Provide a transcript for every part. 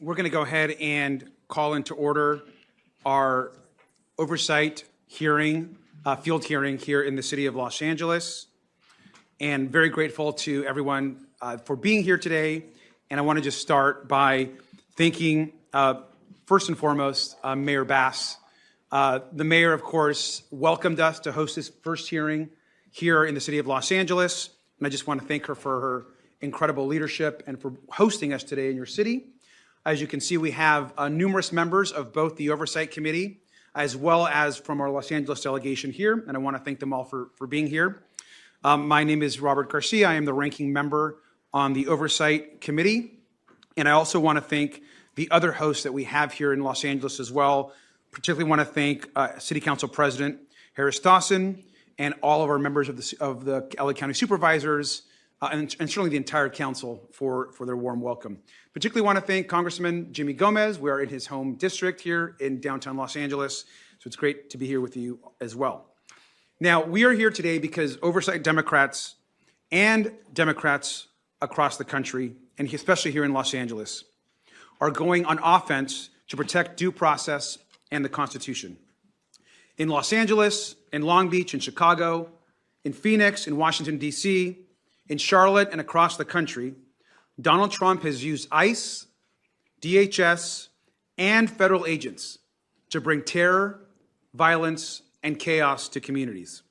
We're going to go ahead and call into order our oversight hearing, field hearing here in the city of Los Angeles. And very grateful to everyone for being here today. And I want to just start by thanking, first and foremost, Mayor Bass. The mayor, of course, welcomed us to host this first hearing here in the city of Los Angeles. And I just want to thank her for her incredible leadership and for hosting us today in your city. As you can see, we have numerous members of both the Oversight Committee as well as from our Los Angeles delegation here, and I want to thank them all for being here. My name is Robert Garcia. I am the ranking member on the Oversight Committee, and I also want to thank the other hosts that we have here in Los Angeles as well. Particularly want to thank City Council President Harris Dawson and all of our members of the LA County Supervisors, and certainly the entire council for their warm welcome. Particularly want to thank Congressman Jimmy Gomez. We are in his home district here in downtown Los Angeles, so it's great to be here with you as well. Now, we are here today because Oversight Democrats and Democrats across the country, and especially here in Los Angeles, are going on offense to protect due process and the Constitution. In Los Angeles, in Long Beach, in Chicago, in Phoenix, in Washington, D.C., in Charlotte, and across the country, Donald Trump has used ICE, DHS, and federal agents to bring terror, violence, and chaos to communities.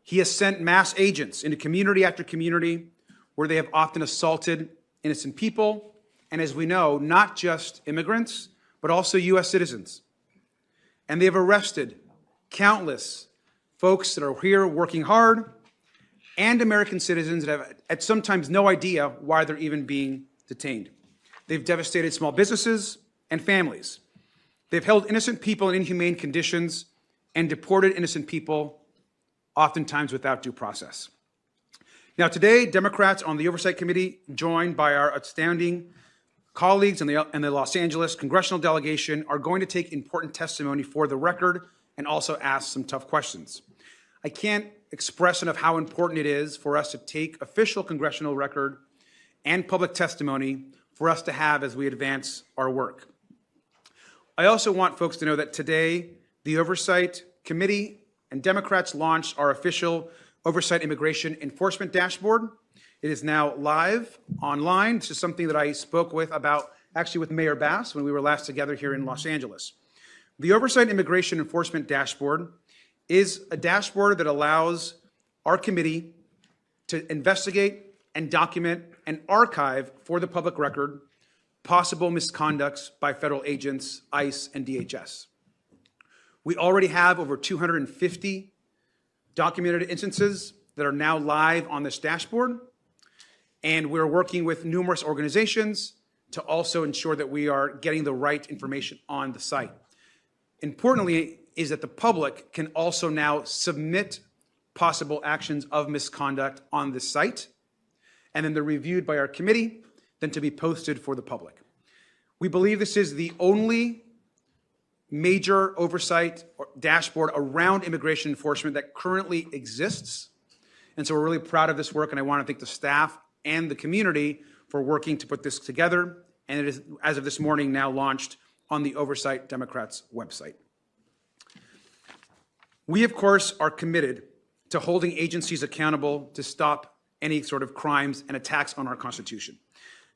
He has sent mass agents into community after community where they have often assaulted innocent people, and as we know, not just immigrants, but also U.S. citizens. And they have arrested countless folks that are here working hard and American citizens that have at sometimes no idea why they're even being detained. They've devastated small businesses and families. They've held innocent people in inhumane conditions and deported innocent people, oftentimes without due process. Now today, Democrats on the Oversight Committee, joined by our outstanding colleagues in the Los Angeles congressional delegation, are going to take important testimony for the record and also ask some tough questions. I can't express enough how important it is for us to take official congressional record and public testimony for us to have as we advance our work. I also want folks to know that today, the Oversight Committee and Democrats launched our official Oversight Immigration Enforcement Dashboard. It is now live online. This is something that I spoke about actually with Mayor Bass when we were last together here in Los Angeles. The Oversight Immigration Enforcement Dashboard is a dashboard that allows our committee to investigate and document and archive for the public record possible misconducts by federal agents, ICE, and DHS. We already have over 250 documented instances that are now live on this dashboard, and we're working with numerous organizations to also ensure that we are getting the right information on the site. Importantly, is that the public can also now submit possible actions of misconduct on this site, and then they're reviewed by our committee, then to be posted for the public. We believe this is the only major oversight dashboard around immigration enforcement that currently exists. And so we're really proud of this work, and I want to thank the staff and the community for working to put this together. And it is, as of this morning, now launched on the Oversight Democrats website. We, of course, are committed to holding agencies accountable to stop any sort of crimes and attacks on our Constitution.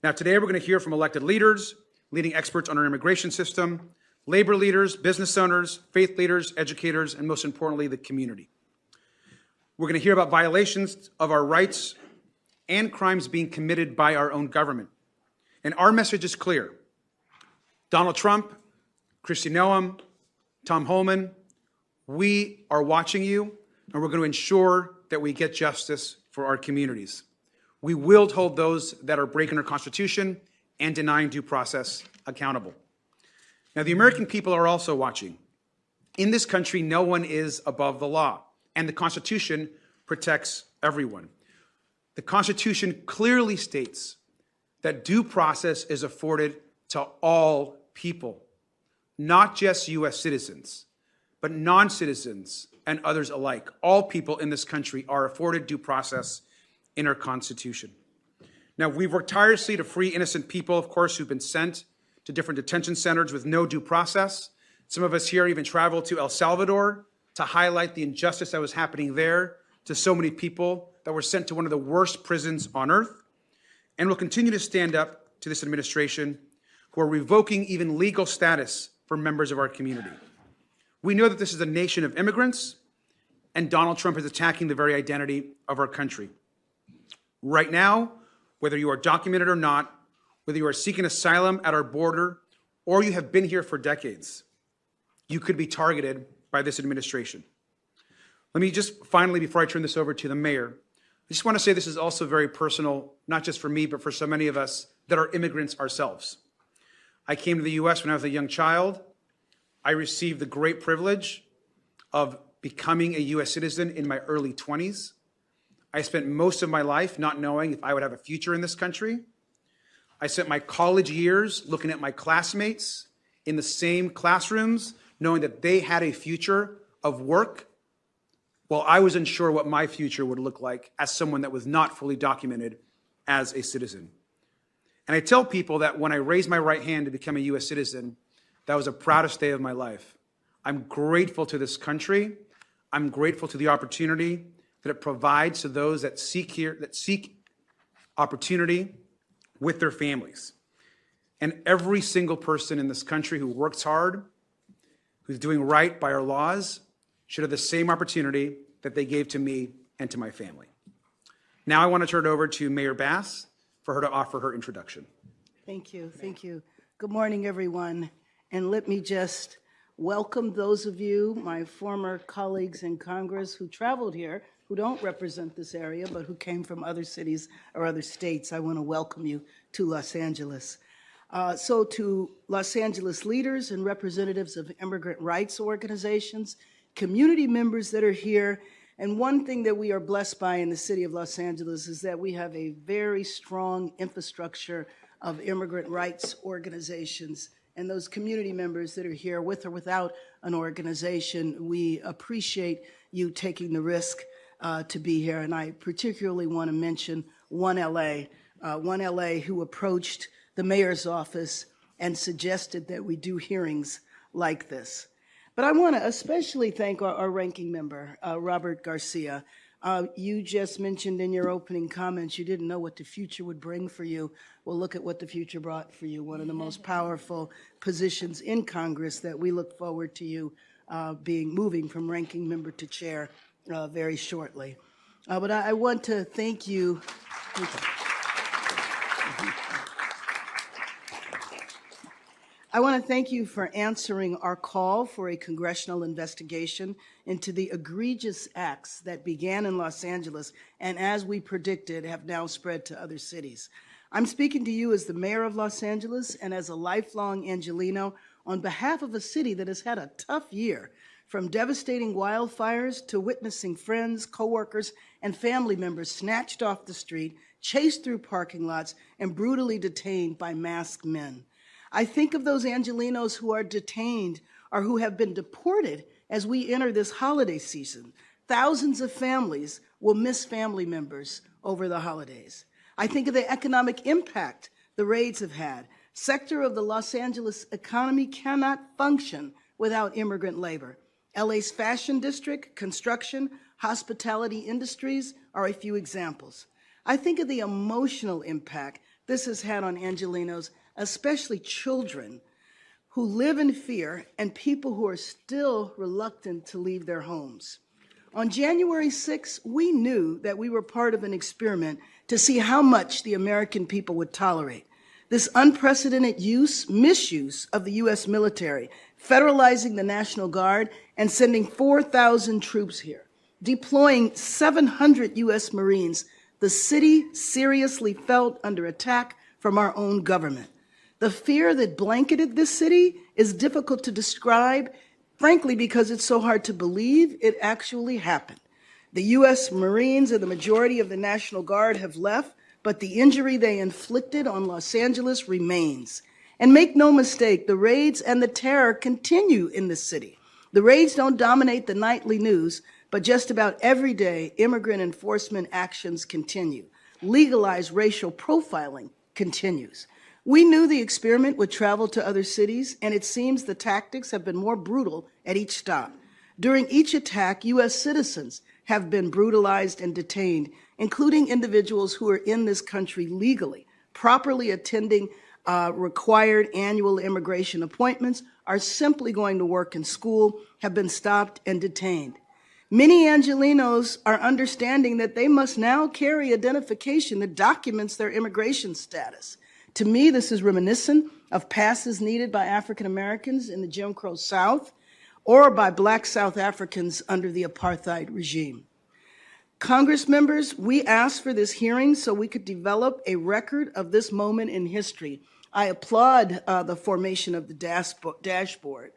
Now, today we're going to hear from elected leaders, leading experts on our immigration system, labor leaders, business owners, faith leaders, educators, and most importantly, the community. We're going to hear about violations of our rights and crimes being committed by our own government. And our message is clear. Donald Trump, Kristi Noem, Tom Homan, we are watching you, and we're going to ensure that we get justice for our communities. We will hold those that are breaking our Constitution and denying due process accountable. Now, the American people are also watching. In this country, no one is above the law, and the Constitution protects everyone. The Constitution clearly states that due process is afforded to all people, not just U.S. citizens, but non-citizens and others alike. All people in this country are afforded due process in our Constitution. Now, we've worked tirelessly to free innocent people, of course, who've been sent to different detention centers with no due process. Some of us here even traveled to El Salvador to highlight the injustice that was happening there to so many people that were sent to one of the worst prisons on earth. And we'll continue to stand up to this administration who are revoking even legal status for members of our community. We know that this is a nation of immigrants, and Donald Trump is attacking the very identity of our country. Right now, whether you are documented or not, whether you are seeking asylum at our border, or you have been here for decades, you could be targeted by this administration. Let me just finally, before I turn this over to the mayor, I just want to say this is also very personal, not just for me, but for so many of us that are immigrants ourselves. I came to the U.S. when I was a young child. I received the great privilege of becoming a U.S. citizen in my early 20s. I spent most of my life not knowing if I would have a future in this country. I spent my college years looking at my classmates in the same classrooms, knowing that they had a future of work, while I was unsure what my future would look like as someone that was not fully documented as a citizen. And I tell people that when I raised my right hand to become a U.S. citizen, that was the proudest day of my life. I'm grateful to this country. I'm grateful to the opportunity that it provides to those that seek opportunity with their families. And every single person in this country who works hard, who's doing right by our laws, should have the same opportunity that they gave to me and to my family. Now I want to turn it over to Mayor Bass for her to offer her introduction. Thank you. Thank you. Good morning, everyone. And let me just welcome those of you, my former colleagues in Congress who traveled here, who don't represent this area, but who came from other cities or other states. I want to welcome you to Los Angeles. So to Los Angeles leaders and representatives of immigrant rights organizations, community members that are here, and one thing that we are blessed by in the city of Los Angeles is that we have a very strong infrastructure of immigrant rights organizations. And those community members that are here with or without an organization, we appreciate you taking the risk to be here. And I particularly want to mention One LA who approached the mayor's office and suggested that we do hearings like this. But I want to especially thank our ranking member, Robert Garcia. You just mentioned in your opening comments you didn't know what the future would bring for you. Well, look at what the future brought for you, one of the most powerful positions in Congress that we look forward to you moving from ranking member to chair very shortly. But I want to thank you. I want to thank you for answering our call for a congressional investigation into the egregious acts that began in Los Angeles and, as we predicted, have now spread to other cities. I'm speaking to you as the mayor of Los Angeles and as a lifelong Angelino on behalf of a city that has had a tough year, from devastating wildfires to witnessing friends, coworkers, and family members snatched off the street, chased through parking lots, and brutally detained by masked men. I think of those Angelinos who are detained or who have been deported as we enter this holiday season. Thousands of families will miss family members over the holidays. I think of the economic impact the raids have had. Sector of the Los Angeles economy cannot function without immigrant labor. LA's fashion district, construction, hospitality industries are a few examples. I think of the emotional impact this has had on Angelinos, especially children who live in fear and people who are still reluctant to leave their homes. On January 6th, we knew that we were part of an experiment to see how much the American people would tolerate. This unprecedented misuse of the U.S. military, federalizing the National Guard and sending 4,000 troops here, deploying 700 U.S. Marines, the city seriously felt under attack from our own government. The fear that blanketed this city is difficult to describe, frankly, because it's so hard to believe it actually happened. The U.S. Marines and the majority of the National Guard have left, but the injury they inflicted on Los Angeles remains. And make no mistake, the raids and the terror continue in the city. The raids don't dominate the nightly news, but just about every day, immigrant enforcement actions continue. Legalized racial profiling continues. We knew the experiment would travel to other cities, and it seems the tactics have been more brutal at each stop. During each attack, U.S. citizens have been brutalized and detained, including individuals who are in this country legally, properly attending required annual immigration appointments, are simply going to work in school, have been stopped and detained. Many Angelenos are understanding that they must now carry identification that documents their immigration status. To me, this is reminiscent of passes needed by African Americans in the Jim Crow South or by Black South Africans under the apartheid regime. Congress members, we asked for this hearing so we could develop a record of this moment in history. I applaud the formation of the dashboard.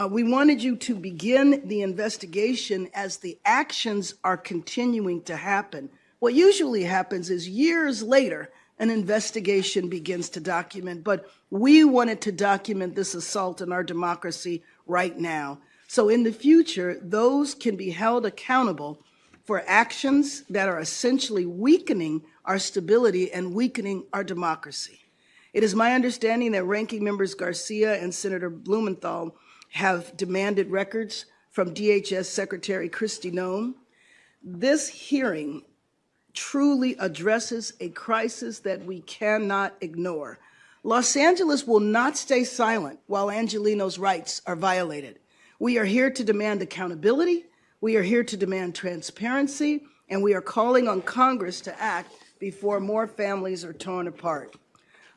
We wanted you to begin the investigation as the actions are continuing to happen. What usually happens is years later, an investigation begins to document, but we wanted to document this assault on our democracy right now. So in the future, those can be held accountable for actions that are essentially weakening our stability and weakening our democracy. It is my understanding that Ranking Members Garcia and Senator Blumenthal have demanded records from DHS Secretary Kristi Noem. This hearing truly addresses a crisis that we cannot ignore. Los Angeles will not stay silent while Angelenos' rights are violated. We are here to demand accountability, we are here to demand transparency, and we are calling on Congress to act before more families are torn apart.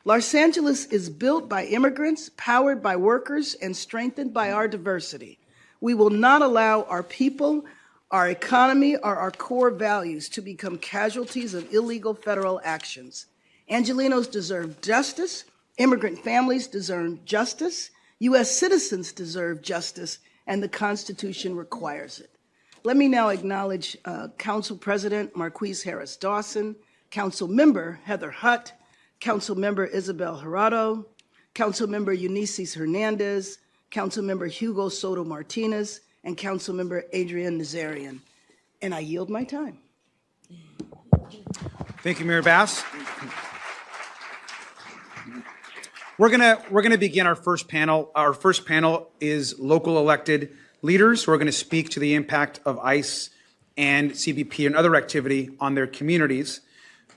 Los Angeles is built by immigrants, powered by workers, and strengthened by our diversity. We will not allow our people, our economy, or our core values to become casualties of illegal federal actions. Angelenos deserve justice, immigrant families deserve justice, U.S. citizens deserve justice, and the Constitution requires it. Let me now acknowledge Council President Marquise Harris Dawson, Council Member Heather Hutt, Council Member Isabel Jurado, Council Member Eunices Hernandez, Council Member Hugo Soto Martinez, and Council Member Adrian Nazarian. And I yield my time. Thank you, Mayor Bass. We're gonna begin our first panel. Our first panel is local elected leaders who are going to speak to the impact of ICE and CBP and other activity on their communities.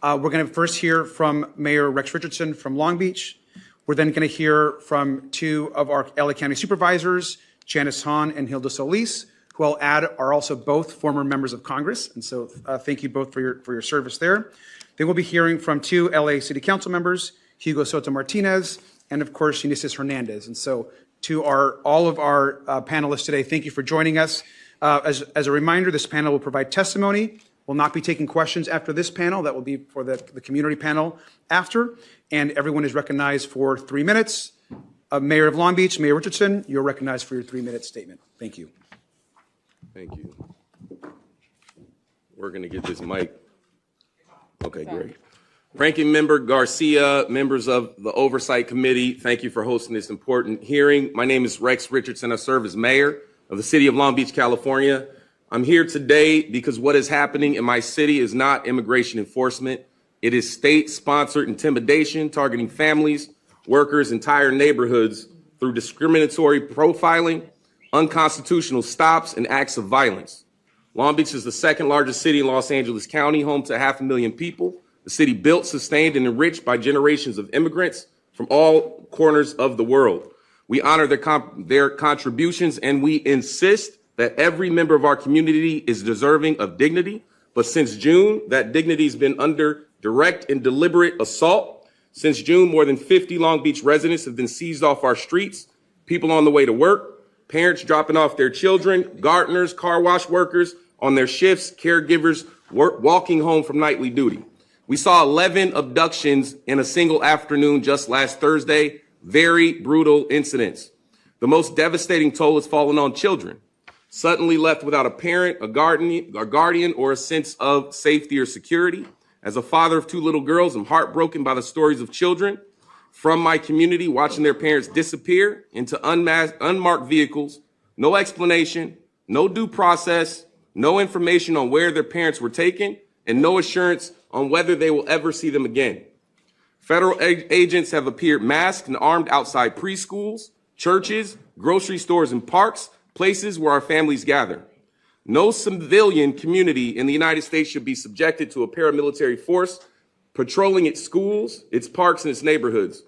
We're going to first hear from Mayor Rex Richardson from Long Beach. We're then going to hear from two of our LA County supervisors, Janice Hahn and Hilda Solis, who I'll add are also both former members of Congress. And so thank you both for your service there. Then we'll be hearing from two LA City Council members, Hugo Soto Martinez, and of course, Eunices Hernandez. And so to all of our panelists today, thank you for joining us. As a reminder, this panel will provide testimony. We'll not be taking questions after this panel. That will be for the community panel after. And everyone is recognized for 3 minutes. Mayor of Long Beach, Mayor Richardson, you're recognized for your 3-minute statement. Thank you. Thank you. We're going to get this mic. Okay, great. Ranking Member Garcia, members of the Oversight Committee, thank you for hosting this important hearing. My name is Rex Richardson. I serve as mayor of the city of Long Beach, California. I'm here today because what is happening in my city is not immigration enforcement. It is state-sponsored intimidation targeting families, workers, entire neighborhoods through discriminatory profiling, unconstitutional stops, and acts of violence. Long Beach is the second largest city in Los Angeles County, home to 500,000 people. The city built, sustained, and enriched by generations of immigrants from all corners of the world. We honor their contributions, and we insist that every member of our community is deserving of dignity. But since June, that dignity has been under direct and deliberate assault. Since June, more than 50 Long Beach residents have been seized off our streets, people on the way to work, parents dropping off their children, gardeners, car wash workers on their shifts, caregivers walking home from nightly duty. We saw 11 abductions in a single afternoon just last Thursday, very brutal incidents. The most devastating toll has fallen on children, suddenly left without a parent, a guardian, or a sense of safety or security. As a father of 2 little girls, I'm heartbroken by the stories of children from my community watching their parents disappear into unmarked vehicles, no explanation, no due process, no information on where their parents were taken, and no assurance on whether they will ever see them again. Federal agents have appeared masked and armed outside preschools, churches, grocery stores, and parks, places where our families gather. No civilian community in the United States should be subjected to a paramilitary force patrolling its schools, its parks, and its neighborhoods.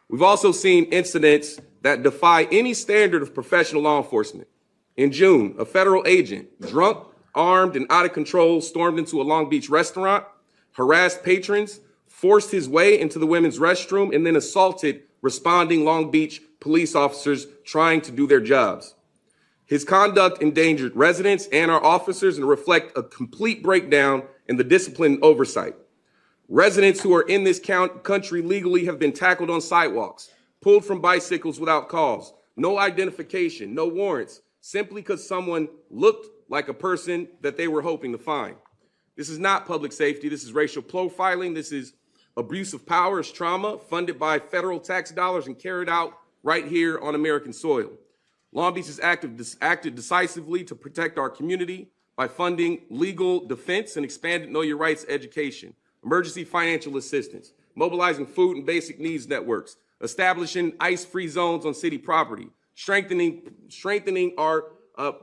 We've also seen incidents that defy any standard of professional law enforcement. In June, a federal agent, drunk, armed, and out of control, stormed into a Long Beach restaurant, harassed patrons, forced his way into the women's restroom, and then assaulted responding Long Beach police officers trying to do their jobs. His conduct endangered residents and our officers and reflect a complete breakdown in the discipline and oversight. Residents who are in this country legally have been tackled on sidewalks, pulled from bicycles without cause, no identification, no warrants, simply because someone looked like a person that they were hoping to find. This is not public safety. This is racial profiling. This is abuse of power. It's trauma funded by federal tax dollars and carried out right here on American soil. Long Beach has acted decisively to protect our community by funding legal defense and expanded Know Your Rights education, emergency financial assistance, mobilizing food and basic needs networks, establishing ICE-free zones on city property, strengthening our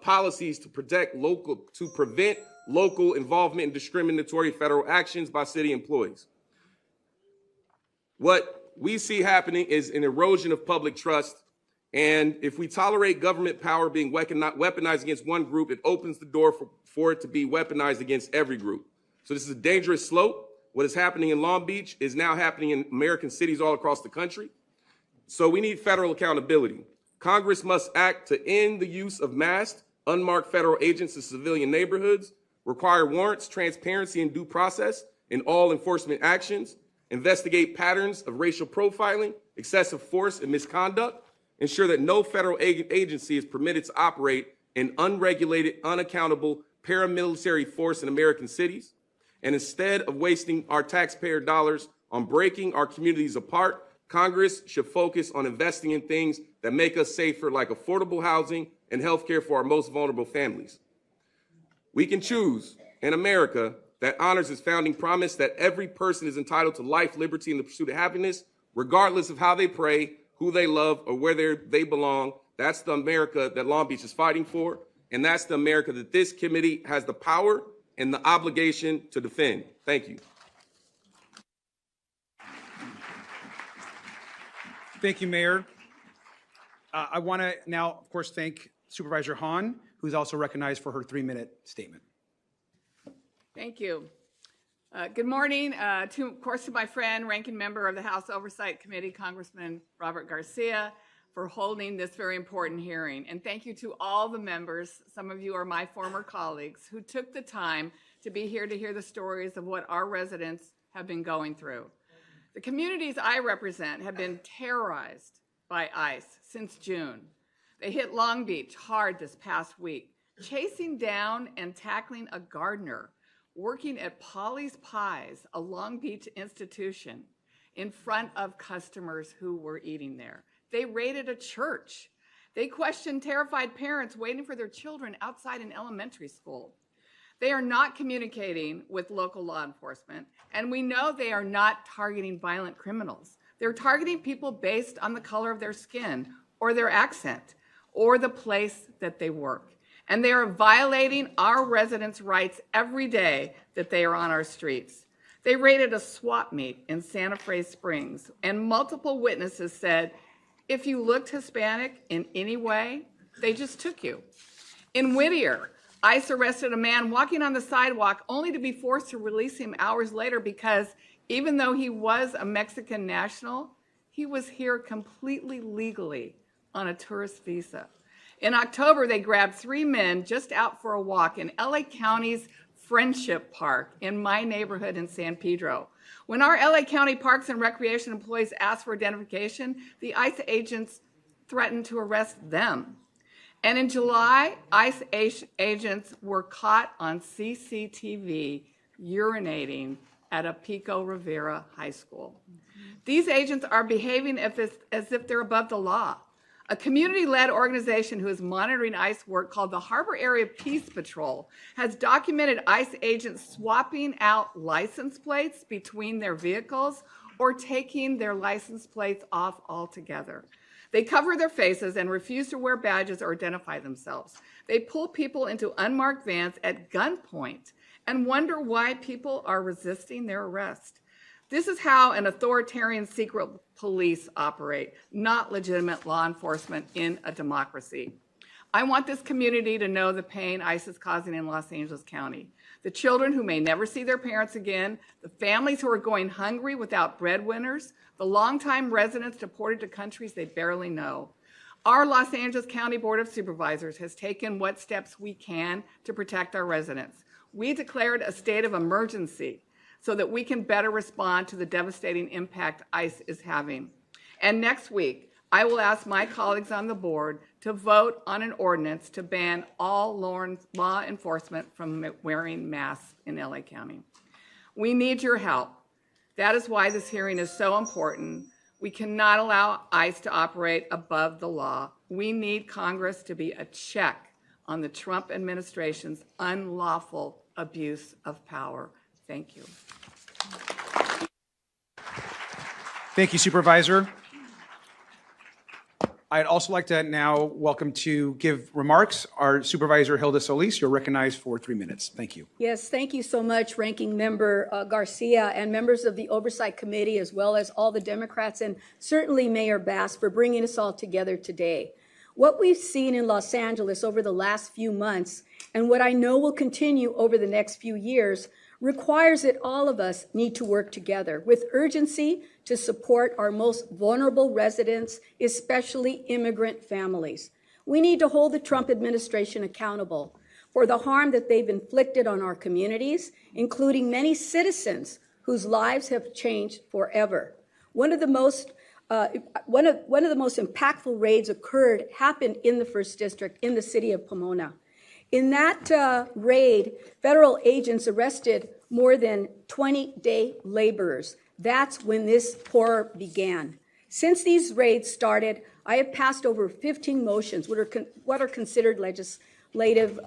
policies to prevent local involvement in discriminatory federal actions by city employees. What we see happening is an erosion of public trust. And if we tolerate government power being weaponized against one group, it opens the door for it to be weaponized against every group. So this is a dangerous slope. What is happening in Long Beach is now happening in American cities all across the country. So we need federal accountability. Congress must act to end the use of masked, unmarked federal agents in civilian neighborhoods, require warrants, transparency, and due process in all enforcement actions, investigate patterns of racial profiling, excessive force, and misconduct, ensure that no federal agency is permitted to operate an unregulated, unaccountable paramilitary force in American cities. And instead of wasting our taxpayer dollars on breaking our communities apart, Congress should focus on investing in things that make us safer, like affordable housing and health care for our most vulnerable families. We can choose an America that honors its founding promise that every person is entitled to life, liberty, and the pursuit of happiness, regardless of how they pray, who they love, or where they belong. That's the America that Long Beach is fighting for, and that's the America that this committee has the power and the obligation to defend. Thank you. Thank you, Mayor. I want to now, of course, thank Supervisor Hahn, who's also recognized for her 3-minute statement. Thank you. Good morning, of course, to my friend, ranking member of the House Oversight Committee, Congressman Robert Garcia, for holding this very important hearing. And thank you to all the members, some of you are my former colleagues, who took the time to be here to hear the stories of what our residents have been going through. The communities I represent have been terrorized by ICE since June. They hit Long Beach hard this past week, chasing down and tackling a gardener working at Polly's Pies, a Long Beach institution, in front of customers who were eating there. They raided a church. They questioned terrified parents waiting for their children outside an elementary school. They are not communicating with local law enforcement, and we know they are not targeting violent criminals. They're targeting people based on the color of their skin, or their accent, or the place that they work. And they are violating our residents' rights every day that they are on our streets. They raided a swap meet in Santa Fe Springs, and multiple witnesses said, if you looked Hispanic in any way, they just took you. In Whittier, ICE arrested a man walking on the sidewalk only to be forced to release him hours later because even though he was a Mexican national, he was here completely legally on a tourist visa. In October, they grabbed 3 men just out for a walk in LA County's Friendship Park in my neighborhood in San Pedro. When our LA County Parks and Recreation employees asked for identification, the ICE agents threatened to arrest them. And in July, ICE agents were caught on CCTV urinating at a Pico Rivera high school. These agents are behaving as if they're above the law. A community-led organization who is monitoring ICE work called the Harbor Area Peace Patrol has documented ICE agents swapping out license plates between their vehicles or taking their license plates off altogether. They cover their faces and refuse to wear badges or identify themselves. They pull people into unmarked vans at gunpoint and wonder why people are resisting their arrest. This is how an authoritarian secret police operate, not legitimate law enforcement in a democracy. I want this community to know the pain ICE is causing in Los Angeles County. The children who may never see their parents again, the families who are going hungry without breadwinners, the longtime residents deported to countries they barely know. Our Los Angeles County Board of Supervisors has taken what steps we can to protect our residents. We declared a state of emergency so that we can better respond to the devastating impact ICE is having. And next week, I will ask my colleagues on the board to vote on an ordinance to ban all law enforcement from wearing masks in LA County. We need your help. That is why this hearing is so important. We cannot allow ICE to operate above the law. We need Congress to be a check on the Trump administration's unlawful abuse of power. Thank you. Thank you, Supervisor. I'd also like to now welcome to give remarks our Supervisor Hilda Solis. You're recognized for 3 minutes. Thank you. Yes, thank you so much, Ranking Member Garcia and members of the Oversight Committee, as well as all the Democrats, and certainly Mayor Bass for bringing us all together today. What we've seen in Los Angeles over the last few months, and what I know will continue over the next few years, requires that all of us need to work together with urgency to support our most vulnerable residents, especially immigrant families. We need to hold the Trump administration accountable for the harm that they've inflicted on our communities, including many citizens whose lives have changed forever. One of the most impactful raids happened in the 1st District in the city of Pomona. In that raid, federal agents arrested more than 20 day laborers. That's when this horror began. Since these raids started, I have passed over 15 motions, what are considered legislative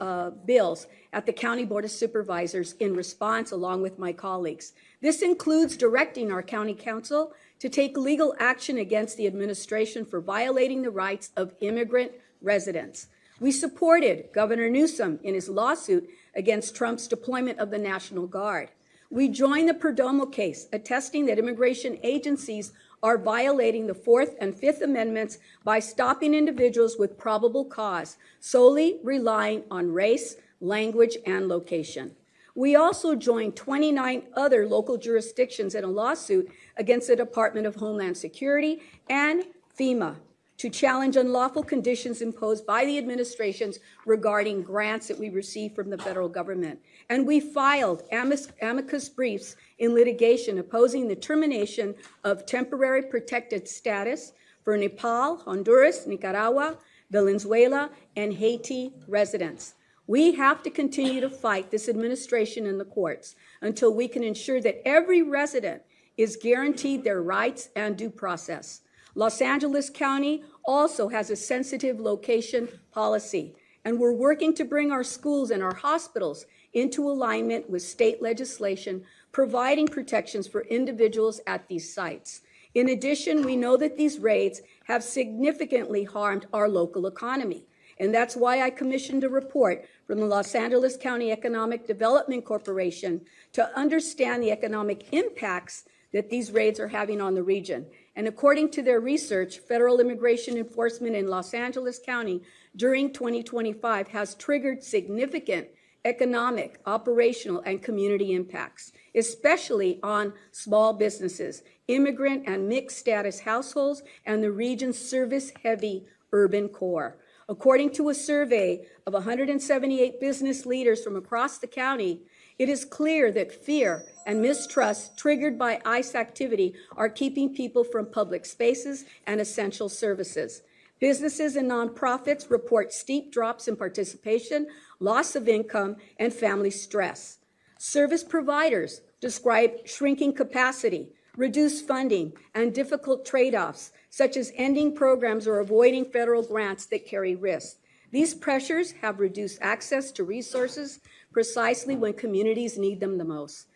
bills at the County Board of Supervisors in response, along with my colleagues. This includes directing our county council to take legal action against the administration for violating the rights of immigrant residents. We supported Governor Newsom in his lawsuit against Trump's deployment of the National Guard. We joined the Perdomo case, attesting that immigration agencies are violating the 4th and 5th Amendments by stopping individuals with probable cause, solely relying on race, language, and location. We also joined 29 other local jurisdictions in a lawsuit against the Department of Homeland Security and FEMA to challenge unlawful conditions imposed by the administrations regarding grants that we receive from the federal government. And we filed amicus briefs in litigation opposing the termination of temporary protected status for Nepal, Honduras, Nicaragua, Venezuela, and Haiti residents. We have to continue to fight this administration in the courts until we can ensure that every resident is guaranteed their rights and due process. Los Angeles County also has a sensitive location policy, and we're working to bring our schools and our hospitals into alignment with state legislation, providing protections for individuals at these sites. In addition, we know that these raids have significantly harmed our local economy, and that's why I commissioned a report from the Los Angeles County Economic Development Corporation to understand the economic impacts that these raids are having on the region. And according to their research, federal immigration enforcement in Los Angeles County during 2025 has triggered significant economic, operational, and community impacts, especially on small businesses, immigrant and mixed status households, and the region's service-heavy urban core. According to a survey of 178 business leaders from across the county, it is clear that fear and mistrust triggered by ICE activity are keeping people from public spaces and essential services. Businesses and nonprofits report steep drops in participation, loss of income, and family stress. Service providers describe shrinking capacity, reduced funding, and difficult trade-offs, such as ending programs or avoiding federal grants that carry risks. These pressures have reduced access to resources precisely when communities need them the most.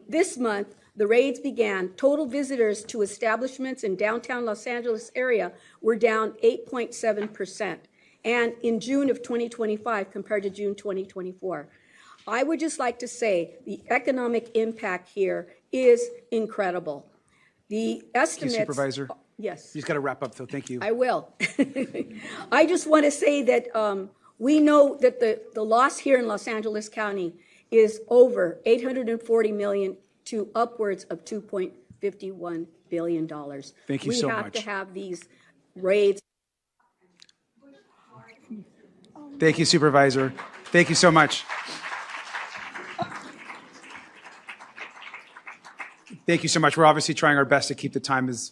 This month, the raids began. Total visitors to establishments in downtown Los Angeles area were down 8.7%. And in June of 2025 compared to June 2024. I would just like to say the economic impact here is incredible. The estimates. Supervisor. Yes. You've got to wrap up, so thank you. I will. I just want to say that we know that the loss here in Los Angeles County is over $840 million to upwards of $2.51 billion. Thank you so much. We have to have these raids. Thank you, Supervisor. Thank you so much. Thank you so much. We're obviously trying our best to keep the time as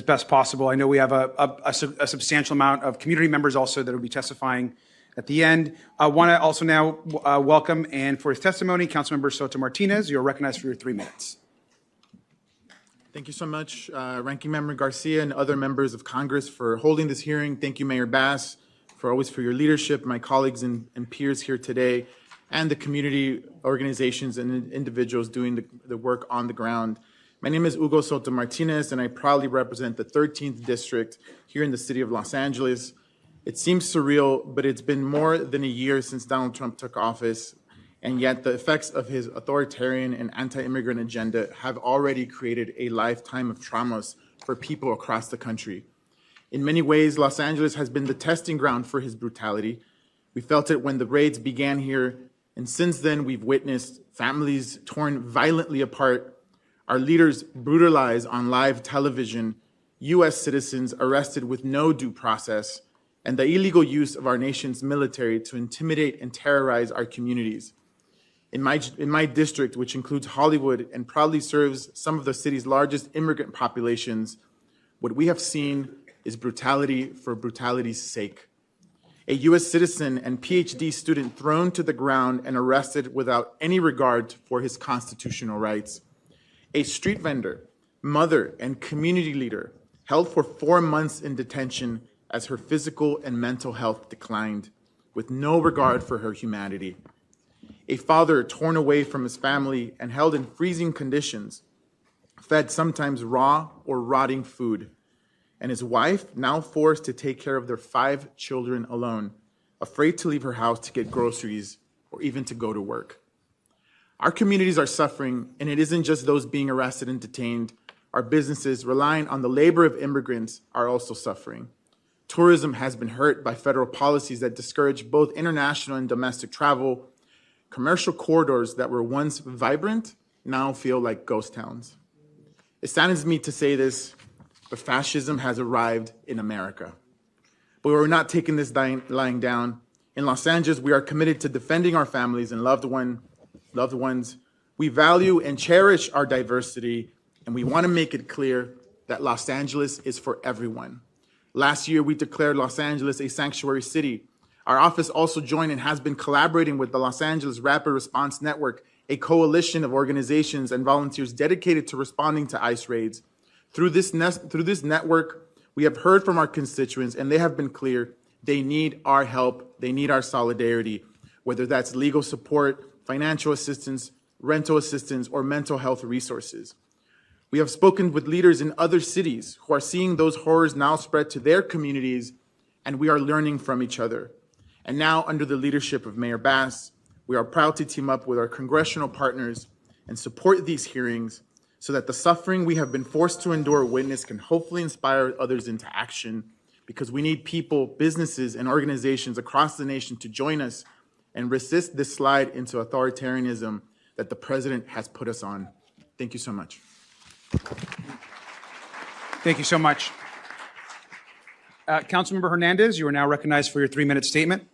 best possible. I know we have a substantial amount of community members also that will be testifying at the end. I want to also now welcome and for his testimony, Councilmember Soto Martinez. You're recognized for your 3 minutes. Thank you so much, Ranking Member Garcia and other members of Congress for holding this hearing. Thank you, Mayor Bass, for your leadership, my colleagues and peers here today, and the community organizations and individuals doing the work on the ground. My name is Hugo Soto Martinez, and I proudly represent the 13th District here in the city of Los Angeles. It seems surreal, but it's been more than a year since Donald Trump took office, and yet the effects of his authoritarian and anti-immigrant agenda have already created a lifetime of traumas for people across the country. In many ways, Los Angeles has been the testing ground for his brutality. We felt it when the raids began here, and since then we've witnessed families torn violently apart, our leaders brutalized on live television, U.S. citizens arrested with no due process, and the illegal use of our nation's military to intimidate and terrorize our communities. In my district, which includes Hollywood and proudly serves some of the city's largest immigrant populations, what we have seen is brutality for brutality's sake. A U.S. citizen and PhD student thrown to the ground and arrested without any regard for his constitutional rights. A street vendor, mother, and community leader held for 4 months in detention as her physical and mental health declined, with no regard for her humanity. A father torn away from his family and held in freezing conditions, fed sometimes raw or rotting food, and his wife now forced to take care of their 5 children alone, afraid to leave her house to get groceries or even to go to work. Our communities are suffering, and it isn't just those being arrested and detained. Our businesses relying on the labor of immigrants are also suffering. Tourism has been hurt by federal policies that discourage both international and domestic travel. Commercial corridors that were once vibrant now feel like ghost towns. It saddens me to say this, but fascism has arrived in America. But we're not taking this lying down. In Los Angeles, we are committed to defending our families and loved ones. We value and cherish our diversity, and we want to make it clear that Los Angeles is for everyone. Last year, we declared Los Angeles a sanctuary city. Our office also joined and has been collaborating with the Los Angeles Rapid Response Network, a coalition of organizations and volunteers dedicated to responding to ICE raids. Through this network, we have heard from our constituents, and they have been clear. They need our help. They need our solidarity, whether that's legal support, financial assistance, rental assistance, or mental health resources. We have spoken with leaders in other cities who are seeing those horrors now spread to their communities, and we are learning from each other. And now, under the leadership of Mayor Bass, we are proud to team up with our congressional partners and support these hearings so that the suffering we have been forced to endure or witness can hopefully inspire others into action, because we need people, businesses, and organizations across the nation to join us and resist this slide into authoritarianism that the president has put us on. Thank you so much. Thank you so much. Councilmember Hernandez, you are now recognized for your 3-minute statement.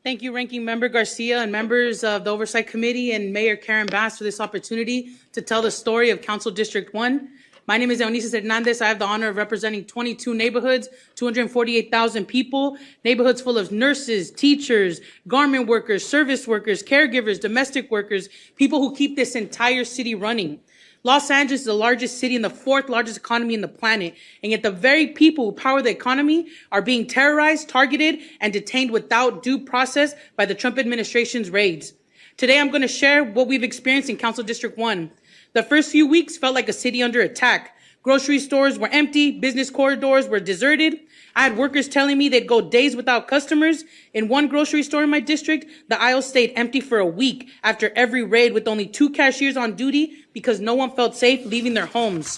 Thank you, Ranking Member Garcia and members of the Oversight Committee and Mayor Karen Bass for this opportunity to tell the story of Council District 1. My name is Eunice Hernandez. I have the honor of representing 22 neighborhoods, 248,000 people, neighborhoods full of nurses, teachers, garment workers, service workers, caregivers, domestic workers, people who keep this entire city running. Los Angeles is the largest city and the 4th largest economy in the planet, and yet the very people who power the economy are being terrorized, targeted, and detained without due process by the Trump administration's raids. Today, I'm going to share what we've experienced in Council District 1. The first few weeks felt like a city under attack. Grocery stores were empty, business corridors were deserted. I had workers telling me they'd go days without customers. In one grocery store in my district, the aisles stayed empty for a week after every raid with only 2 cashiers on duty because no one felt safe leaving their homes.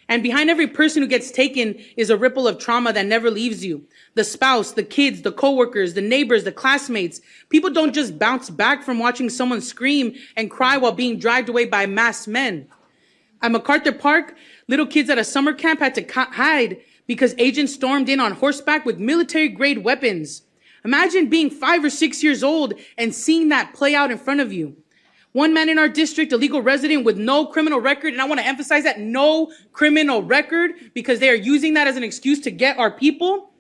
And behind every person who gets taken is a ripple of trauma that never leaves you. The spouse, the kids, the coworkers, the neighbors, the classmates. People don't just bounce back from watching someone scream and cry while being dragged away by masked men. At MacArthur Park, little kids at a summer camp had to hide because agents stormed in on horseback with military-grade weapons. Imagine being 5 or 6 years old and seeing that play out in front of you. One man in our district, a legal resident with no criminal record, and I want to emphasize that, no criminal record, because they are using that as an excuse to get our people.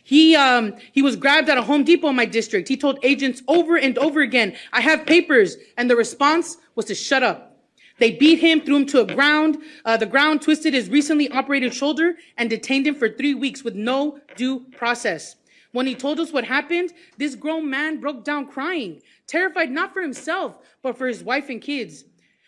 He was grabbed at a Home Depot in my district. He told agents over and over again, "I have papers," and the response was to shut up. They beat him, threw him to the ground, twisted his recently operated shoulder, and detained him for 3 weeks with no due process. When he told us what happened, this grown man broke down crying, terrified not for himself, but for his wife and kids.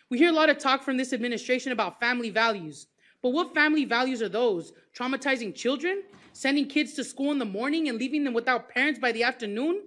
We hear a lot of talk from this administration about family values. But what family values are those? Traumatizing children? Sending kids to school in the morning and leaving them without parents by the afternoon?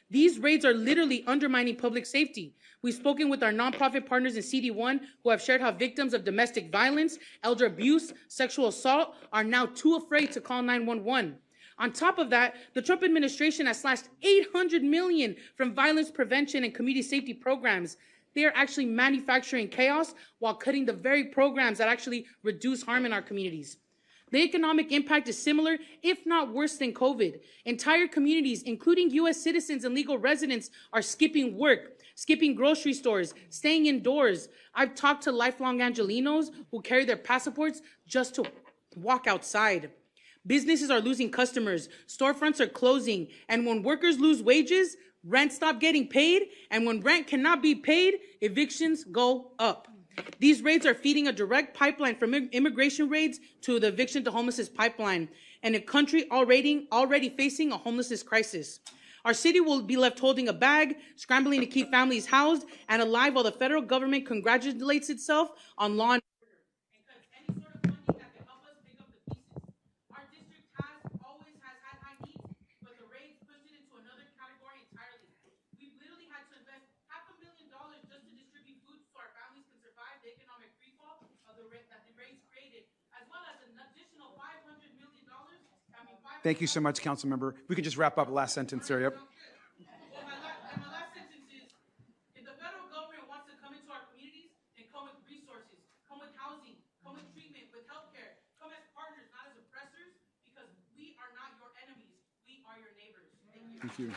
These raids are literally undermining public safety. We've spoken with our nonprofit partners in CD1 who have shared how victims of domestic violence, elder abuse, sexual assault are now too afraid to call 911. On top of that, the Trump administration has slashed $800 million from violence prevention and community safety programs. They are actually manufacturing chaos while cutting the very programs that actually reduce harm in our communities. The economic impact is similar, if not worse than COVID. Entire communities, including U.S. citizens and legal residents, are skipping work, skipping grocery stores, staying indoors. I've talked to lifelong Angelenos who carry their passports just to walk outside. Businesses are losing customers, storefronts are closing, and when workers lose wages, rent stop getting paid, and when rent cannot be paid, evictions go up. These raids are feeding a direct pipeline from immigration raids to the eviction to homelessness pipeline, and a country already facing a homelessness crisis. Our city will be left holding a bag, scrambling to keep families housed and alive while the federal government congratulates itself on law and order and cuts any sort of funding that can help us pick up the pieces. Our district always has had high needs, but the raids pushed it into another category entirely. We've literally had to invest $500,000 just to distribute food so our families can survive the economic freefall of that the raids created, as well as an additional $500 million. Thank you so much, council member. We can just wrap up the last sentence there. Yep. Well, my last sentence is, if the federal government wants to come into our communities and come with resources, come with housing, come with treatment, with healthcare, come as partners, not as oppressors, because we are not your enemies. We are your neighbors. Thank you. Thank you.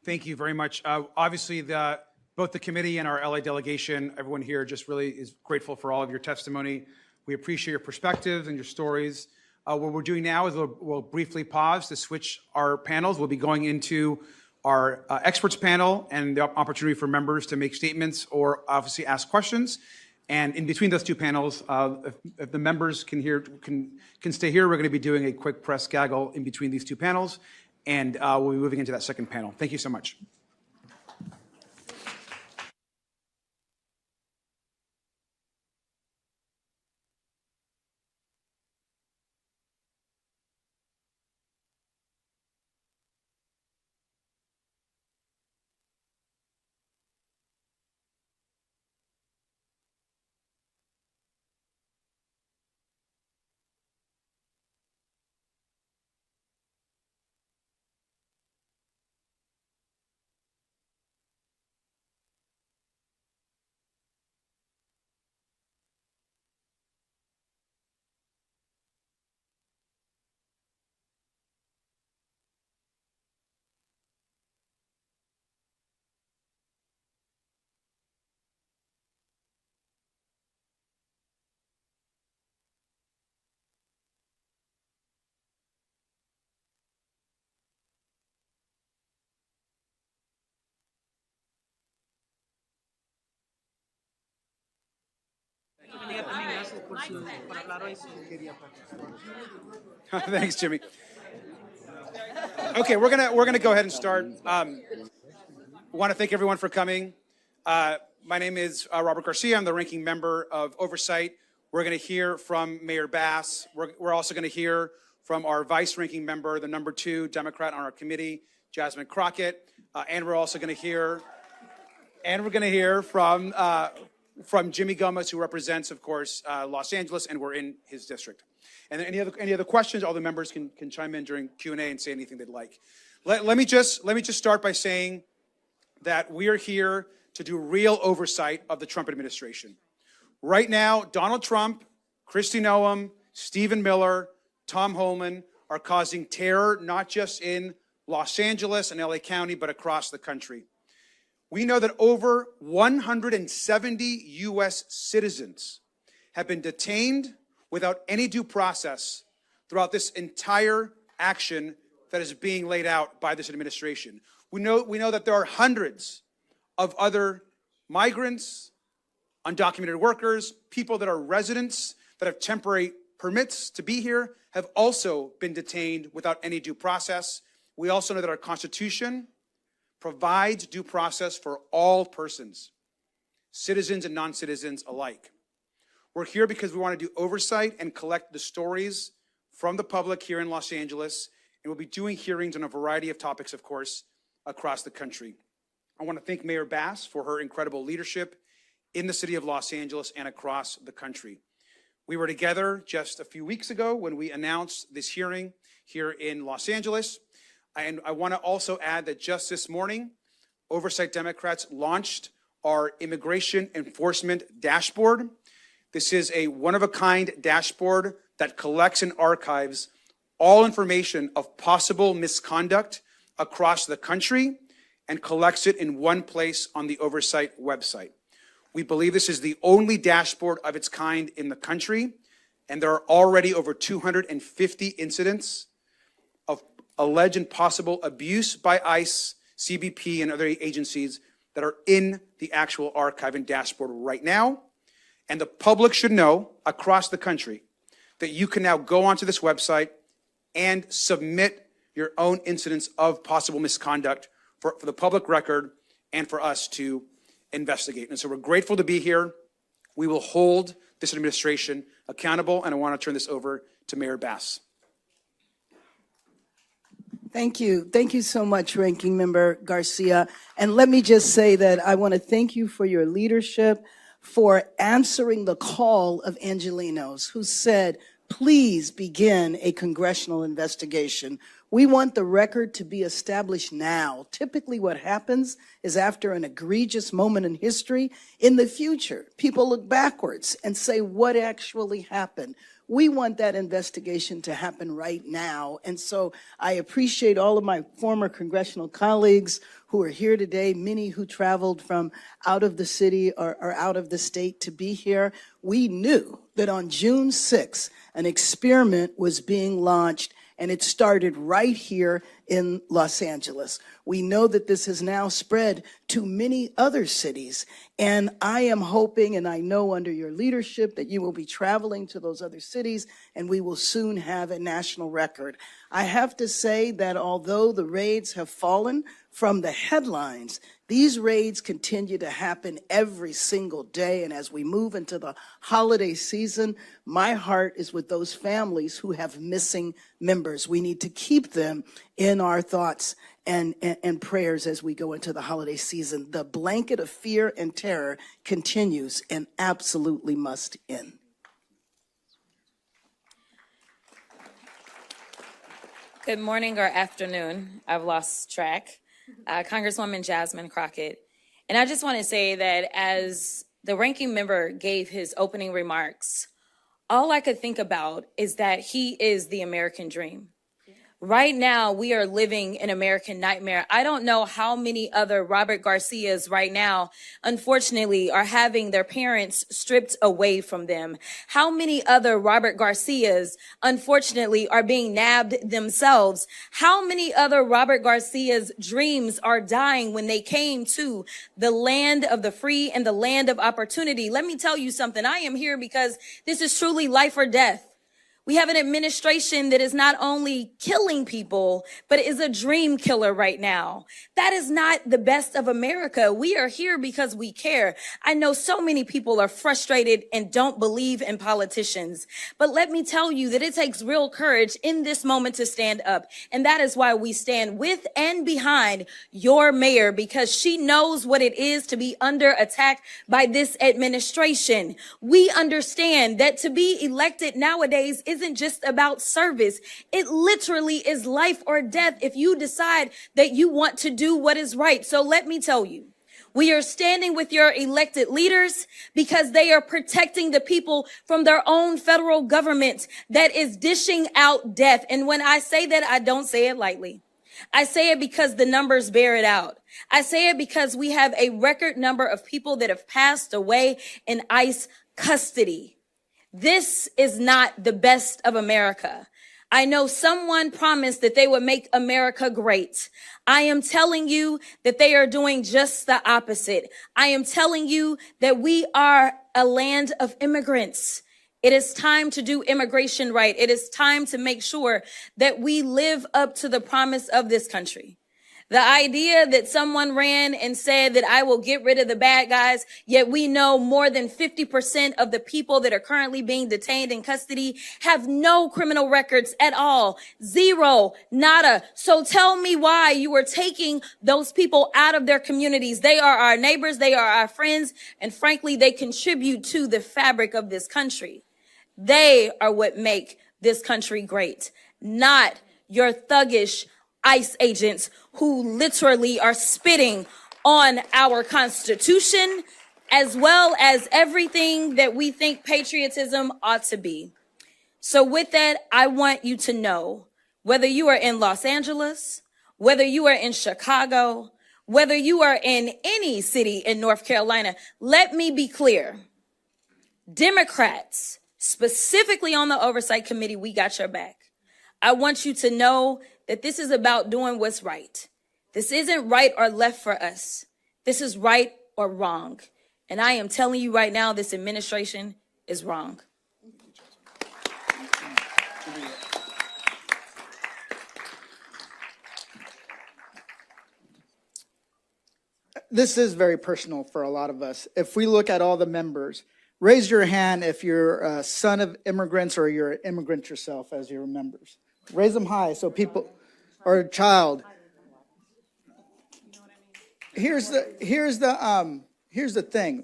Thank you very much. Obviously, both the committee and our LA delegation, everyone here just really is grateful for all of your testimony. We appreciate your perspectives and your stories. What we're doing now is we'll briefly pause to switch our panels. We'll be going into our experts panel and the opportunity for members to make statements or obviously ask questions. And in between those two panels, if the members can stay here, we're going to be doing a quick press gaggle in between these two panels. And we'll be moving into that second panel. Thank you so much. Thanks, Jimmy. Okay, we're gonna go ahead and start. Want to thank everyone for coming. My name is Robert Garcia. I'm the ranking member of Oversight. We're going to hear from Mayor Bass. We're also going to hear from our vice ranking member, the number 2 Democrat on our committee, Jasmine Crockett, and we're also going to hear, from Jimmy Gomez, who represents, of course, Los Angeles, and we're in his district. And then any other questions, all the members can chime in during Q&A and say anything they'd like. Let me just start by saying that we are here to do real oversight of the Trump administration. Right now, Donald Trump, Kristi Noem, Stephen Miller, Tom Homan are causing terror not just in Los Angeles and LA County, but across the country. We know that over 170 U.S. citizens have been detained without any due process throughout this entire action that is being laid out by this administration. We know that there are hundreds of other migrants, undocumented workers, people that are residents that have temporary permits to be here have also been detained without any due process. We also know that our Constitution provides due process for all persons, citizens and non-citizens alike. We're here because we want to do oversight and collect the stories from the public here in Los Angeles, and we'll be doing hearings on a variety of topics, of course, across the country. I want to thank Mayor Bass for her incredible leadership in the city of Los Angeles and across the country. We were together just a few weeks ago when we announced this hearing here in Los Angeles. And I want to also add that just this morning, Oversight Democrats launched our immigration enforcement dashboard. This is a one-of-a-kind dashboard that collects and archives all information of possible misconduct across the country and collects it in one place on the Oversight website. We believe this is the only dashboard of its kind in the country, and there are already over 250 incidents of alleged and possible abuse by ICE, CBP, and other agencies that are in the actual archive and dashboard right now. And the public should know across the country that you can now go onto this website and submit your own incidents of possible misconduct for the public record and for us to investigate. And so we're grateful to be here. We will hold this administration accountable, and I want to turn this over to Mayor Bass. Thank you. Thank you so much, Ranking Member Garcia. And let me just say that I want to thank you for your leadership, for answering the call of Angelenos, who said, please begin a congressional investigation. We want the record to be established now. Typically what happens is after an egregious moment in history, in the future, people look backwards and say, what actually happened? We want that investigation to happen right now. And so I appreciate all of my former congressional colleagues who are here today, many who traveled from out of the city or out of the state to be here. We knew that on June 6th, an experiment was being launched, and it started right here in Los Angeles. We know that this has now spread to many other cities, and I am hoping, and I know under your leadership, that you will be traveling to those other cities, and we will soon have a national record. I have to say that although the raids have fallen from the headlines, these raids continue to happen every single day, and as we move into the holiday season, my heart is with those families who have missing members. We need to keep them in our thoughts and prayers as we go into the holiday season. The blanket of fear and terror continues and absolutely must end. Good morning or afternoon. I've lost track. Congresswoman Jasmine Crockett. And I just want to say that as the ranking member gave his opening remarks, all I could think about is that he is the American dream. Right now, we are living an American nightmare. I don't know how many other Robert Garcias right now, unfortunately, are having their parents stripped away from them. How many other Robert Garcias, unfortunately, are being nabbed themselves? How many other Robert Garcia's dreams are dying when they came to the land of the free and the land of opportunity? Let me tell you something. I am here because this is truly life or death. We have an administration that is not only killing people, but is a dream killer right now. That is not the best of America. We are here because we care. I know so many people are frustrated and don't believe in politicians. But let me tell you that it takes real courage in this moment to stand up. And that is why we stand with and behind your mayor, because she knows what it is to be under attack by this administration. We understand that to be elected nowadays isn't just about service. It literally is life or death if you decide that you want to do what is right. So let me tell you, we are standing with your elected leaders because they are protecting the people from their own federal government that is dishing out death. And when I say that, I don't say it lightly. I say it because the numbers bear it out. I say it because we have a record number of people that have passed away in ICE custody. This is not the best of America. I know someone promised that they would make America great. I am telling you that they are doing just the opposite. I am telling you that we are a land of immigrants. It is time to do immigration right. It is time to make sure that we live up to the promise of this country. The idea that someone ran and said that I will get rid of the bad guys, yet we know more than 50% of the people that are currently being detained in custody have no criminal records at all. Zero, nada. So tell me why you are taking those people out of their communities. They are our neighbors. They are our friends. And frankly, they contribute to the fabric of this country. They are what make this country great, not your thuggish ICE agents who literally are spitting on our Constitution, as well as everything that we think patriotism ought to be. So with that, I want you to know, whether you are in Los Angeles, whether you are in Chicago, whether you are in any city in North Carolina, let me be clear. Democrats, specifically on the Oversight Committee, we got your back. I want you to know that this is about doing what's right. This isn't right or left for us. This is right or wrong. And I am telling you right now, this administration is wrong. This is very personal for a lot of us. If we look at all the members, raise your hand if you're a son of immigrants or you're an immigrant yourself as your members. Raise them high so people, or a child. Here's the thing.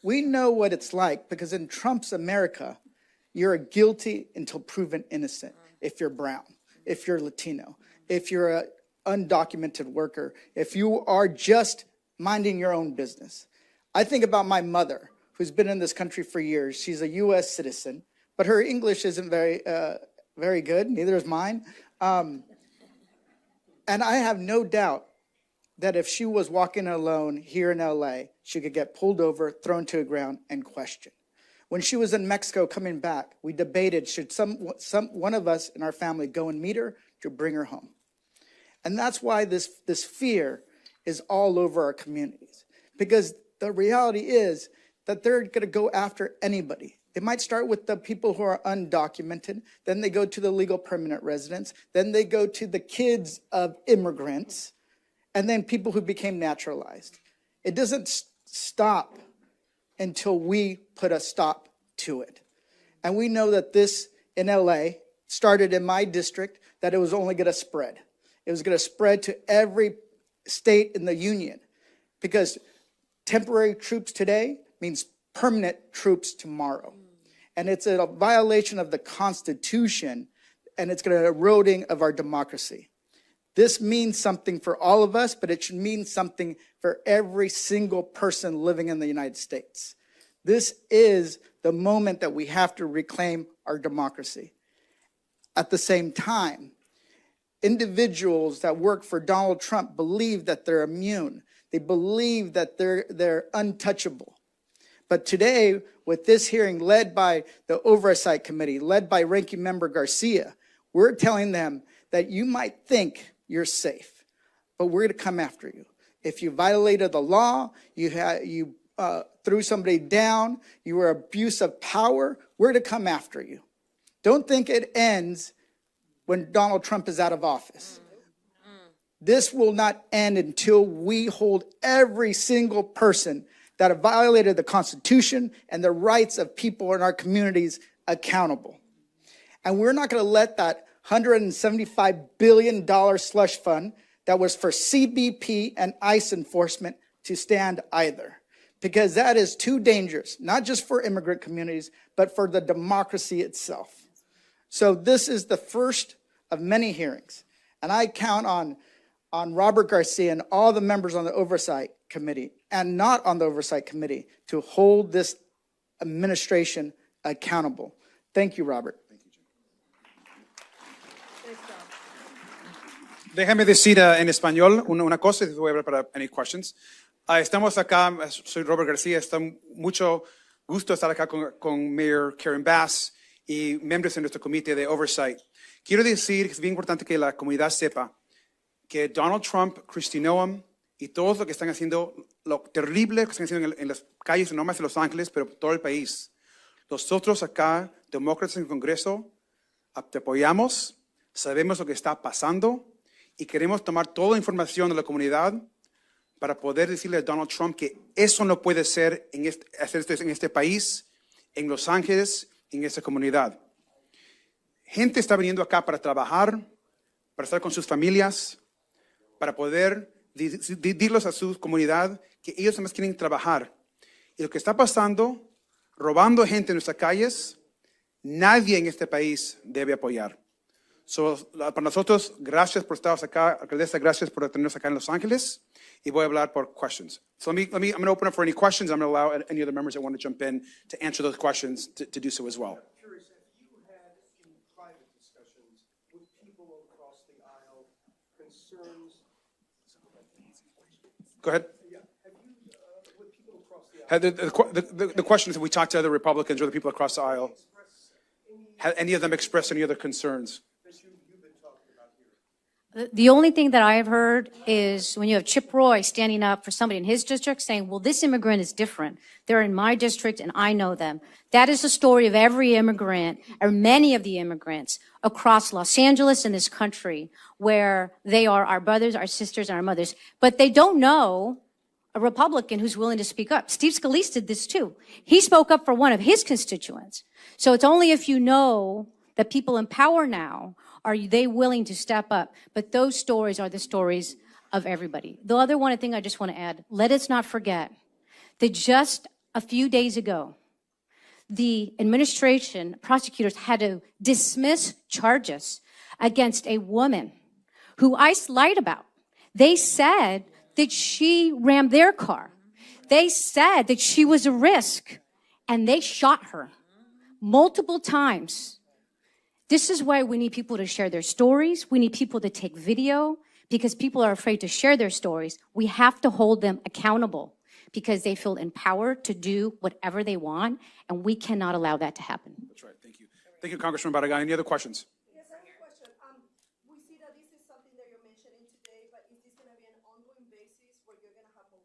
We know what it's like because in Trump's America, you're guilty until proven innocent. If you're brown, if you're Latino, if you're an undocumented worker, if you are just minding your own business. I think about my mother, who's been in this country for years. She's a U.S. citizen, but her English isn't very good. Neither is mine. And I have no doubt that if she was walking alone here in L.A., she could get pulled over, thrown to the ground, and questioned. When she was in Mexico coming back, we debated, should one of us in our family go and meet her to bring her home? And that's why this fear is all over our communities. Because the reality is that they're going to go after anybody. They might start with the people who are undocumented, then they go to the legal permanent residents, then they go to the kids of immigrants, and then people who became naturalized. It doesn't stop until we put a stop to it. And we know that this in LA started in my district, that it was only going to spread. It was going to spread to every state in the union, because temporary troops today means permanent troops tomorrow. And it's a violation of the Constitution, and it's going to eroding of our democracy. This means something for all of us, but it should mean something for every single person living in the United States. This is the moment that we have to reclaim our democracy. At the same time, individuals that work for Donald Trump believe that they're immune. They believe that they're untouchable. But today, with this hearing led by the Oversight Committee, led by Ranking Member Garcia, we're telling them that you might think you're safe, but we're going to come after you. If you violated the law, you threw somebody down, you were abuse of power, we're going to come after you. Don't think it ends when Donald Trump is out of office. This will not end until we hold every single person that have violated the Constitution and the rights of people in our communities accountable. And we're not going to let that $175 billion slush fund that was for CBP and ICE enforcement to stand either, because that is too dangerous, not just for immigrant communities, but for the democracy itself. So this is the first of many hearings, and I count on Robert Garcia and all the members on the Oversight Committee and not on the Oversight Committee to hold this administration accountable. Thank you, Robert. Déjame decir en español una cosa y después voy a hablar para any questions. Estamos acá, soy Robert García, está mucho gusto estar acá con Mayor Karen Bass y miembros de nuestro comité de Oversight. Quiero decir que es bien importante que la comunidad sepa que Donald Trump, Kristi Noem y todos los que están haciendo lo terrible que están haciendo en las calles, no más de Los Ángeles, pero todo el país. Nosotros acá, demócratas en el Congreso, te apoyamos, sabemos lo que está pasando y queremos tomar toda la información de la comunidad para poder decirle a Donald Trump que eso no puede ser en este país, en Los Ángeles, en esta comunidad. Gente está viniendo acá para trabajar, para estar con sus familias, para poder decirles a su comunidad que ellos además quieren trabajar. Y lo que está pasando, robando gente en nuestras calles, nadie en este país debe apoyar. Para nosotros, gracias por estar acá, alcaldesa, gracias por tenernos acá en Los Ángeles, y voy a hablar por questions. So I'm going to open up for any questions. I'm going to allow any other members that want to jump in to answer those questions to do so as well. I'm curious, have you had in private discussions with people across the aisle concerns? Go ahead. Yeah, have you, with people across the aisle? The question is, have we talked to other Republicans or other people across the aisle? Have any of them expressed any other concerns? The only thing that I have heard is when you have Chip Roy standing up for somebody in his district saying, well, this immigrant is different. They're in my district and I know them. That is the story of every immigrant, or many of the immigrants across Los Angeles and this country, where they are our brothers, our sisters, and our mothers. But they don't know a Republican who's willing to speak up. Steve Scalise did this too. He spoke up for one of his constituents. So it's only if you know that people in power now are they willing to step up? But those stories are the stories of everybody. The other one thing I just want to add, let us not forget that just a few days ago, the administration, prosecutors had to dismiss charges against a woman who ICE lied about. They said that she rammed their car. They said that she was a risk, and they shot her multiple times. This is why we need people to share their stories. We need people to take video because people are afraid to share their stories. We have to hold them accountable because they feel empowered to do whatever they want, and we cannot allow that to happen. That's right. Thank you. Thank you, Congressman Barragán. Any other questions? Yes, I have a question. We see that this is something that you're mentioning today, but is this going to be an ongoing basis where you're going to have more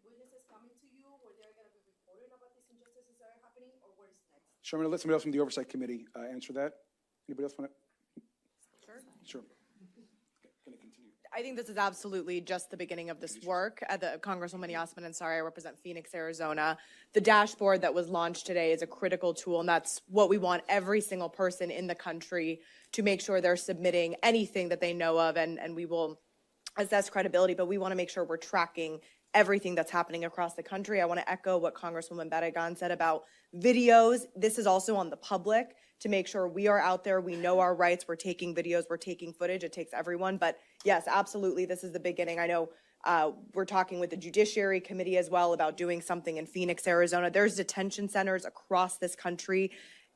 witnesses coming to you, where they're going to be reporting about these injustices that are happening, or what is next? Sure, I'm going to let somebody else from the Oversight Committee answer that. Anybody else want to? Sure. I think this is absolutely just the beginning of this work. The Congresswoman Yasmin Ansari, I represent Phoenix, Arizona. The dashboard that was launched today is a critical tool, and that's what we want every single person in the country to make sure they're submitting anything that they know of, and we will assess credibility, but we want to make sure we're tracking everything that's happening across the country. I want to echo what Congresswoman Barragán said about videos. This is also on the public to make sure we are out there, we know our rights, we're taking videos, we're taking footage, it takes everyone. But yes, absolutely, this is the beginning. I know we're talking with the Judiciary Committee as well about doing something in Phoenix, Arizona. There's detention centers across this country.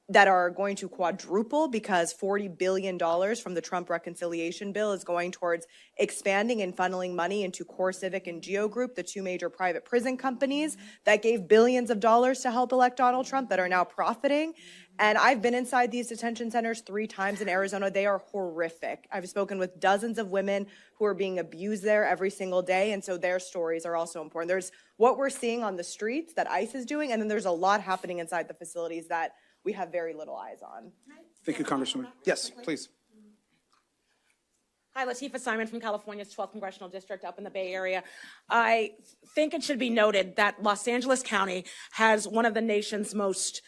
that are going to quadruple because $40 billion from the Trump reconciliation bill is going towards expanding and funneling money into Core Civic and Geo Group, the two major private prison companies that gave billions of dollars to help elect Donald Trump that are now profiting. And I've been inside these detention centers 3 times in Arizona. They are horrific. I've spoken with dozens of women who are being abused there every single day. And so their stories are also important. There's what we're seeing on the streets that ICE is doing, and then there's a lot happening inside the facilities that we have very little eyes on. Thank you, Congresswoman. Yes, please. Hi, Latifah Simon from California's 12th Congressional District up in the Bay Area. I think it should be noted that Los Angeles County has one of the nation's most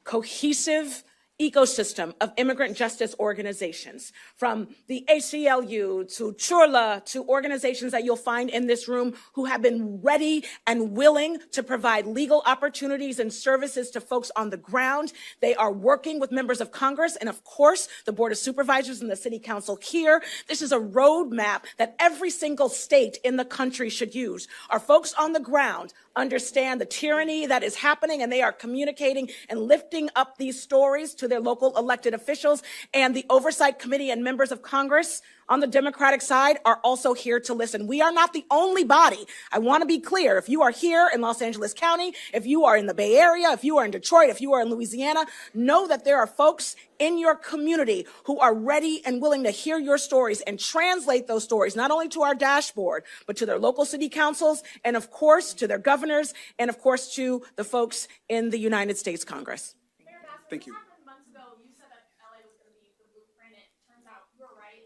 cohesive ecosystem of immigrant justice organizations, from the ACLU to Churla to organizations that you'll find in this room who have been ready and willing to provide legal opportunities and services to folks on the ground. They are working with members of Congress and, of course, the Board of Supervisors and the City Council here. This is a roadmap that every single state in the country should use. Our folks on the ground understand the tyranny that is happening, and they are communicating and lifting up these stories to their local elected officials. And the Oversight Committee and members of Congress on the Democratic side are also here to listen. We are not the only body. I want to be clear. If you are here in Los Angeles County, if you are in the Bay Area, if you are in Detroit, if you are in Louisiana, know that there are folks in your community who are ready and willing to hear your stories and translate those stories, not only to our dashboard, but to their local city councils, and of course, to their governors, and of course, to the folks in the United States Congress. Thank you. Months ago, you said that LA was going to be the blueprint. It turns out you were right.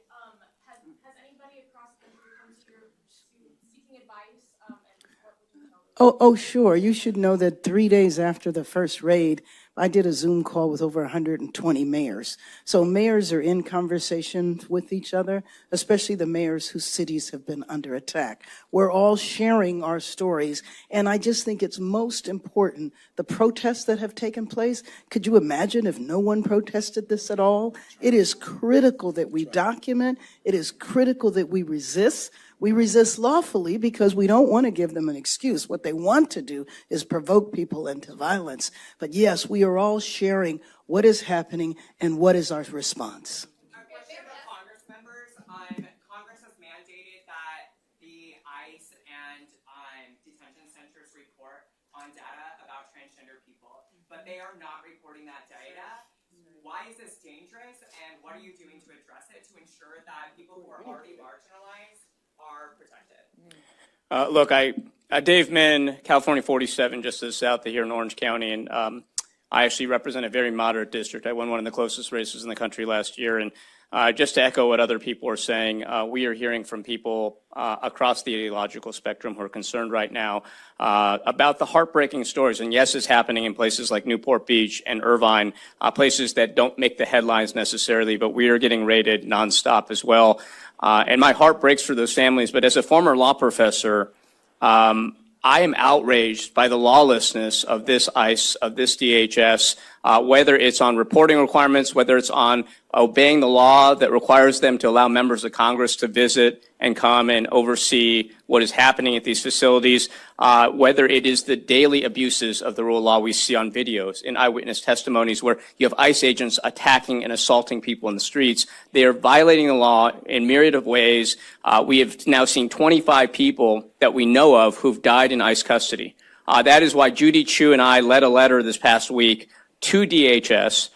Has anybody across the country come to your seeking advice? And what would you tell them? Oh, sure. You should know that 3 days after the first raid, I did a Zoom call with over 120 mayors. So mayors are in conversation with each other, especially the mayors whose cities have been under attack. We're all sharing our stories, and I just think it's most important, the protests that have taken place. Could you imagine if no one protested this at all? It is critical that we document. It is critical that we resist. We resist lawfully because we don't want to give them an excuse. What they want to do is provoke people into violence. But yes, we are all sharing what is happening and what is our response. Congress members, Congress has mandated that the ICE and detention centers report on data about transgender people, but they are not reporting that data. Why is this dangerous, and what are you doing to address it to ensure that people who are already marginalized are protected? Look, Dave Min, California 47, just to the south of here in Orange County, and I actually represent a very moderate district. I won one of the closest races in the country last year, and just to echo what other people are saying, we are hearing from people across the ideological spectrum who are concerned right now about the heartbreaking stories. And yes, it's happening in places like Newport Beach and Irvine, places that don't make the headlines necessarily, but we are getting raided nonstop as well. And my heart breaks for those families. But as a former law professor, I am outraged by the lawlessness of this ICE, of this DHS, whether it's on reporting requirements, whether it's on obeying the law that requires them to allow members of Congress to visit and come and oversee what is happening at these facilities, whether it is the daily abuses of the rule of law we see on videos, in eyewitness testimonies where you have ICE agents attacking and assaulting people in the streets. They are violating the law in myriad of ways. We have now seen 25 people that we know of who've died in ICE custody. That is why Judy Chu and I led a letter this past week to DHS,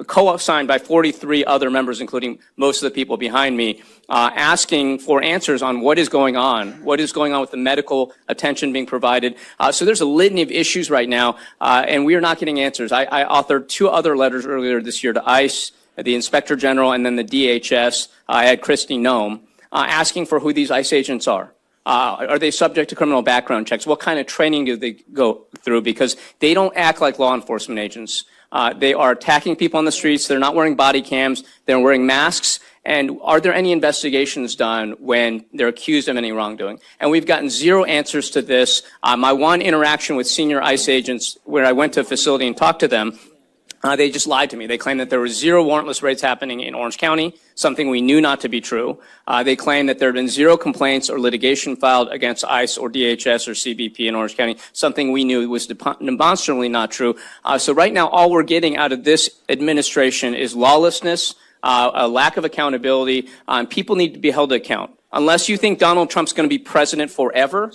co-signed by 43 other members, including most of the people behind me, asking for answers on what is going on with the medical attention being provided. So there's a litany of issues right now, and we are not getting answers. I authored 2 other letters earlier this year to ICE, the Inspector General, and then the DHS. I had Kristi Noem, asking for who these ICE agents are. Are they subject to criminal background checks? What kind of training do they go through? Because they don't act like law enforcement agents. They are attacking people on the streets. They're not wearing body cams. They're wearing masks. And are there any investigations done when they're accused of any wrongdoing? And we've gotten 0 answers to this. My one interaction with senior ICE agents where I went to a facility and talked to them, They just lied to me. They claimed that there were 0 warrantless raids happening in Orange County, something we knew not to be true. They claimed that there had been 0 complaints or litigation filed against ICE or DHS or CBP in Orange County, something we knew was demonstrably not true. So right now, all we're getting out of this administration is lawlessness, a lack of accountability. People need to be held to account. Unless you think Donald Trump's going to be president forever,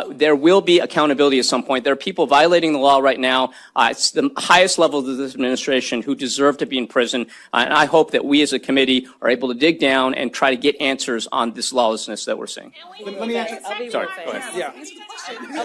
there will be accountability at some point. There are people violating the law right now. It's the highest level of this administration who deserve to be in prison. And I hope that we as a committee are able to dig down and try to get answers on this lawlessness that we're seeing. Let me answer. Sorry, go ahead. Yeah.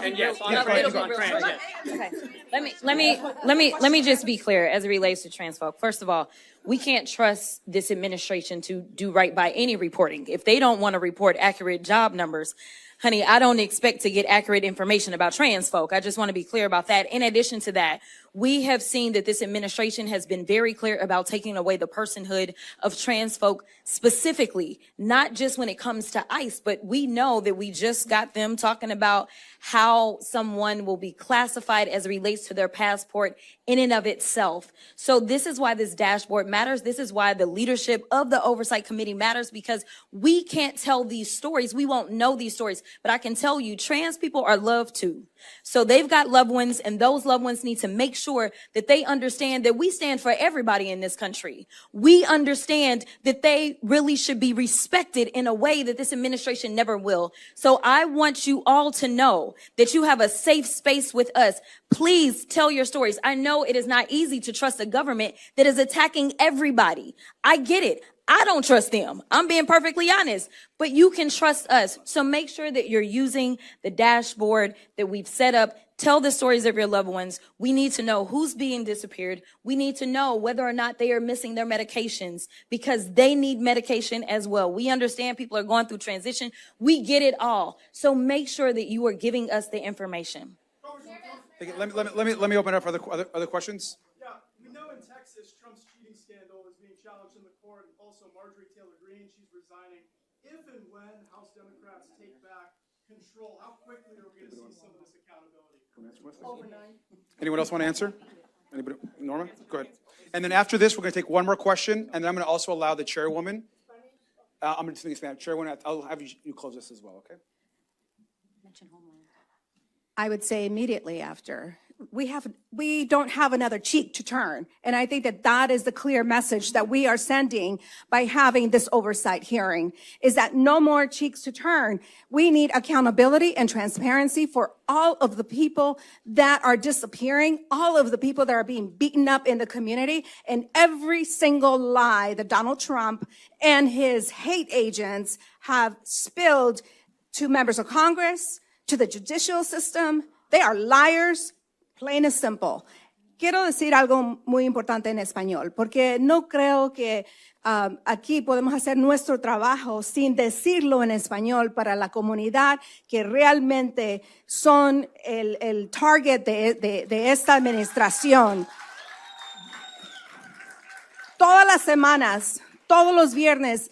And yes, Okay. Let me just be clear as it relates to trans folk. First of all, we can't trust this administration to do right by any reporting. If they don't want to report accurate job numbers, honey, I don't expect to get accurate information about trans folk. I just want to be clear about that. In addition to that, we have seen that this administration has been very clear about taking away the personhood of trans folk specifically, not just when it comes to ICE, but we know that we just got them talking about how someone will be classified as it relates to their passport in and of itself. So this is why this dashboard matters. This is why the leadership of the Oversight Committee matters, because we can't tell these stories. We won't know these stories, but I can tell you trans people are loved too. So they've got loved ones, and those loved ones need to make sure that they understand that we stand for everybody in this country. We understand that they really should be respected in a way that this administration never will. So I want you all to know that you have a safe space with us. Please tell your stories. I know it is not easy to trust a government that is attacking everybody. I get it. I don't trust them. I'm being perfectly honest, but you can trust us. So make sure that you're using the dashboard that we've set up. Tell the stories of your loved ones. We need to know who's being disappeared. We need to know whether or not they are missing their medications, because they need medication as well. We understand people are going through transition. We get it all. So make sure that you are giving us the information. Let me open it up for other questions. Yeah, we know in Texas, Trump's cheating scandal is being challenged in the court, and also Marjorie Taylor Greene, she's resigning. If and when House Democrats take back control, how quickly are we going to see some of this accountability? Overnight. Anyone else want to answer? Anybody? Norma? Go ahead. And then after this, we're going to take one more question, and then I'm going to also allow the chairwoman. I'm going to think it's chairwoman. I'll have you close this as well, okay? I would say immediately after. We don't have another cheek to turn. And I think that that is the clear message that we are sending by having this oversight hearing, is that no more cheeks to turn. We need accountability and transparency for all of the people that are disappearing, all of the people that are being beaten up in the community, and every single lie that Donald Trump and his hate agents have spilled to members of Congress, to the judicial system. They are liars. Plain and simple. Quiero decir algo muy importante en español, porque no creo que aquí podemos hacer nuestro trabajo sin decirlo en español para la comunidad que realmente son el target de esta administración. Todas las semanas, todos los viernes,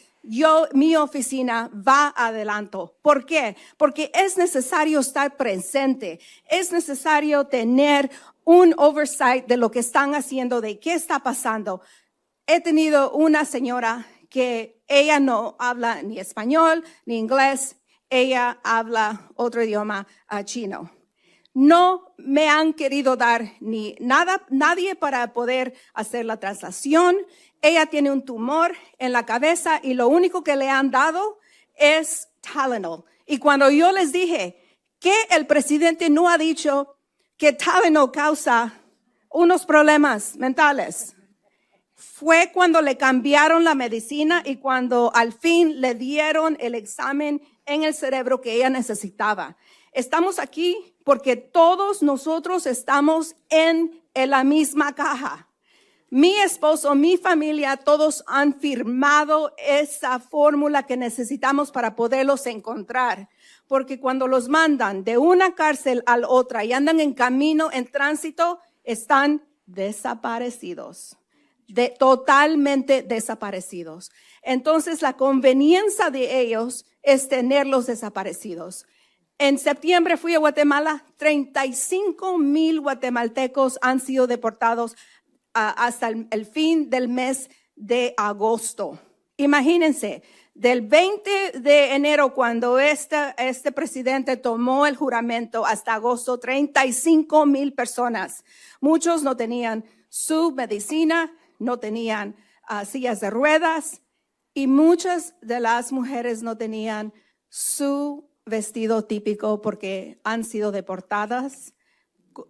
mi oficina va adelanto. ¿Por qué? Porque es necesario estar presente. Es necesario tener un oversight de lo que están haciendo, de qué está pasando. He tenido una señora que ella no habla ni español ni inglés. Ella habla otro idioma, chino. No me han querido dar ni nadie para poder hacer la traslación. Ella tiene un tumor en la cabeza y lo único que le han dado es Tylenol. Y cuando yo les dije que el presidente no ha dicho que Tylenol causa unos problemas mentales, fue cuando le cambiaron la medicina y cuando al fin le dieron el examen en el cerebro que ella necesitaba. Estamos aquí porque todos nosotros estamos en la misma caja. Mi esposo, mi familia, todos han firmado esa fórmula que necesitamos para poderlos encontrar. Porque cuando los mandan de una cárcel a la otra y andan en camino, en tránsito, están desaparecidos. Totalmente desaparecidos. Entonces, la conveniencia de ellos es tenerlos desaparecidos. En septiembre fui a Guatemala, 35,000 guatemaltecos han sido deportados hasta el fin del mes de agosto. Imagínense, del 20 de enero, cuando este presidente tomó el juramento, hasta agosto, 35,000 personas. Muchos no tenían su medicina, no tenían sillas de ruedas, y muchas de las mujeres no tenían su vestido típico porque han sido deportadas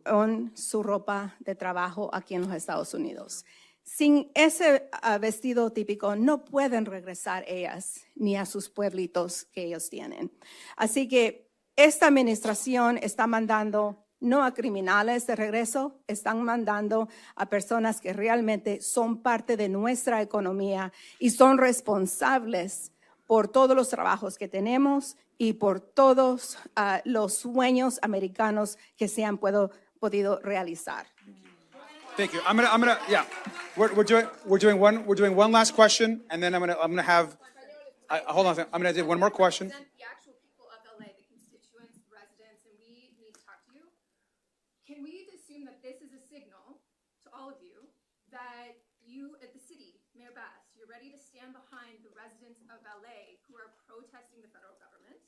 con su ropa de trabajo aquí en los Estados Unidos. Sin ese vestido típico no pueden regresar ellas ni a sus pueblitos que ellos tienen. Así que esta administración está mandando no a criminales de regreso, están mandando a personas que realmente son parte de nuestra economía y son responsables por todos los trabajos que tenemos y por todos los sueños americanos que se han podido realizar. Thank you. I'm gonna, yeah. We're doing one last question, and then I'm gonna have. Hold on a second. I'm gonna do one more question. The actual people of LA, the constituents, residents, and we need to talk to you. Can we assume that this is a signal to all of you that you at the city, Mayor Bass, you're ready to stand behind the residents of LA who are protesting the federal government,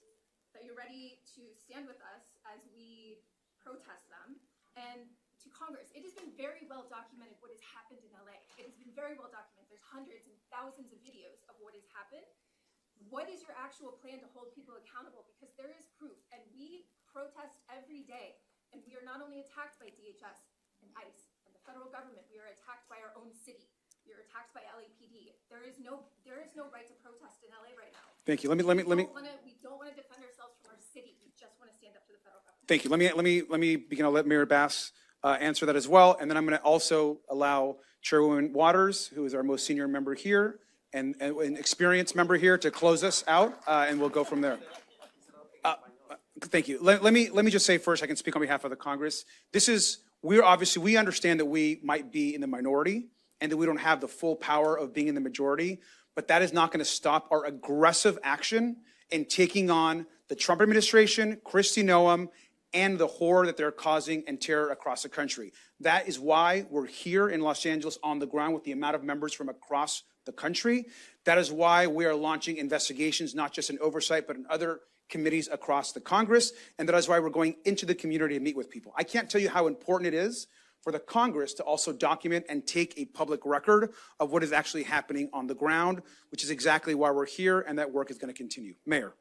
that you're ready to stand with us as we protest them, and to Congress, it has been very well documented what has happened in LA. It has been very well documented. There's hundreds and thousands of videos of what has happened. What is your actual plan to hold people accountable? Because there is proof, and we protest every day, and we are not only attacked by DHS and ICE and the federal government, we are attacked by our own city. We are attacked by LAPD. There is no right to protest in LA right now. Thank you. Let me. We don't want to defend ourselves from our city. We just want to stand up to the federal government. Thank you. Let me begin. I'll let Mayor Bass answer that as well, and then I'm going to also allow Chairwoman Waters, who is our most senior member here and an experienced member here, to close us out, and we'll go from there. Thank you. Let me just say first, I can speak on behalf of the Congress. We understand that we might be in the minority and that we don't have the full power of being in the majority, but that is not going to stop our aggressive action in taking on the Trump administration, Kristi Noem, and the horror that they're causing and terror across the country. That is why we're here in Los Angeles on the ground with the amount of members from across the country. That is why we are launching investigations, not just in oversight, but in other committees across the Congress. And that is why we're going into the community to meet with people. I can't tell you how important it is for the Congress to also document and take a public record of what is actually happening on the ground, which is exactly why we're here, and that work is going to continue. Mayor.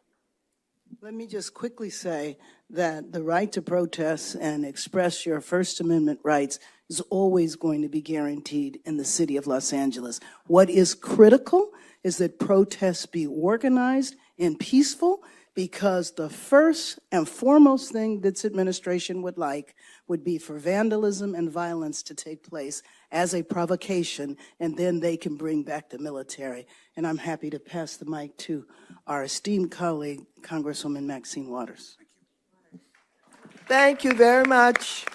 Let me just quickly say that the right to protest and express your First Amendment rights is always going to be guaranteed in the city of Los Angeles. What is critical is that protests be organized and peaceful, because the first and foremost thing this administration would be for vandalism and violence to take place as a provocation, and then they can bring back the military. And I'm happy to pass the mic to our esteemed colleague, Congresswoman Maxine Waters. Thank you very much.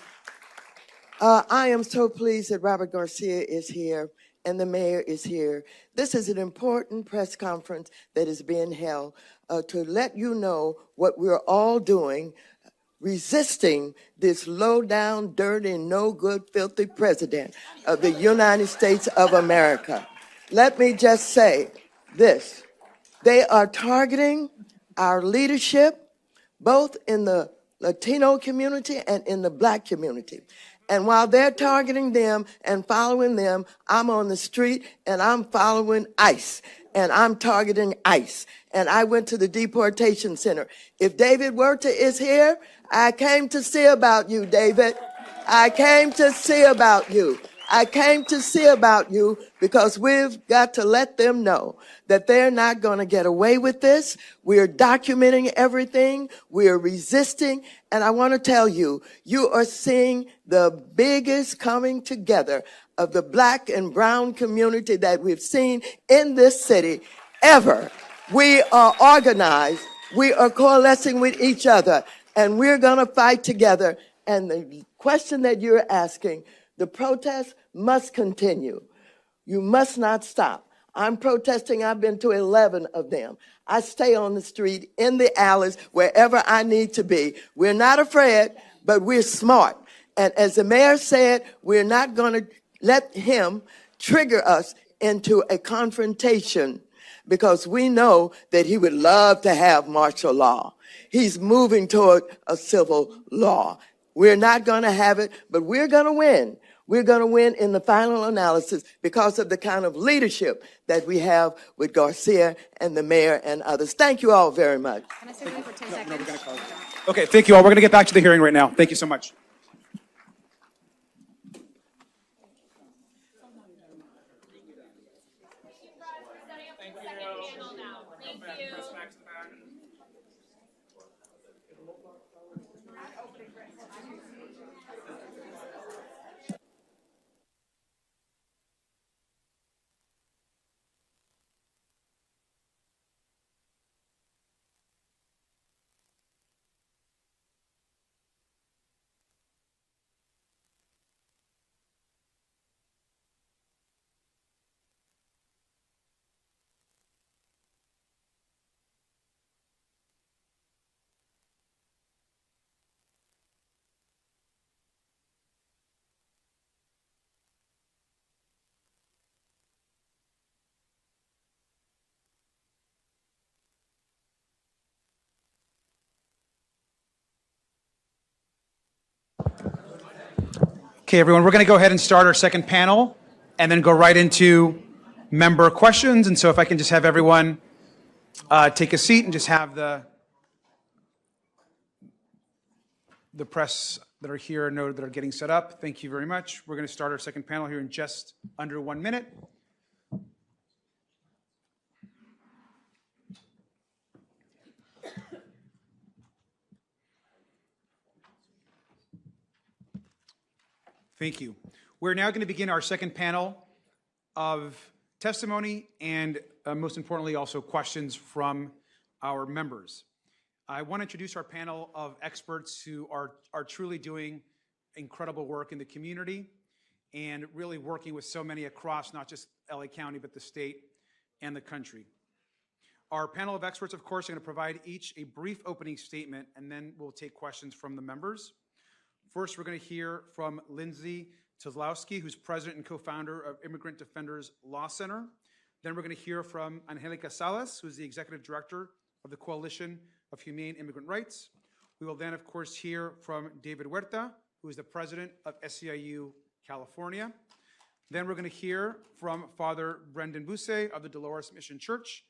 I am so pleased that Robert Garcia is here and the mayor is here. This is an important press conference that is being held to let you know what we're all doing, resisting this low-down, dirty, no-good, filthy president of the United States of America. Let me just say this. They are targeting our leadership, both in the Latino community and in the Black community. And while they're targeting them and following them, I'm on the street and I'm following ICE and I'm targeting ICE. And I went to the deportation center. If David Huerta is here, I came to see about you, David. I came to see about you. I came to see about you because we've got to let them know that they're not going to get away with this. We're documenting everything. We're resisting. And I want to tell you, you are seeing the biggest coming together of the Black and brown community that we've seen in this city ever. We are organized. We are coalescing with each other, and we're going to fight together. And the question that you're asking, the protest must continue. You must not stop. I'm protesting. I've been to 11 of them. I stay on the street, in the alleys, wherever I need to be. We're not afraid, but we're smart. And as the mayor said, we're not going to let him trigger us into a confrontation, because we know that he would love to have martial law. He's moving toward a civil law. We're not going to have it, but we're going to win. We're going to win in the final analysis because of the kind of leadership that we have with Garcia and the mayor and others. Thank you all very much. Can I say something for 10 seconds? Okay, thank you all. We're going to get back to the hearing right now. Thank you so much. Okay, everyone, we're going to go ahead and start our second panel and then go right into member questions. And so if I can just have everyone take a seat and just have the press that are here know that are getting set up. Thank you very much. We're going to start our second panel here in just under 1 minute. Thank you. We're now going to begin our second panel of testimony and, most importantly, also questions from our members. I want to introduce our panel of experts who are truly doing incredible work in the community and really working with so many across not just LA County, but the state and the country. Our panel of experts, of course, are going to provide each a brief opening statement, and then we'll take questions from the members. First, we're going to hear from Lindsay Kozlowski, who's president and co-founder of Immigrant Defenders Law Center. Then we're going to hear from Angelica Salas, who's the executive director of the Coalition of Humane Immigrant Rights. We will then, of course, hear from David Huerta, who is the president of SEIU California. Then we're going to hear from Father Brendan Busse of the Dolores Mission Church,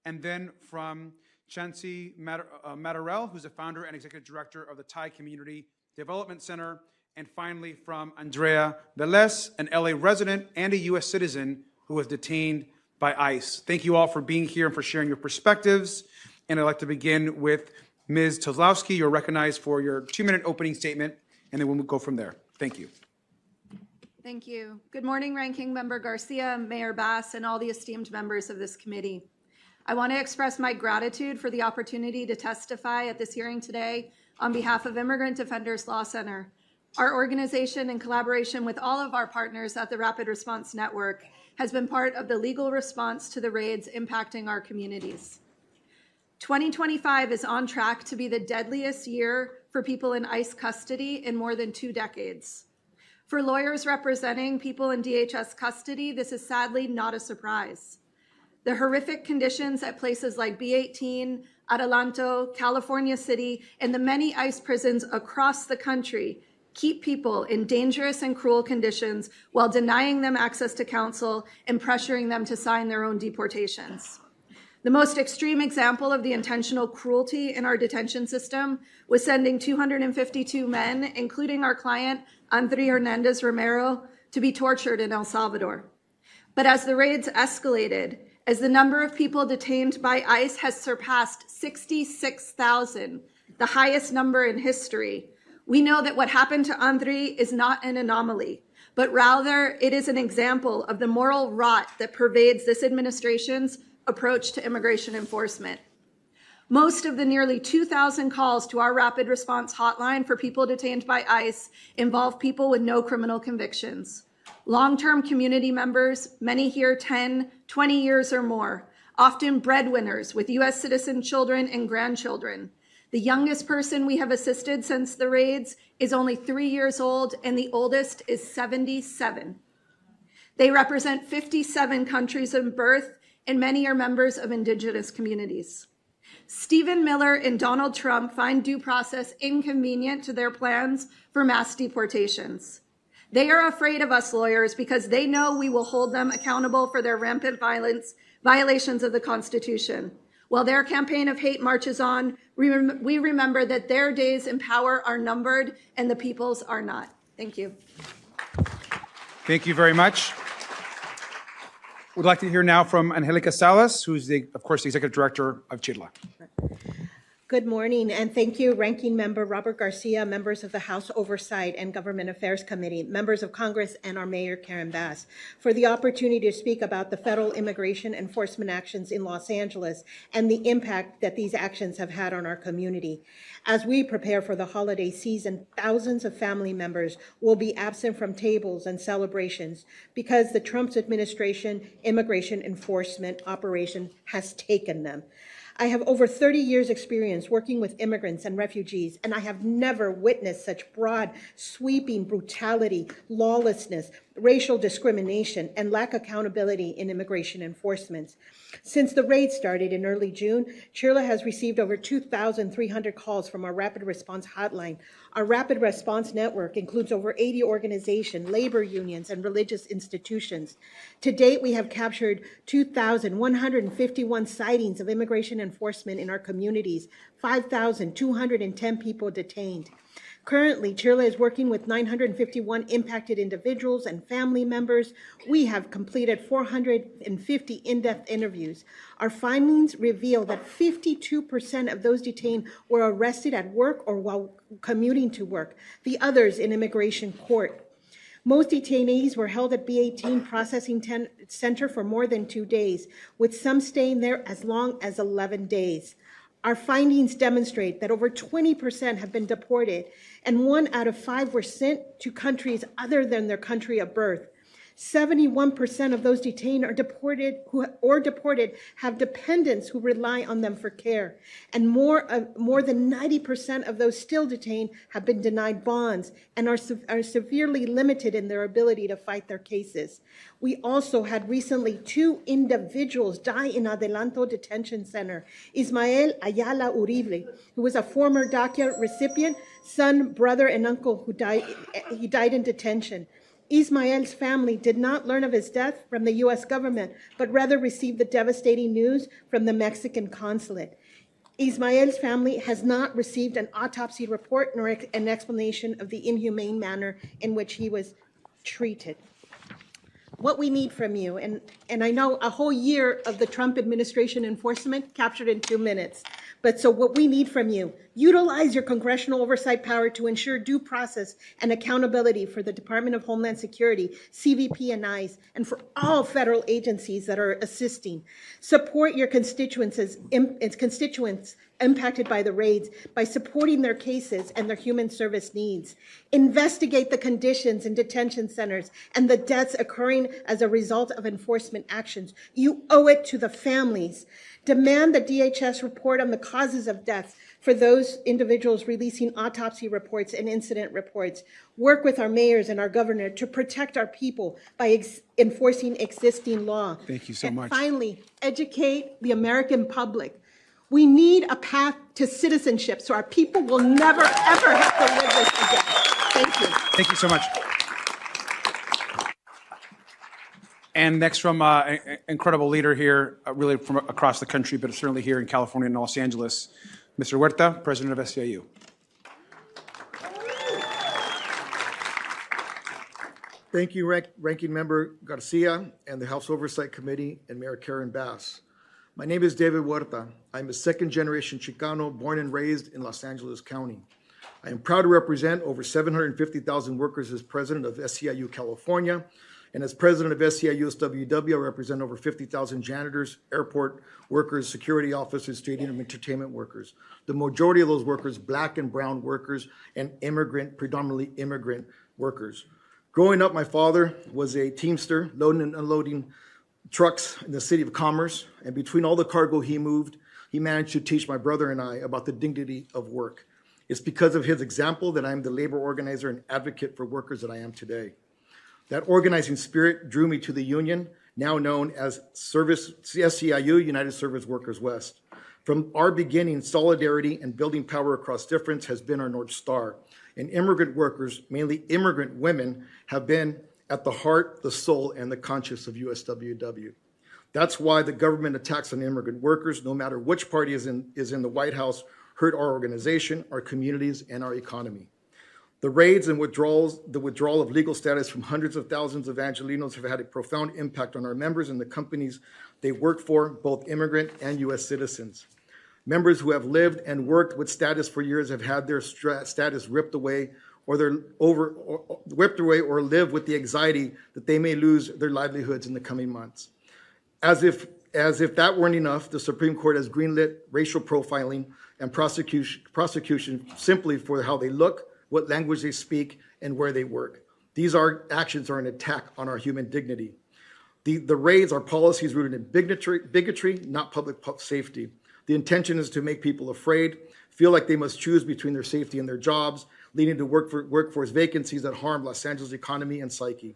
and then from Chancy Matarel, who's the founder and executive director of the Thai Community Development Center, and finally from Andrea Velez, an LA resident and a US citizen who was detained by ICE. Thank you all for being here and for sharing your perspectives. And I'd like to begin with Ms. Kozlowski. You're recognized for your 2-minute opening statement, and then we'll go from there. Thank you. Thank you. Good morning, Ranking Member Garcia, Mayor Bass, and all the esteemed members of this committee. I want to express my gratitude for the opportunity to testify at this hearing today on behalf of Immigrant Defenders Law Center. Our organization, in collaboration with all of our partners at the Rapid Response Network, has been part of the legal response to the raids impacting our communities. 2025 is on track to be the deadliest year for people in ICE custody in more than 2 decades. For lawyers representing people in DHS custody, this is sadly not a surprise. The horrific conditions at places like B-18, Adelanto, California City, and the many ICE prisons across the country keep people in dangerous and cruel conditions while denying them access to counsel and pressuring them to sign their own deportations. The most extreme example of the intentional cruelty in our detention system was sending 252 men, including our client, Andre Hernandez Romero, to be tortured in El Salvador. But as the raids escalated, as the number of people detained by ICE has surpassed 66,000, the highest number in history, we know that what happened to Andre is not an anomaly, but rather it is an example of the moral rot that pervades this administration's approach to immigration enforcement. Most of the nearly 2,000 calls to our rapid response hotline for people detained by ICE involve people with no criminal convictions. Long-term community members, many here 10, 20 years or more, often breadwinners with US citizen children and grandchildren. The youngest person we have assisted since the raids is only 3 years old, and the oldest is 77. They represent 57 countries of birth, and many are members of indigenous communities. Stephen Miller and Donald Trump find due process inconvenient to their plans for mass deportations. They are afraid of us lawyers because they know we will hold them accountable for their rampant violations of the Constitution. While their campaign of hate marches on, we remember that their days in power are numbered and the people's are not. Thank you. Thank you very much. We'd like to hear now from Angelica Salas, who's, of course, the Executive Director of CHIDLA. Good morning, and thank you, Ranking Member Robert Garcia, members of the House Oversight and Government Affairs Committee, members of Congress, and our Mayor, Karen Bass, for the opportunity to speak about the federal immigration enforcement actions in Los Angeles and the impact that these actions have had on our community. As we prepare for the holiday season, thousands of family members will be absent from tables and celebrations because the Trump administration immigration enforcement operation has taken them. I have over 30 years experience working with immigrants and refugees, and I have never witnessed such broad, sweeping brutality, lawlessness, racial discrimination, and lack of accountability in immigration enforcement. Since the raid started in early June, CHIDLA has received over 2,300 calls from our Rapid Response Hotline. Our Rapid Response Network includes over 80 organizations, labor unions, and religious institutions. To date, we have captured 2,151 sightings of immigration enforcement in our communities, 5,210 people detained. Currently, CHIDLA is working with 951 impacted individuals and family members. We have completed 450 in-depth interviews. Our findings reveal that 52% of those detained were arrested at work or while commuting to work, the others in immigration court. Most detainees were held at B-18 Processing Center for more than 2 days, with some staying there as long as 11 days. Our findings demonstrate that over 20% have been deported, and 1 out of 5 were sent to countries other than their country of birth. 71% of those detained are deported have dependents who rely on them for care, and more than 90% of those still detained have been denied bonds and are severely limited in their ability to fight their cases. We also had recently 2 individuals die in Adelanto Detention Center. Ismael Ayala Uribe, who was a former DACA recipient, son, brother, and uncle who died in detention. Ismael's family did not learn of his death from the U.S. government, but rather received the devastating news from the Mexican consulate. Ismael's family has not received an autopsy report nor an explanation of the inhumane manner in which he was treated. What we need from you, and I know a whole year of the Trump administration enforcement captured in 2 minutes, but so what we need from you, utilize your congressional oversight power to ensure due process and accountability for the Department of Homeland Security, CBP and ICE, and for all federal agencies that are assisting. Support your constituents impacted by the raids by supporting their cases and their human service needs. Investigate the conditions in detention centers and the deaths occurring as a result of enforcement actions. You owe it to the families. Demand the DHS report on the causes of death for those individuals releasing autopsy reports and incident reports. Work with our mayors and our governor to protect our people by enforcing existing law. Thank you so much. Finally, educate the American public. We need a path to citizenship so our people will never, ever have to live this again. Thank you. Thank you so much. And next from an incredible leader here, really from across the country, but certainly here in California and Los Angeles, Mr. Huerta, President of SEIU. Thank you, Ranking Member Garcia and the House Oversight Committee and Mayor Karen Bass. My name is David Huerta. I'm a second-generation Chicano born and raised in Los Angeles County. I am proud to represent over 750,000 workers as president of SEIU California, and as president of SEIU SWW, I represent over 50,000 janitors, airport workers, security officers, stadium and entertainment workers. The majority of those workers, black and brown workers, and predominantly immigrant workers. Growing up, my father was a teamster, loading and unloading trucks in the city of Commerce, and between all the cargo he moved, he managed to teach my brother and I about the dignity of work. It's because of his example that I'm the labor organizer and advocate for workers that I am today. That organizing spirit drew me to the union, now known as SCIU, United Service Workers West. From our beginning, solidarity and building power across difference has been our North Star. And immigrant workers, mainly immigrant women, have been at the heart, the soul, and the conscience of USWW. That's why the government attacks on immigrant workers, no matter which party is in the White House, hurt our organization, our communities, and our economy. The raids and the withdrawal of legal status from hundreds of thousands of Angelenos have had a profound impact on our members and the companies they work for, both immigrant and U.S. citizens. Members who have lived and worked with status for years have had their status ripped away or live with the anxiety that they may lose their livelihoods in the coming months. As if that weren't enough, the Supreme Court has greenlit racial profiling and prosecution simply for how they look, what language they speak, and where they work. These actions are an attack on our human dignity. The raids are policies rooted in bigotry, not public safety. The intention is to make people afraid, feel like they must choose between their safety and their jobs, leading to workforce vacancies that harm Los Angeles' economy and psyche.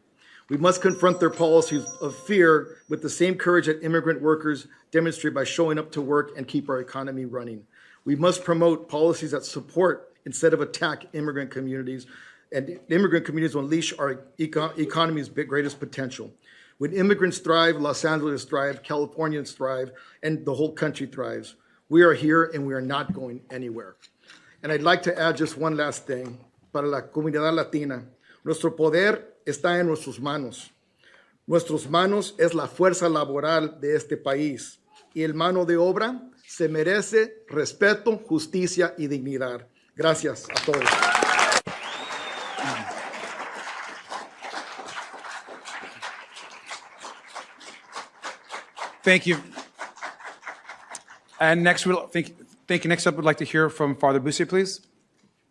We must confront their policies of fear with the same courage that immigrant workers demonstrate by showing up to work and keep our economy running. We must promote policies that support instead of attack immigrant communities, and immigrant communities will unleash our economy's greatest potential. When immigrants thrive, Los Angeles thrives, Californians thrive, and the whole country thrives. We are here and we are not going anywhere. And I'd like to add just one last thing. Para la comunidad latina, nuestro poder está en nuestras manos. Nuestras manos es la fuerza laboral de este país. Y el mano de obra se merece respeto, justicia y dignidad. Gracias a todos. Thank you. And next, thank you. Next up, we'd like to hear from Father Busse, please.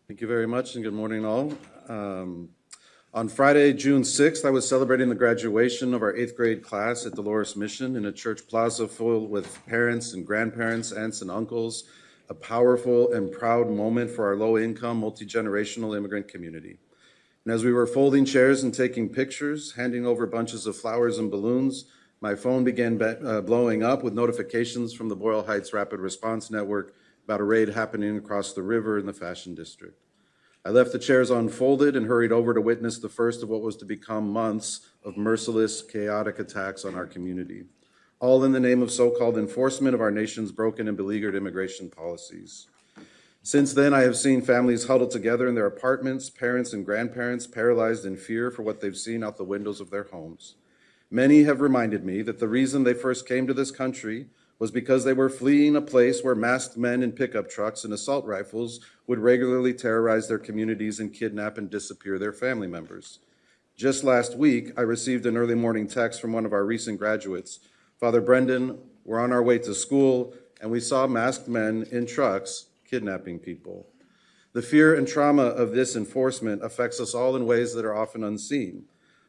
Thank you very much, and good morning, all. On Friday, June 6th, I was celebrating the graduation of our 8th grade class at Dolores Mission in a church plaza full with parents and grandparents, aunts and uncles, a powerful and proud moment for our low-income, multi-generational immigrant community. And as we were folding chairs and taking pictures, handing over bunches of flowers and balloons, my phone began blowing up with notifications from the Boyle Heights Rapid Response Network about a raid happening across the river in the Fashion District. I left the chairs unfolded and hurried over to witness the first of what was to become months of merciless, chaotic attacks on our community, all in the name of so-called enforcement of our nation's broken and beleaguered immigration policies. Since then, I have seen families huddled together in their apartments, parents and grandparents paralyzed in fear for what they've seen out the windows of their homes. Many have reminded me that the reason they first came to this country was because they were fleeing a place where masked men in pickup trucks and assault rifles would regularly terrorize their communities and kidnap and disappear their family members. Just last week, I received an early morning text from one of our recent graduates. Father Brendan, we're on our way to school, and we saw masked men in trucks kidnapping people. The fear and trauma of this enforcement affects us all in ways that are often unseen.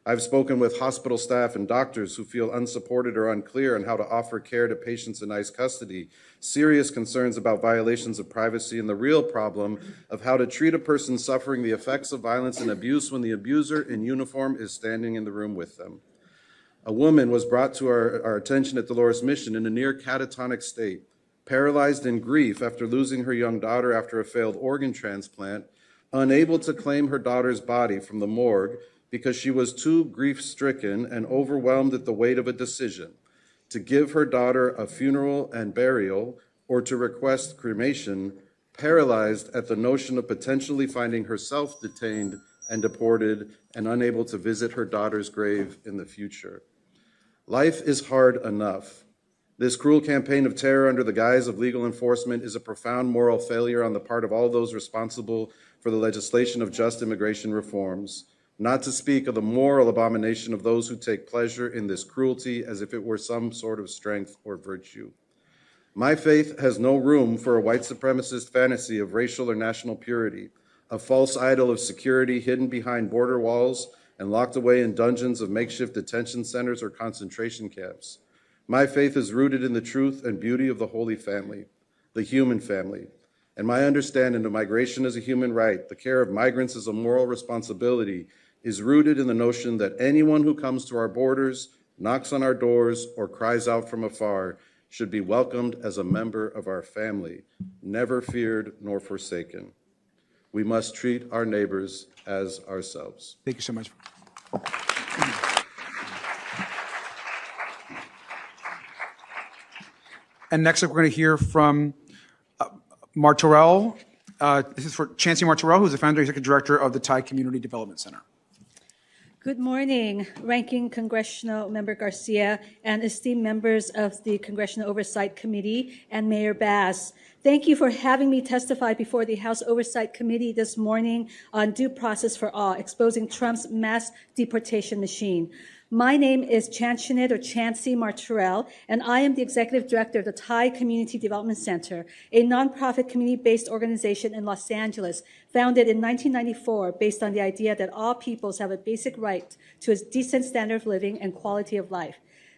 I've spoken with hospital staff and doctors who feel unsupported or unclear on how to offer care to patients in ICE custody, serious concerns about violations of privacy, and the real problem of how to treat a person suffering the effects of violence and abuse when the abuser in uniform is standing in the room with them. A woman was brought to our attention at Dolores Mission in a near catatonic state, paralyzed in grief after losing her young daughter after a failed organ transplant, unable to claim her daughter's body from the morgue because she was too grief-stricken and overwhelmed at the weight of a decision to give her daughter a funeral and burial or to request cremation, paralyzed at the notion of potentially finding herself detained and deported and unable to visit her daughter's grave in the future. Life is hard enough. This cruel campaign of terror under the guise of legal enforcement is a profound moral failure on the part of all those responsible for the legislation of just immigration reforms, not to speak of the moral abomination of those who take pleasure in this cruelty as if it were some sort of strength or virtue. My faith has no room for a white supremacist fantasy of racial or national purity, a false idol of security hidden behind border walls and locked away in dungeons of makeshift detention centers or concentration camps. My faith is rooted in the truth and beauty of the Holy Family, the human family, and my understanding of migration as a human right, the care of migrants as a moral responsibility, is rooted in the notion that anyone who comes to our borders, knocks on our doors, or cries out from afar should be welcomed as a member of our family, never feared nor forsaken. We must treat our neighbors as ourselves. Thank you so much. And next up, we're going to hear from Martorell. This is for Chancey Martorell, who's the founder and executive director of the Thai Community Development Center. Good morning, Ranking Congressional Member Garcia and esteemed members of the Congressional Oversight Committee and Mayor Bass. Thank you for having me testify before the House Oversight Committee this morning on due process for all, exposing Trump's mass deportation machine. My name is Chancey Martorell, and I am the Executive Director of the Thai Community Development Center, a nonprofit community-based organization in Los Angeles, founded in 1994 based on the idea that all peoples have a basic right to a decent standard of living and quality of life.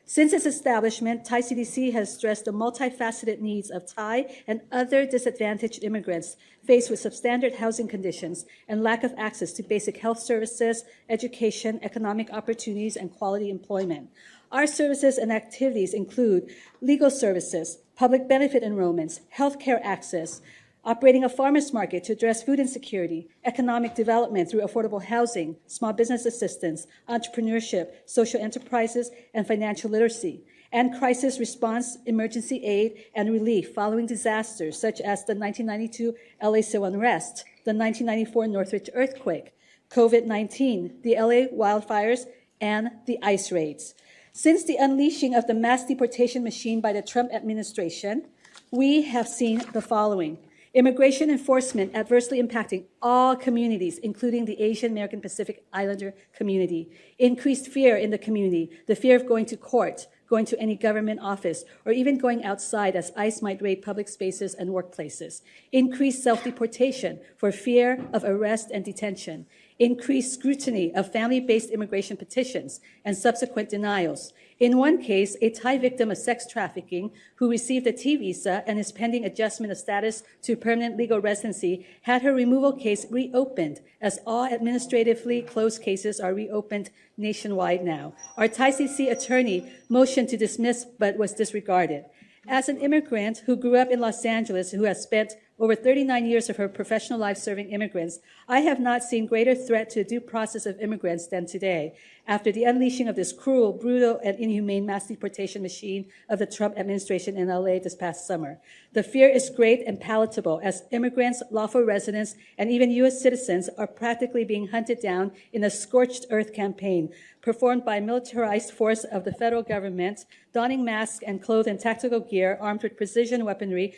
Since its establishment, Thai CDC has addressed the multifaceted needs of Thai and other disadvantaged immigrants faced with substandard housing conditions and lack of access to basic health services, education, economic opportunities, and quality employment. Our services and activities include legal services, public benefit enrollments, healthcare access, operating a farmers market to address food insecurity, economic development through affordable housing, small business assistance, entrepreneurship, social enterprises, and financial literacy, and crisis response, emergency aid, and relief following disasters such as the 1992 LA civil unrest, the 1994 Northridge earthquake, COVID-19, the LA wildfires, and the ICE raids. Since the unleashing of the mass deportation machine by the Trump administration, we have seen the following. Immigration enforcement adversely impacting all communities, including the Asian American Pacific Islander community. Increased fear in the community, the fear of going to court, going to any government office, or even going outside as ICE might raid public spaces and workplaces. Increased self-deportation for fear of arrest and detention. Increased scrutiny of family-based immigration petitions and subsequent denials. In one case, a Thai victim of sex trafficking who received a T visa and is pending adjustment of status to permanent legal residency had her removal case reopened, as all administratively closed cases are reopened nationwide now. Our Thai CC attorney motioned to dismiss but was disregarded. As an immigrant who grew up in Los Angeles, who has spent over 39 years of her professional life serving immigrants, I have not seen greater threat to the due process of immigrants than today, after the unleashing of this cruel, brutal, and inhumane mass deportation machine of the Trump administration in LA this past summer. The fear is great and palatable as immigrants, lawful residents, and even U.S. citizens are practically being hunted down in a scorched earth campaign performed by a militarized force of the federal government, donning masks and clothed in tactical gear, armed with precision weaponry,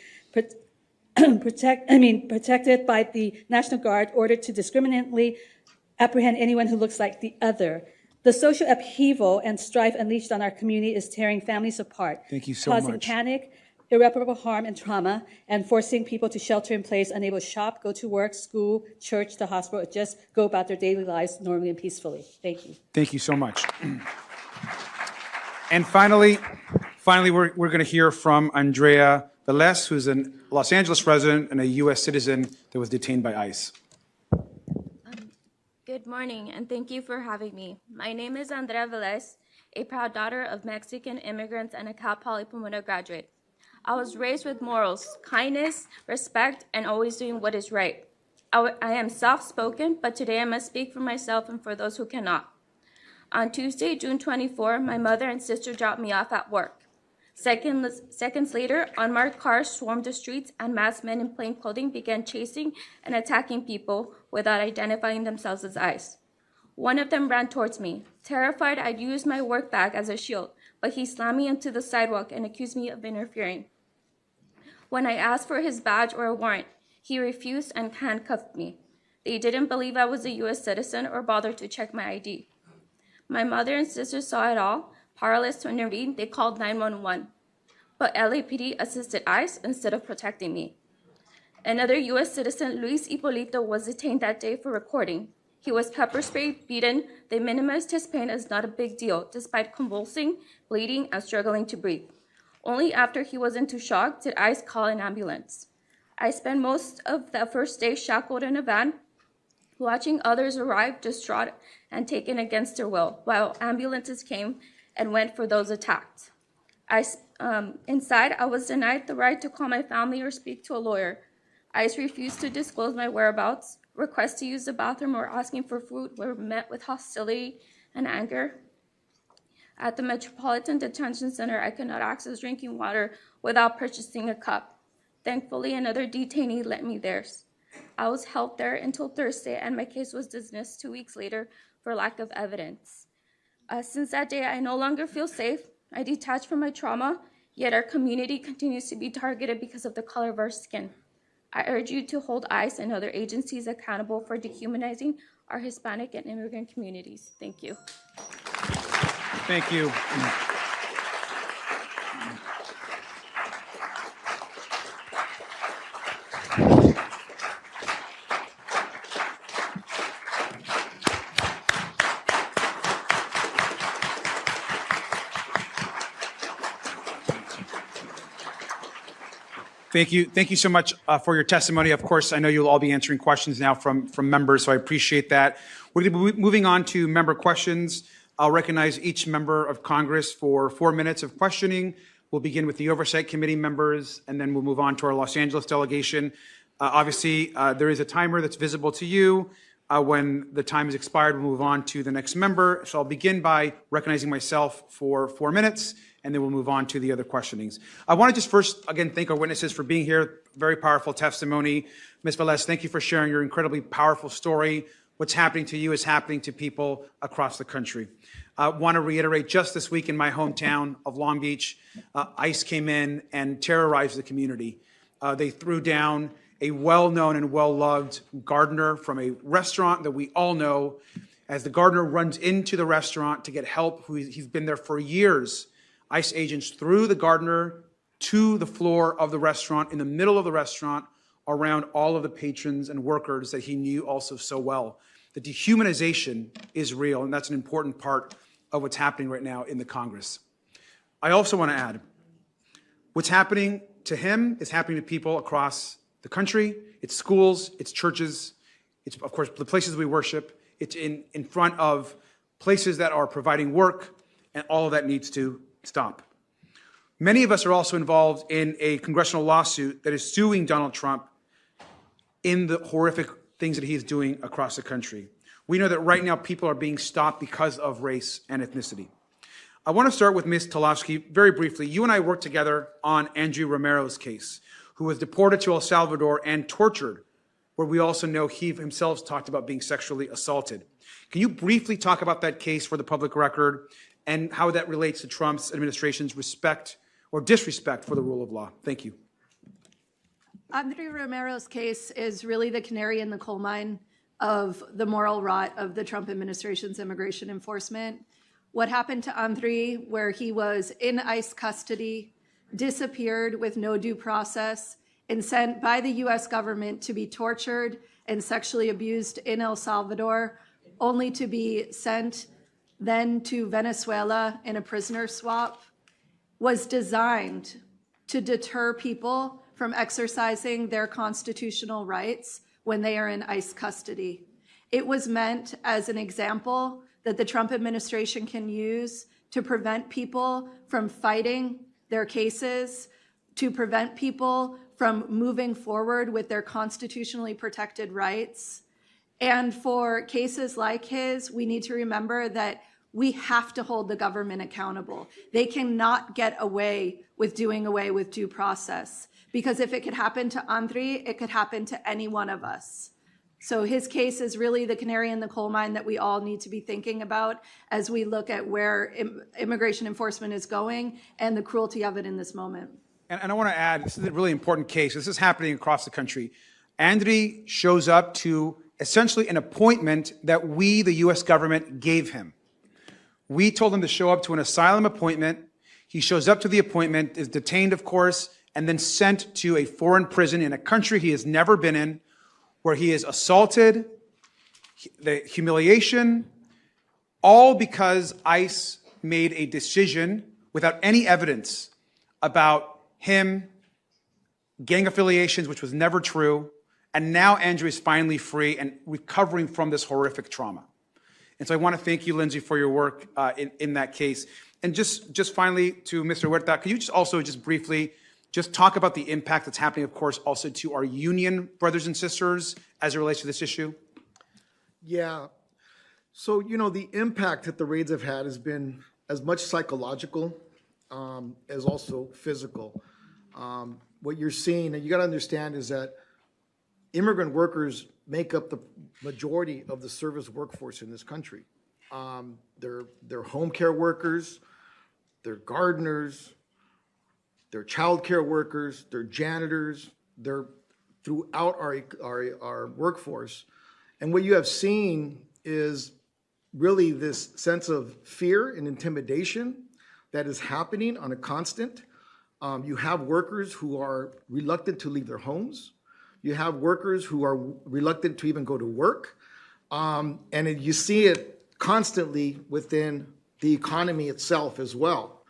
protected by the National Guard, ordered to discriminately apprehend anyone who looks like the other. The social upheaval and strife unleashed on our community is tearing families apart, Thank you so causing much. panic, irreparable harm, and trauma, and forcing people to shelter in place, unable to shop, go to work, school, church, the hospital, or just go about their daily lives normally and peacefully. Thank you. Thank you so much. And finally, we're going to hear from Andrea Velez, who's a Los Angeles resident and a U.S. citizen that was detained by ICE. Good morning, and thank you for having me. My name is Andrea Velez, a proud daughter of Mexican immigrants and a Cal Poly Pomona graduate. I was raised with morals, kindness, respect, and always doing what is right. I am soft-spoken, but today I must speak for myself and for those who cannot. On Tuesday, June 24, my mother and sister dropped me off at work. Seconds later, unmarked cars swarmed the streets and masked men in plain clothing began chasing and attacking people without identifying themselves as ICE. One of them ran towards me. Terrified, I'd used my work bag as a shield, but he slammed me into the sidewalk and accused me of interfering. When I asked for his badge or a warrant, he refused and handcuffed me. They didn't believe I was a U.S. citizen or bothered to check my ID. My mother and sister saw it all. Powerless to intervene, they called 911. But LAPD assisted ICE instead of protecting me. Another U.S. citizen, Luis Ippolito, was detained that day for recording. He was pepper sprayed, beaten. They minimized his pain as not a big deal, despite convulsing, bleeding, and struggling to breathe. Only after he was into shock did ICE call an ambulance. I spent most of the first day shackled in a van watching others arrive distraught and taken against their will, while ambulances came and went for those attacked. Inside, I was denied the right to call my family or speak to a lawyer. ICE refused to disclose my whereabouts. Requests to use the bathroom or asking for food were met with hostility and anger. At the Metropolitan Detention Center, I could not access drinking water without purchasing a cup. Thankfully, another detainee lent me theirs. I was held there until Thursday, and my case was dismissed 2 weeks later for lack of evidence. Since that day, I no longer feel safe. I detached from my trauma, yet our community continues to be targeted because of the color of our skin. I urge you to hold ICE and other agencies accountable for dehumanizing our Hispanic and immigrant communities. Thank you. Thank you. Thank you. Thank you so much for your testimony. Of course, I know you'll all be answering questions now from members, so I appreciate that. We're going to be moving on to member questions. I'll recognize each member of Congress for 4 minutes of questioning. We'll begin with the Oversight Committee members, and then we'll move on to our Los Angeles delegation. Obviously, there is a timer that's visible to you. When the time is expired, we'll move on to the next member. So I'll begin by recognizing myself for 4 minutes, and then we'll move on to the other questionings. I want to just first, again, thank our witnesses for being here. Very powerful testimony. Ms. Velez, thank you for sharing your incredibly powerful story. What's happening to you is happening to people across the country. I want to reiterate, just this week in my hometown of Long Beach, ICE came in and terrorized the community. They threw down a well-known and well-loved gardener from a restaurant that we all know. As the gardener runs into the restaurant to get help, he's been there for years, ICE agents threw the gardener to the floor of the restaurant, in the middle of the restaurant, around all of the patrons and workers that he knew also so well. The dehumanization is real, and that's an important part of what's happening right now in the Congress. I also want to add, what's happening to him is happening to people across the country. It's schools, it's churches, it's, of course, the places we worship. It's in front of places that are providing work, and all of that needs to stop. Many of us are also involved in a congressional lawsuit that is suing Donald Trump in the horrific things that he is doing across the country. We know that right now people are being stopped because of race and ethnicity. I want to start with Ms. Talafsky very briefly. You and I worked together on Andrew Romero's case, who was deported to El Salvador and tortured, where we also know he himself talked about being sexually assaulted. Can you briefly talk about that case for the public record and how that relates to Trump's administration's respect or disrespect for the rule of law? Thank you. Andrew Romero's case is really the canary in the coal mine of the moral rot of the Trump administration's immigration enforcement. What happened to Andre, where he was in ICE custody, disappeared with no due process, and sent by the US government to be tortured and sexually abused in El Salvador, only to be sent then to Venezuela in a prisoner swap, was designed to deter people from exercising their constitutional rights when they are in ICE custody. It was meant as an example that the Trump administration can use to prevent people from fighting their cases, to prevent people from moving forward with their constitutionally protected rights. And for cases like his, we need to remember that we have to hold the government accountable. They cannot get away with doing away with due process, because if it could happen to Andre, it could happen to any one of us. So his case is really the canary in the coal mine that we all need to be thinking about as we look at where immigration enforcement is going and the cruelty of it in this moment. And I want to add, this is a really important case. This is happening across the country. Andre shows up to essentially an appointment that we, the US government, gave him. We told him to show up to an asylum appointment. He shows up to the appointment, is detained, of course, and then sent to a foreign prison in a country he has never been in, where he is assaulted, the humiliation, all because ICE made a decision without any evidence about him, gang affiliations, which was never true, And now Andrew is finally free and recovering from this horrific trauma. And so I want to thank you, Lindsay, for your work in that case. And just finally to Mr. Huerta, could you just also just briefly just talk about the impact that's happening, of course, also to our union brothers and sisters as it relates to this issue? Yeah. So, the impact that the raids have had has been as much psychological as also physical. What you're seeing, and you got to understand, is that immigrant workers make up the majority of the service workforce in this country. They're home care workers, they're gardeners, they're child care workers, they're janitors, they're throughout our workforce. And what you have seen is really this sense of fear and intimidation that is happening on a constant. You have workers who are reluctant to leave their homes. You have workers who are reluctant to even go to work. You see it constantly within the economy itself as well.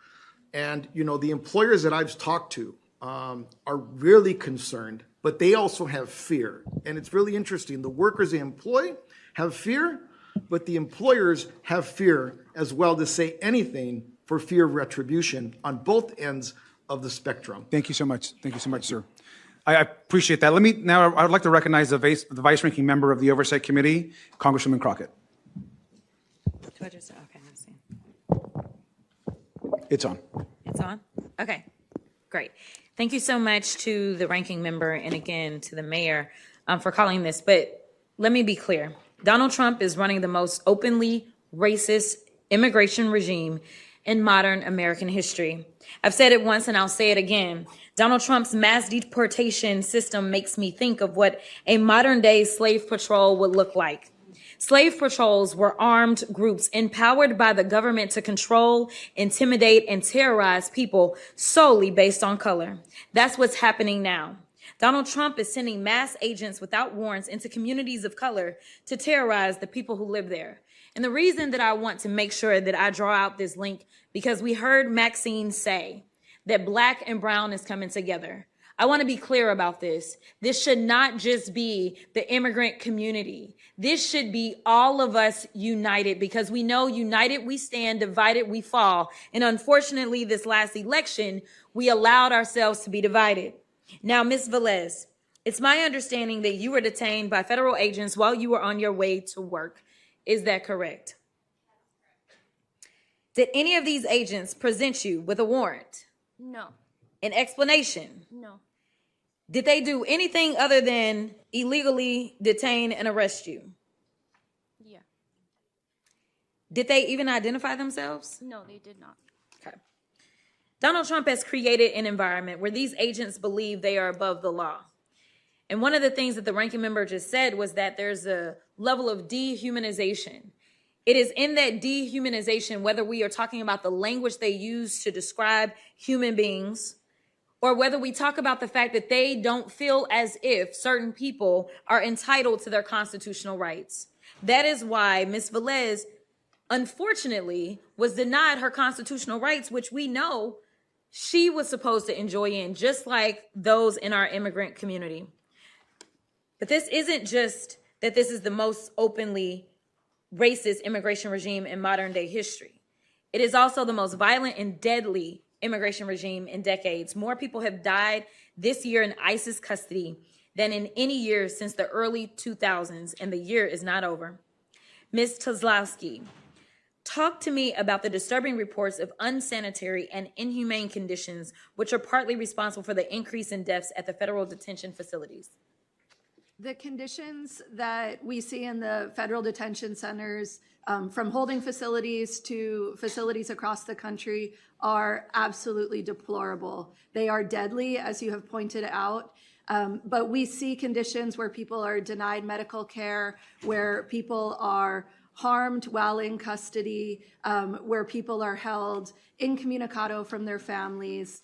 And, the employers that I've talked to are really concerned, but they also have fear. And it's really interesting. The workers they employ have fear, but the employers have fear as well to say anything for fear of retribution on both ends of the spectrum. Thank you so much. Thank you so much, sir. I appreciate that. I would like to recognize the vice-ranking member of the Oversight Committee, Congresswoman Crockett. Do I just, okay, let's see. It's on. It's on? Okay, great. Thank you so much to the ranking member and again to the mayor for calling this. But let me be clear. Donald Trump is running the most openly racist immigration regime in modern American history. I've said it once and I'll say it again. Donald Trump's mass deportation system makes me think of what a modern day slave patrol would look like. Slave patrols were armed groups empowered by the government to control, intimidate, and terrorize people solely based on color. That's what's happening now. Donald Trump is sending mass agents without warrants into communities of color to terrorize the people who live there. And the reason that I want to make sure that I draw out this link, because we heard Maxine say that Black and brown is coming together. I want to be clear about this. This should not just be the immigrant community. This should be all of us united, because we know united we stand, divided we fall. And unfortunately, this last election, we allowed ourselves to be divided. Now, Ms. Velez, it's my understanding that you were detained by federal agents while you were on your way to work. Is that correct? Did any of these agents present you with a warrant? No. An explanation? No. Did they do anything other than illegally detain and arrest you? Yeah. Did they even identify themselves? No, they did not. Okay. Donald Trump has created an environment where these agents believe they are above the law. And one of the things that the ranking member just said was that there's a level of dehumanization. It is in that dehumanization, whether we are talking about the language they use to describe human beings, or whether we talk about the fact that they don't feel as if certain people are entitled to their constitutional rights. That is why Ms. Velez, unfortunately, was denied her constitutional rights, which we know she was supposed to enjoy in, just like those in our immigrant community. But this isn't just that this is the most openly racist immigration regime in modern day history. It is also the most violent and deadly immigration regime in decades. More people have died this year in ISIS custody than in any year since the early 2000s, and the year is not over. Ms. Kozlowski, talk to me about the disturbing reports of unsanitary and inhumane conditions, which are partly responsible for the increase in deaths at the federal detention facilities. The conditions that we see in the federal detention centers, from holding facilities to facilities across the country, are absolutely deplorable. They are deadly, as you have pointed out. But we see conditions where people are denied medical care, where people are harmed while in custody, where people are held incommunicado from their families.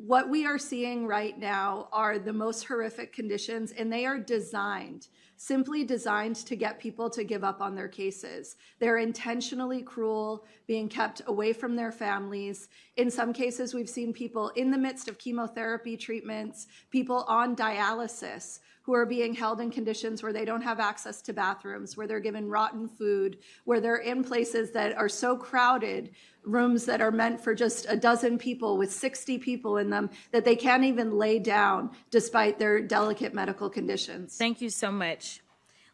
What we are seeing right now are the most horrific conditions, and they are designed simply designed to get people to give up on their cases. They're intentionally cruel, being kept away from their families. In some cases, we've seen people in the midst of chemotherapy treatments, people on dialysis who are being held in conditions where they don't have access to bathrooms, where they're given rotten food, where they're in places that are so crowded, rooms that are meant for just a dozen people with 60 people in them, that they can't even lay down despite their delicate medical conditions. Thank you so much.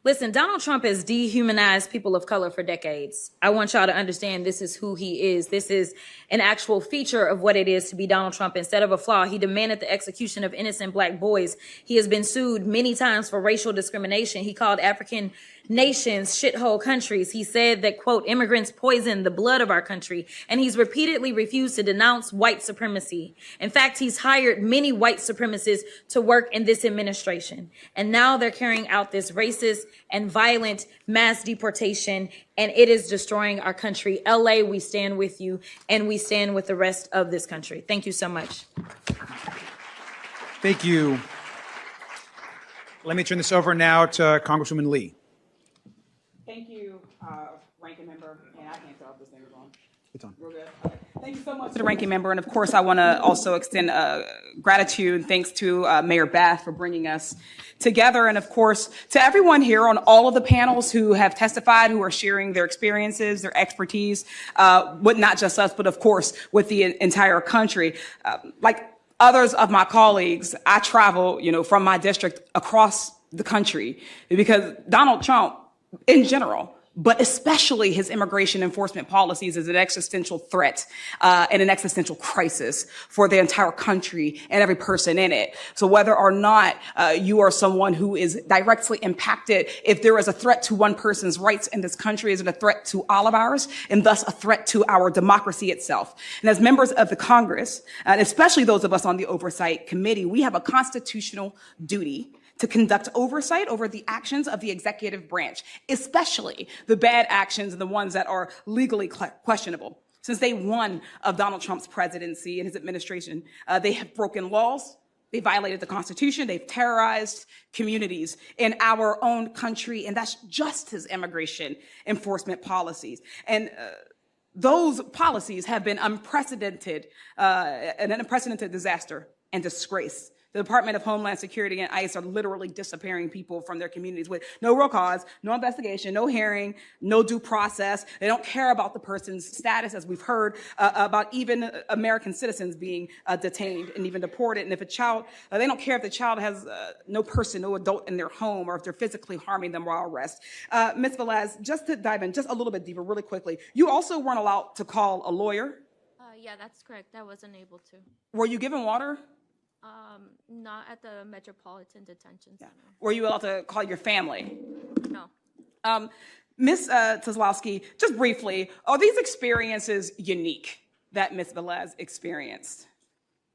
Listen, Donald Trump has dehumanized people of color for decades. I want y'all to understand this is who he is. This is an actual feature of what it is to be Donald Trump. Instead of a flaw, he demanded the execution of innocent Black boys. He has been sued many times for racial discrimination. He called African nations shithole countries. He said that, quote, immigrants poison the blood of our country. And he's repeatedly refused to denounce white supremacy. In fact, he's hired many white supremacists to work in this administration. And now they're carrying out this racist and violent mass deportation, and it is destroying our country. LA, we stand with you, and we stand with the rest of this country. Thank you so much. Thank you. Let me turn this over now to Congresswoman Lee. Thank you, Ranking Member, and I can't tell if this thing is on. It's on. Real good. Okay. Thank you so much to the Ranking Member, and of course, I want to also extend gratitude and thanks to Mayor Bass for bringing us together, and of course, to everyone here on all of the panels who have testified, who are sharing their experiences, their expertise, with not just us, but of course, with the entire country. Like others of my colleagues, I travel, from my district across the country because Donald Trump, in general, but especially his immigration enforcement policies, is an existential threat and an existential crisis for the entire country and every person in it. So whether or not you are someone who is directly impacted, if there is a threat to one person's rights in this country, is it a threat to all of ours, and thus a threat to our democracy itself? And as members of the Congress, and especially those of us on the Oversight Committee, we have a constitutional duty to conduct oversight over the actions of the executive branch, especially the bad actions and the ones that are legally questionable. Since day one of Donald Trump's presidency and his administration, they have broken laws, they violated the Constitution, they've terrorized communities in our own country, and that's just his immigration enforcement policies. And those policies have been unprecedented, an unprecedented disaster and disgrace. The Department of Homeland Security and ICE are literally disappearing people from their communities with no real cause, no investigation, no hearing, no due process. They don't care about the person's status, as we've heard about even American citizens being detained and even deported. And if a child, they don't care if the child has no person, no adult in their home, or if they're physically harming them while arrested. Ms. Velez, just to dive in just a little bit deeper really quickly, you also weren't allowed to call a lawyer? Yeah, that's correct. I wasn't able to. Were you given water? Not at the Metropolitan Detention Center. Were you allowed to call your family? No. Ms. Kozlowski, just briefly, are these experiences unique that Ms. Velez experienced?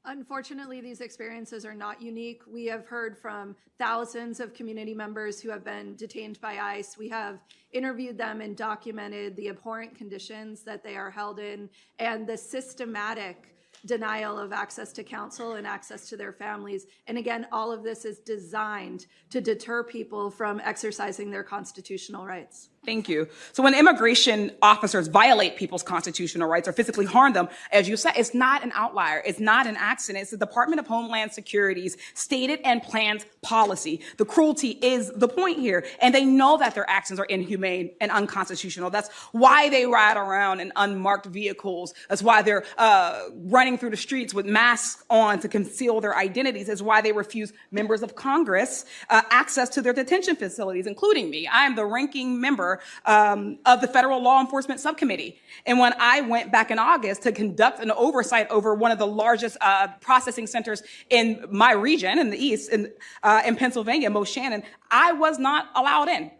Unfortunately, these experiences are not unique. We have heard from thousands of community members who have been detained by ICE. We have interviewed them and documented the abhorrent conditions that they are held in and the systematic denial of access to counsel and access to their families. And again, all of this is designed to deter people from exercising their constitutional rights. Thank you. So when immigration officers violate people's constitutional rights or physically harm them, as you said, it's not an outlier. It's not an accident. It's the Department of Homeland Security's stated and planned policy. The cruelty is the point here. And they know that their actions are inhumane and unconstitutional. That's why they ride around in unmarked vehicles. That's why they're running through the streets with masks on to conceal their identities. That's why they refuse members of Congress access to their detention facilities, including me. I am the ranking member of the Federal Law Enforcement Subcommittee. And when I went back in August to conduct an oversight over one of the largest processing centers in my region, in the East, in Pennsylvania, Moshannon, I was not allowed in.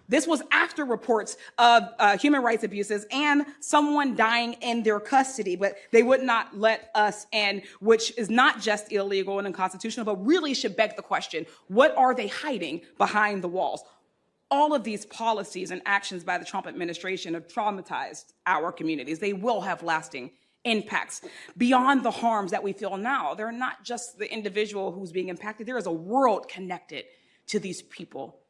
This was after reports of human rights abuses and someone dying in their custody, but they would not let us in, which is not just illegal and unconstitutional, but really should beg the question, what are they hiding behind the walls? All of these policies and actions by the Trump administration have traumatized our communities. They will have lasting impacts beyond the harms that we feel now. They're not just the individual who's being impacted. There is a world connected to these people.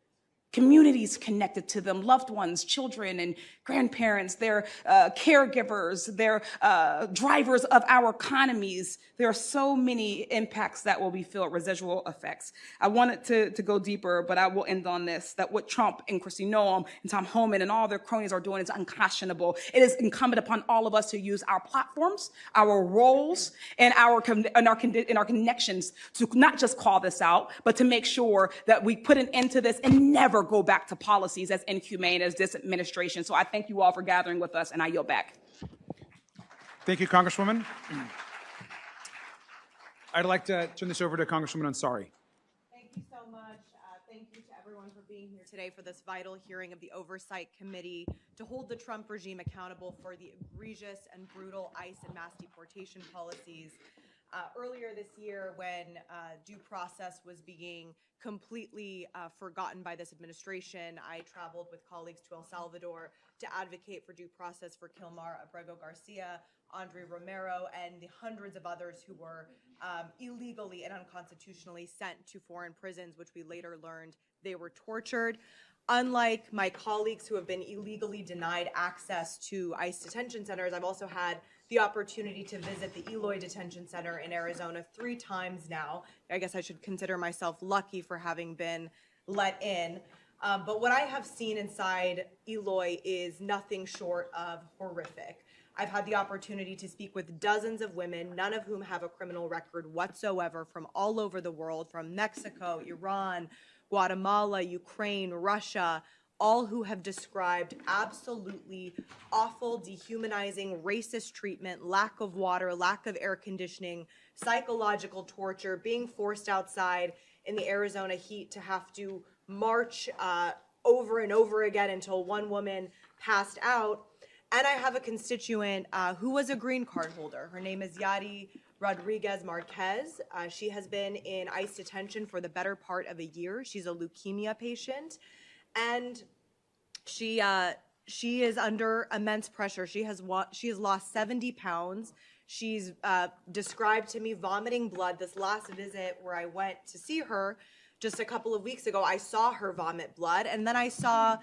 communities connected to them, loved ones, children and grandparents, they're caregivers, they're drivers of our economies. There are so many impacts that will be felt, residual effects. I wanted to go deeper, but I will end on this, that what Trump and Kristi Noem and Tom Homan and all their cronies are doing is unconscionable. It is incumbent upon all of us to use our platforms, our roles, and our connections to not just call this out, but to make sure that we put an end to this and never go back to policies as inhumane as this administration. So I thank you all for gathering with us, and I yield back. Thank you, Congresswoman. I'd like to turn this over to Congresswoman Ansari. Thank you so much. Thank you to everyone for being here today for this vital hearing of the Oversight Committee to hold the Trump regime accountable for the egregious and brutal ICE and mass deportation policies. Earlier this year, when due process was being completely forgotten by this administration, I traveled with colleagues to El Salvador to advocate for due process for Kilmar Abrego Garcia, Andre Romero, and the hundreds of others who were illegally and unconstitutionally sent to foreign prisons, which we later learned they were tortured. Unlike my colleagues who have been illegally denied access to ICE detention centers, I've also had the opportunity to visit the Eloy Detention Center in Arizona 3 times now. I guess I should consider myself lucky for having been let in. But what I have seen inside Eloy is nothing short of horrific. I've had the opportunity to speak with dozens of women, none of whom have a criminal record whatsoever, from all over the world, from Mexico, Iran, Guatemala, Ukraine, Russia, all who have described absolutely awful, dehumanizing, racist treatment, lack of water, lack of air conditioning, psychological torture, being forced outside in the Arizona heat to have to march over and over again until one woman passed out. And I have a constituent who was a green card holder. Her name is Yari Rodriguez Marquez. She has been in ICE detention for the better part of a year. She's a leukemia patient. And she is under immense pressure. She has lost 70 pounds. She's described to me vomiting blood. This last visit where I went to see her just a couple of weeks ago, I saw her vomit blood. And then I saw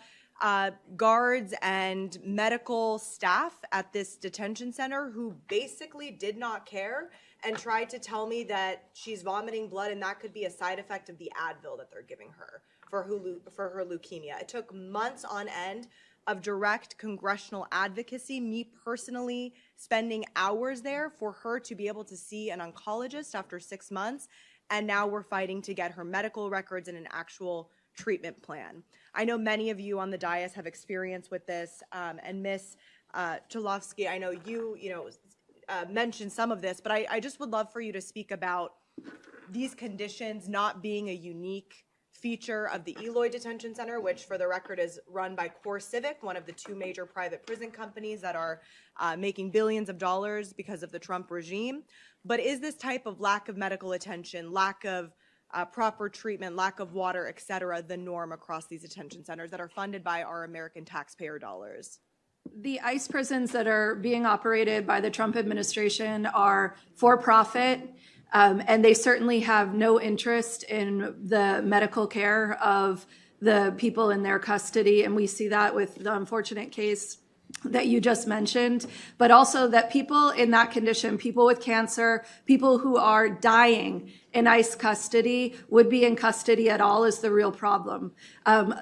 guards and medical staff at this detention center who basically did not care and tried to tell me that she's vomiting blood and that could be a side effect of the Advil that they're giving her for her leukemia. It took months on end of direct congressional advocacy, me personally spending hours there for her to be able to see an oncologist after 6 months. And now we're fighting to get her medical records and an actual treatment plan. I know many of you on the dais have experience with this, and Ms. Cholofsky, I know you mentioned some of this, but I just would love for you to speak about these conditions not being a unique feature of the Eloy Detention Center, which for the record is run by Core Civic, one of the 2 major private prison companies that are making billions of dollars because of the Trump regime. But is this type of lack of medical attention, lack of proper treatment, lack of water, et cetera, the norm across these detention centers that are funded by our American taxpayer dollars? The ICE prisons that are being operated by the Trump administration are for profit, and they certainly have no interest in the medical care of the people in their custody. And we see that with the unfortunate case that you just mentioned, but also that people in that condition, people with cancer, people who are dying in ICE custody would be in custody at all is the real problem.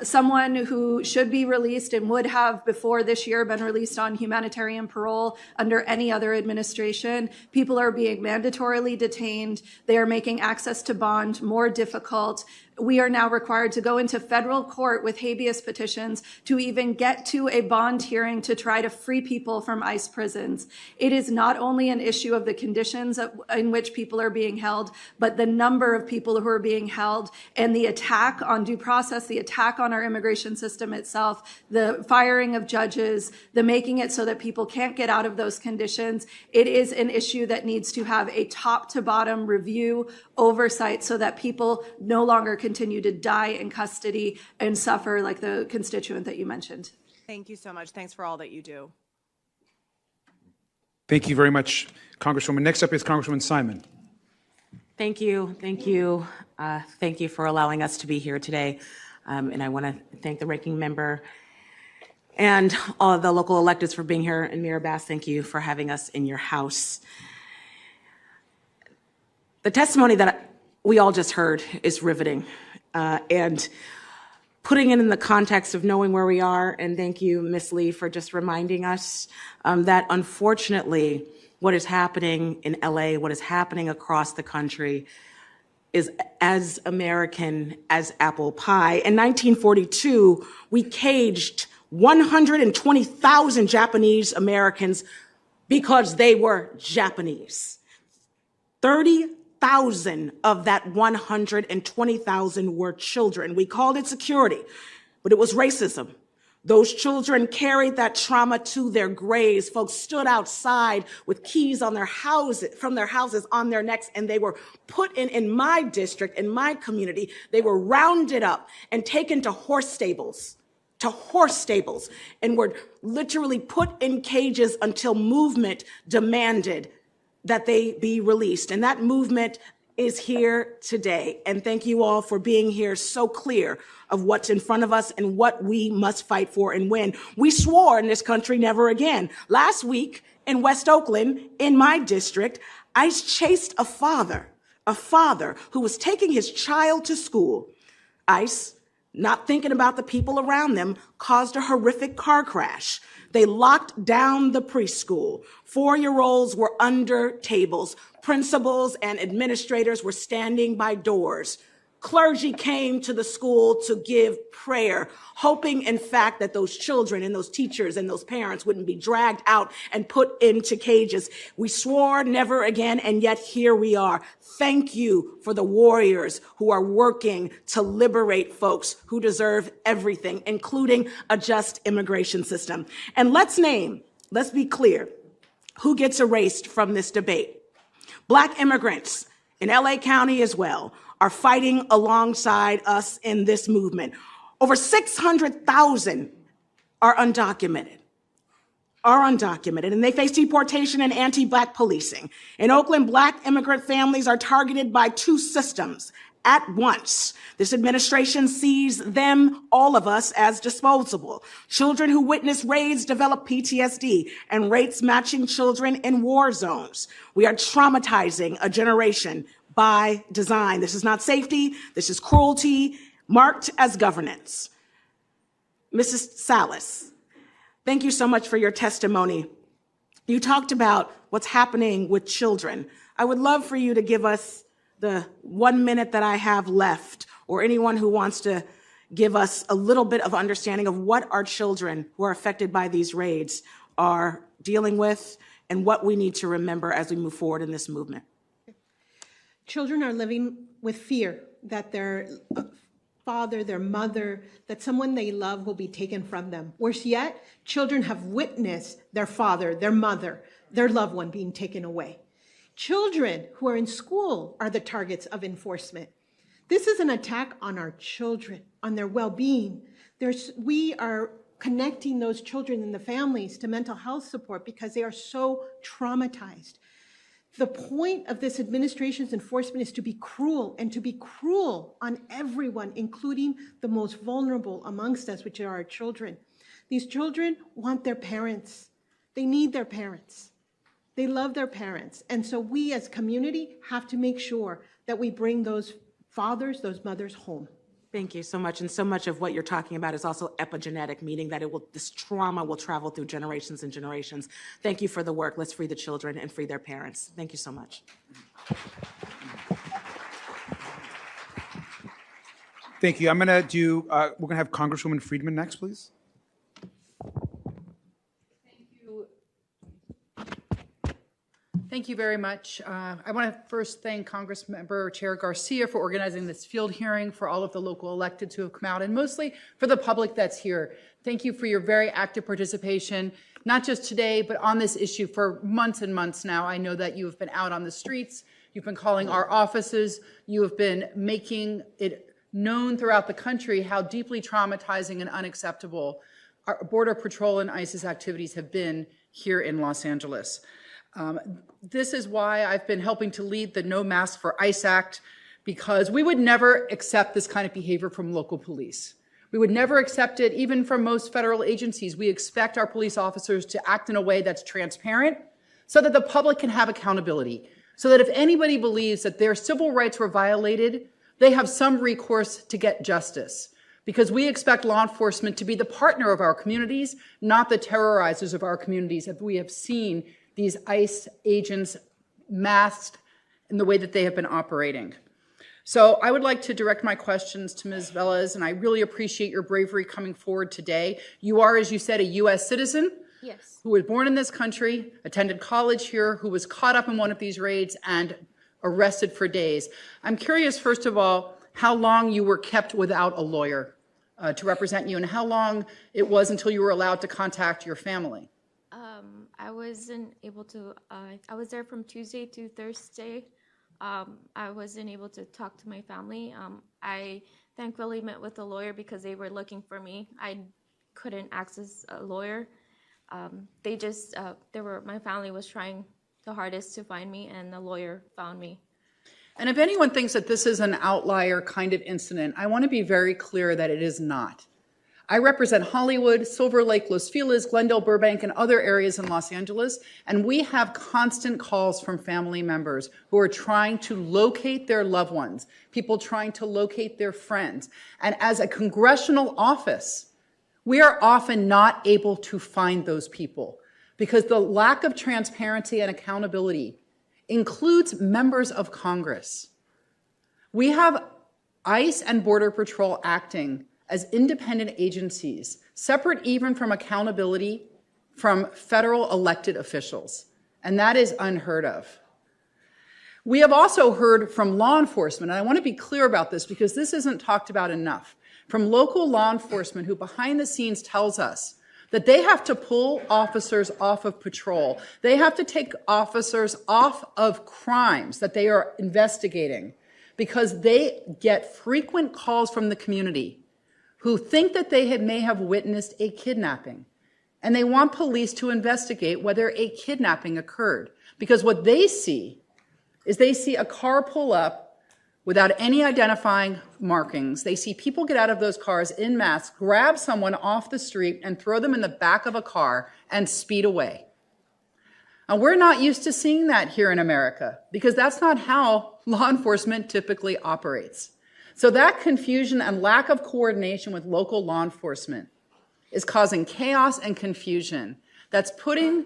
Someone who should be released and would have before this year been released on humanitarian parole under any other administration, people are being mandatorily detained. They are making access to bond more difficult. We are now required to go into federal court with habeas petitions to even get to a bond hearing to try to free people from ICE prisons. It is not only an issue of the conditions in which people are being held, but the number of people who are being held and the attack on due process, the attack on our immigration system itself, the firing of judges, the making it so that people can't get out of those conditions. It is an issue that needs to have a top to bottom review, oversight, so that people no longer continue to die in custody and suffer like the constituent that you mentioned. Thank you so much. Thanks for all that you do. Thank you very much, Congresswoman. Next up is Congresswoman Simon. Thank you. Thank you. Thank you for allowing us to be here today. And I want to thank the ranking member and all of the local electeds for being here. And Mayor Bass, thank you for having us in your house. The testimony that we all just heard is riveting. And putting it in the context of knowing where we are, and thank you, Ms. Lee, for just reminding us that unfortunately, what is happening in LA, what is happening across the country is as American as apple pie. In 1942, we caged 120,000 Japanese Americans because they were Japanese. 30,000 of that 120,000 were children. We called it security, but it was racism. Those children carried that trauma to their graves. Folks stood outside with keys on their houses, from their houses on their necks, and they were put in my district, in my community, they were rounded up and taken to horse stables, and were literally put in cages until movement demanded that they be released. And that movement is here today. And thank you all for being here so clear of what's in front of us and what we must fight for and win. We swore in this country never again. Last week in West Oakland, in my district, ICE chased a father who was taking his child to school. ICE, not thinking about the people around them, caused a horrific car crash. They locked down the preschool. 4-year-olds were under tables. Principals and administrators were standing by doors. Clergy came to the school to give prayer, hoping, in fact, that those children and those teachers and those parents wouldn't be dragged out and put into cages. We swore never again, and yet here we are. Thank you for the warriors who are working to liberate folks who deserve everything, including a just immigration system. And let's be clear, who gets erased from this debate. Black immigrants in LA County as well are fighting alongside us in this movement. Over 600,000 are undocumented, and they face deportation and anti-Black policing. In Oakland, Black immigrant families are targeted by 2 systems at once. This administration sees them, all of us, as disposable. Children who witness raids develop PTSD and rates matching children in war zones. We are traumatizing a generation by design. This is not safety, this is cruelty, marked as governance. Mrs. Salas, thank you so much for your testimony. You talked about what's happening with children. I would love for you to give us the 1 minute that I have left, or anyone who wants to give us a little bit of understanding of what our children who are affected by these raids are dealing with and what we need to remember as we move forward in this movement. Children are living with fear that their father, their mother, that someone they love will be taken from them. Worse yet, children have witnessed their father, their mother, their loved one being taken away. Children who are in school are the targets of enforcement. This is an attack on our children, on their well-being. We are connecting those children and the families to mental health support because they are so traumatized. The point of this administration's enforcement is to be cruel, and to be cruel on everyone, including the most vulnerable amongst us, which are our children. These children want their parents. They need their parents. They love their parents. And so we as community have to make sure that we bring those fathers, those mothers home. Thank you so much. And so much of what you're talking about is also epigenetic, meaning that this trauma will travel through generations and generations. Thank you for the work. Let's free the children and free their parents. Thank you so much. Thank you. I'm going to we're going to have Congresswoman Friedman next, please. Thank you very much. I want to first thank Congressmember Chair Garcia for organizing this field hearing, for all of the local electeds who have come out, and mostly for the public that's here. Thank you for your very active participation, not just today, but on this issue for months and months now. I know that you have been out on the streets, you've been calling our offices, you have been making it known throughout the country how deeply traumatizing and unacceptable our Border Patrol and ICE's activities have been here in Los Angeles. This is why I've been helping to lead the No Mask for ICE Act, because we would never accept this kind of behavior from local police. We would never accept it even from most federal agencies. We expect our police officers to act in a way that's transparent so that the public can have accountability, so that if anybody believes that their civil rights were violated, they have some recourse to get justice. Because we expect law enforcement to be the partner of our communities, not the terrorizers of our communities, as we have seen these ICE agents masked in the way that they have been operating. So I would like to direct my questions to Ms. Velez, and I really appreciate your bravery coming forward today. You are, as you said, a U.S. citizen. Yes. Who was born in this country, attended college here, who was caught up in one of these raids and arrested for days. I'm curious, first of all, how long you were kept without a lawyer to represent you, and how long it was until you were allowed to contact your family. I wasn't able to, I was there from Tuesday to Thursday. I wasn't able to talk to my family. I thankfully met with a lawyer because they were looking for me. I couldn't access a lawyer. My family was trying the hardest to find me, and the lawyer found me. And if anyone thinks that this is an outlier kind of incident, I want to be very clear that it is not. I represent Hollywood, Silver Lake, Los Feliz, Glendale, Burbank, and other areas in Los Angeles, and we have constant calls from family members who are trying to locate their loved ones, people trying to locate their friends. And as a congressional office, we are often not able to find those people because the lack of transparency and accountability includes members of Congress. We have ICE and Border Patrol acting as independent agencies, separate even from accountability from federal elected officials, and that is unheard of. We have also heard from law enforcement, and I want to be clear about this because this isn't talked about enough, from local law enforcement who behind the scenes tells us that they have to pull officers off of patrol. They have to take officers off of crimes that they are investigating because they get frequent calls from the community who think that they may have witnessed a kidnapping. And they want police to investigate whether a kidnapping occurred. Because what they see is they see a car pull up without any identifying markings. They see people get out of those cars en masse, grab someone off the street and throw them in the back of a car and speed away. And we're not used to seeing that here in America because that's not how law enforcement typically operates. So that confusion and lack of coordination with local law enforcement is causing chaos and confusion that's putting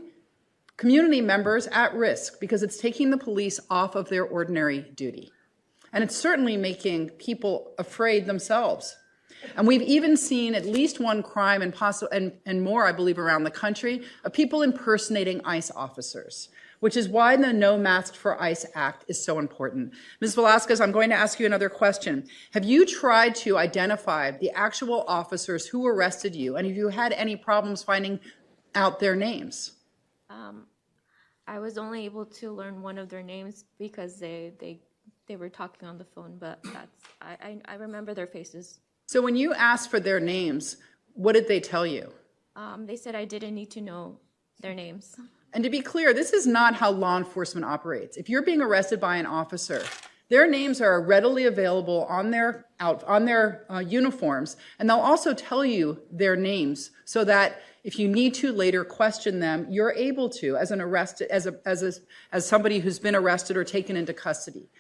community members at risk because it's taking the police off of their ordinary duty. And it's certainly making people afraid themselves. And we've even seen at least one crime and more, I believe, around the country of people impersonating ICE officers, which is why the No Mask for ICE Act is so important. Ms. Velasquez, I'm going to ask you another question. Have you tried to identify the actual officers who arrested you, and have you had any problems finding out their names? I was only able to learn one of their names because they were talking on the phone, but I remember their faces. So when you asked for their names, what did they tell you? They said I didn't need to know their names. And to be clear, this is not how law enforcement operates. If you're being arrested by an officer, their names are readily available on their uniforms, and they'll also tell you their names so that if you need to later question them, you're able to as somebody who's been arrested or taken into custody.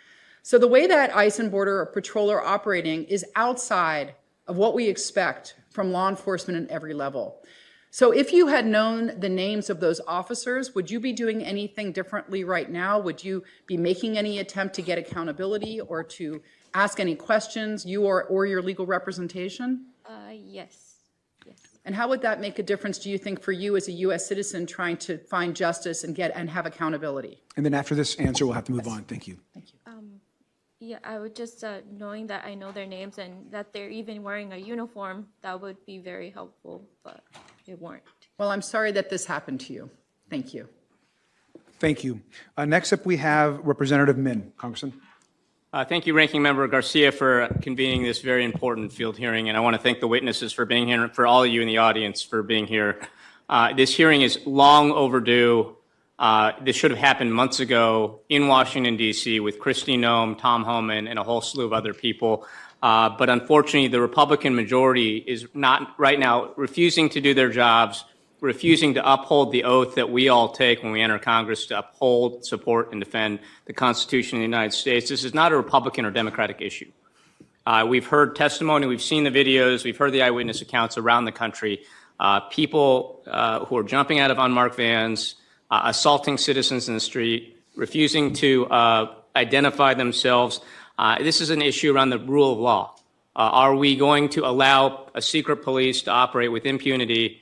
So the way that ICE and Border Patrol are operating is outside of what we expect from law enforcement at every level. So if you had known the names of those officers, would you be doing anything differently right now? Would you be making any attempt to get accountability or to ask any questions, you or your legal representation? Yes. And how would that make a difference, do you think, for you as a U.S. citizen trying to find justice and have accountability? And then after this answer, we'll have to move on. Thank you. Thank you. Yeah, I would just, knowing that I know their names and that they're even wearing a uniform, that would be very helpful, but they weren't. Well, I'm sorry that this happened to you. Thank you. Thank you. Next up, we have Representative Min. Congressman. Thank you, Ranking Member Garcia, for convening this very important field hearing, and I want to thank the witnesses for being here, and for all of you in the audience for being here. This hearing is long overdue. This should have happened months ago in Washington, D.C. with Kristi Noem, Tom Homan, and a whole slew of other people. But unfortunately, the Republican majority is not right now refusing to do their jobs, refusing to uphold the oath that we all take when we enter Congress to uphold, support, and defend the Constitution of the United States. This is not a Republican or Democratic issue. We've heard testimony, we've seen the videos, we've heard the eyewitness accounts around the country. People who are jumping out of unmarked vans, assaulting citizens in the street, refusing to identify themselves. This is an issue around the rule of law. Are we going to allow a secret police to operate with impunity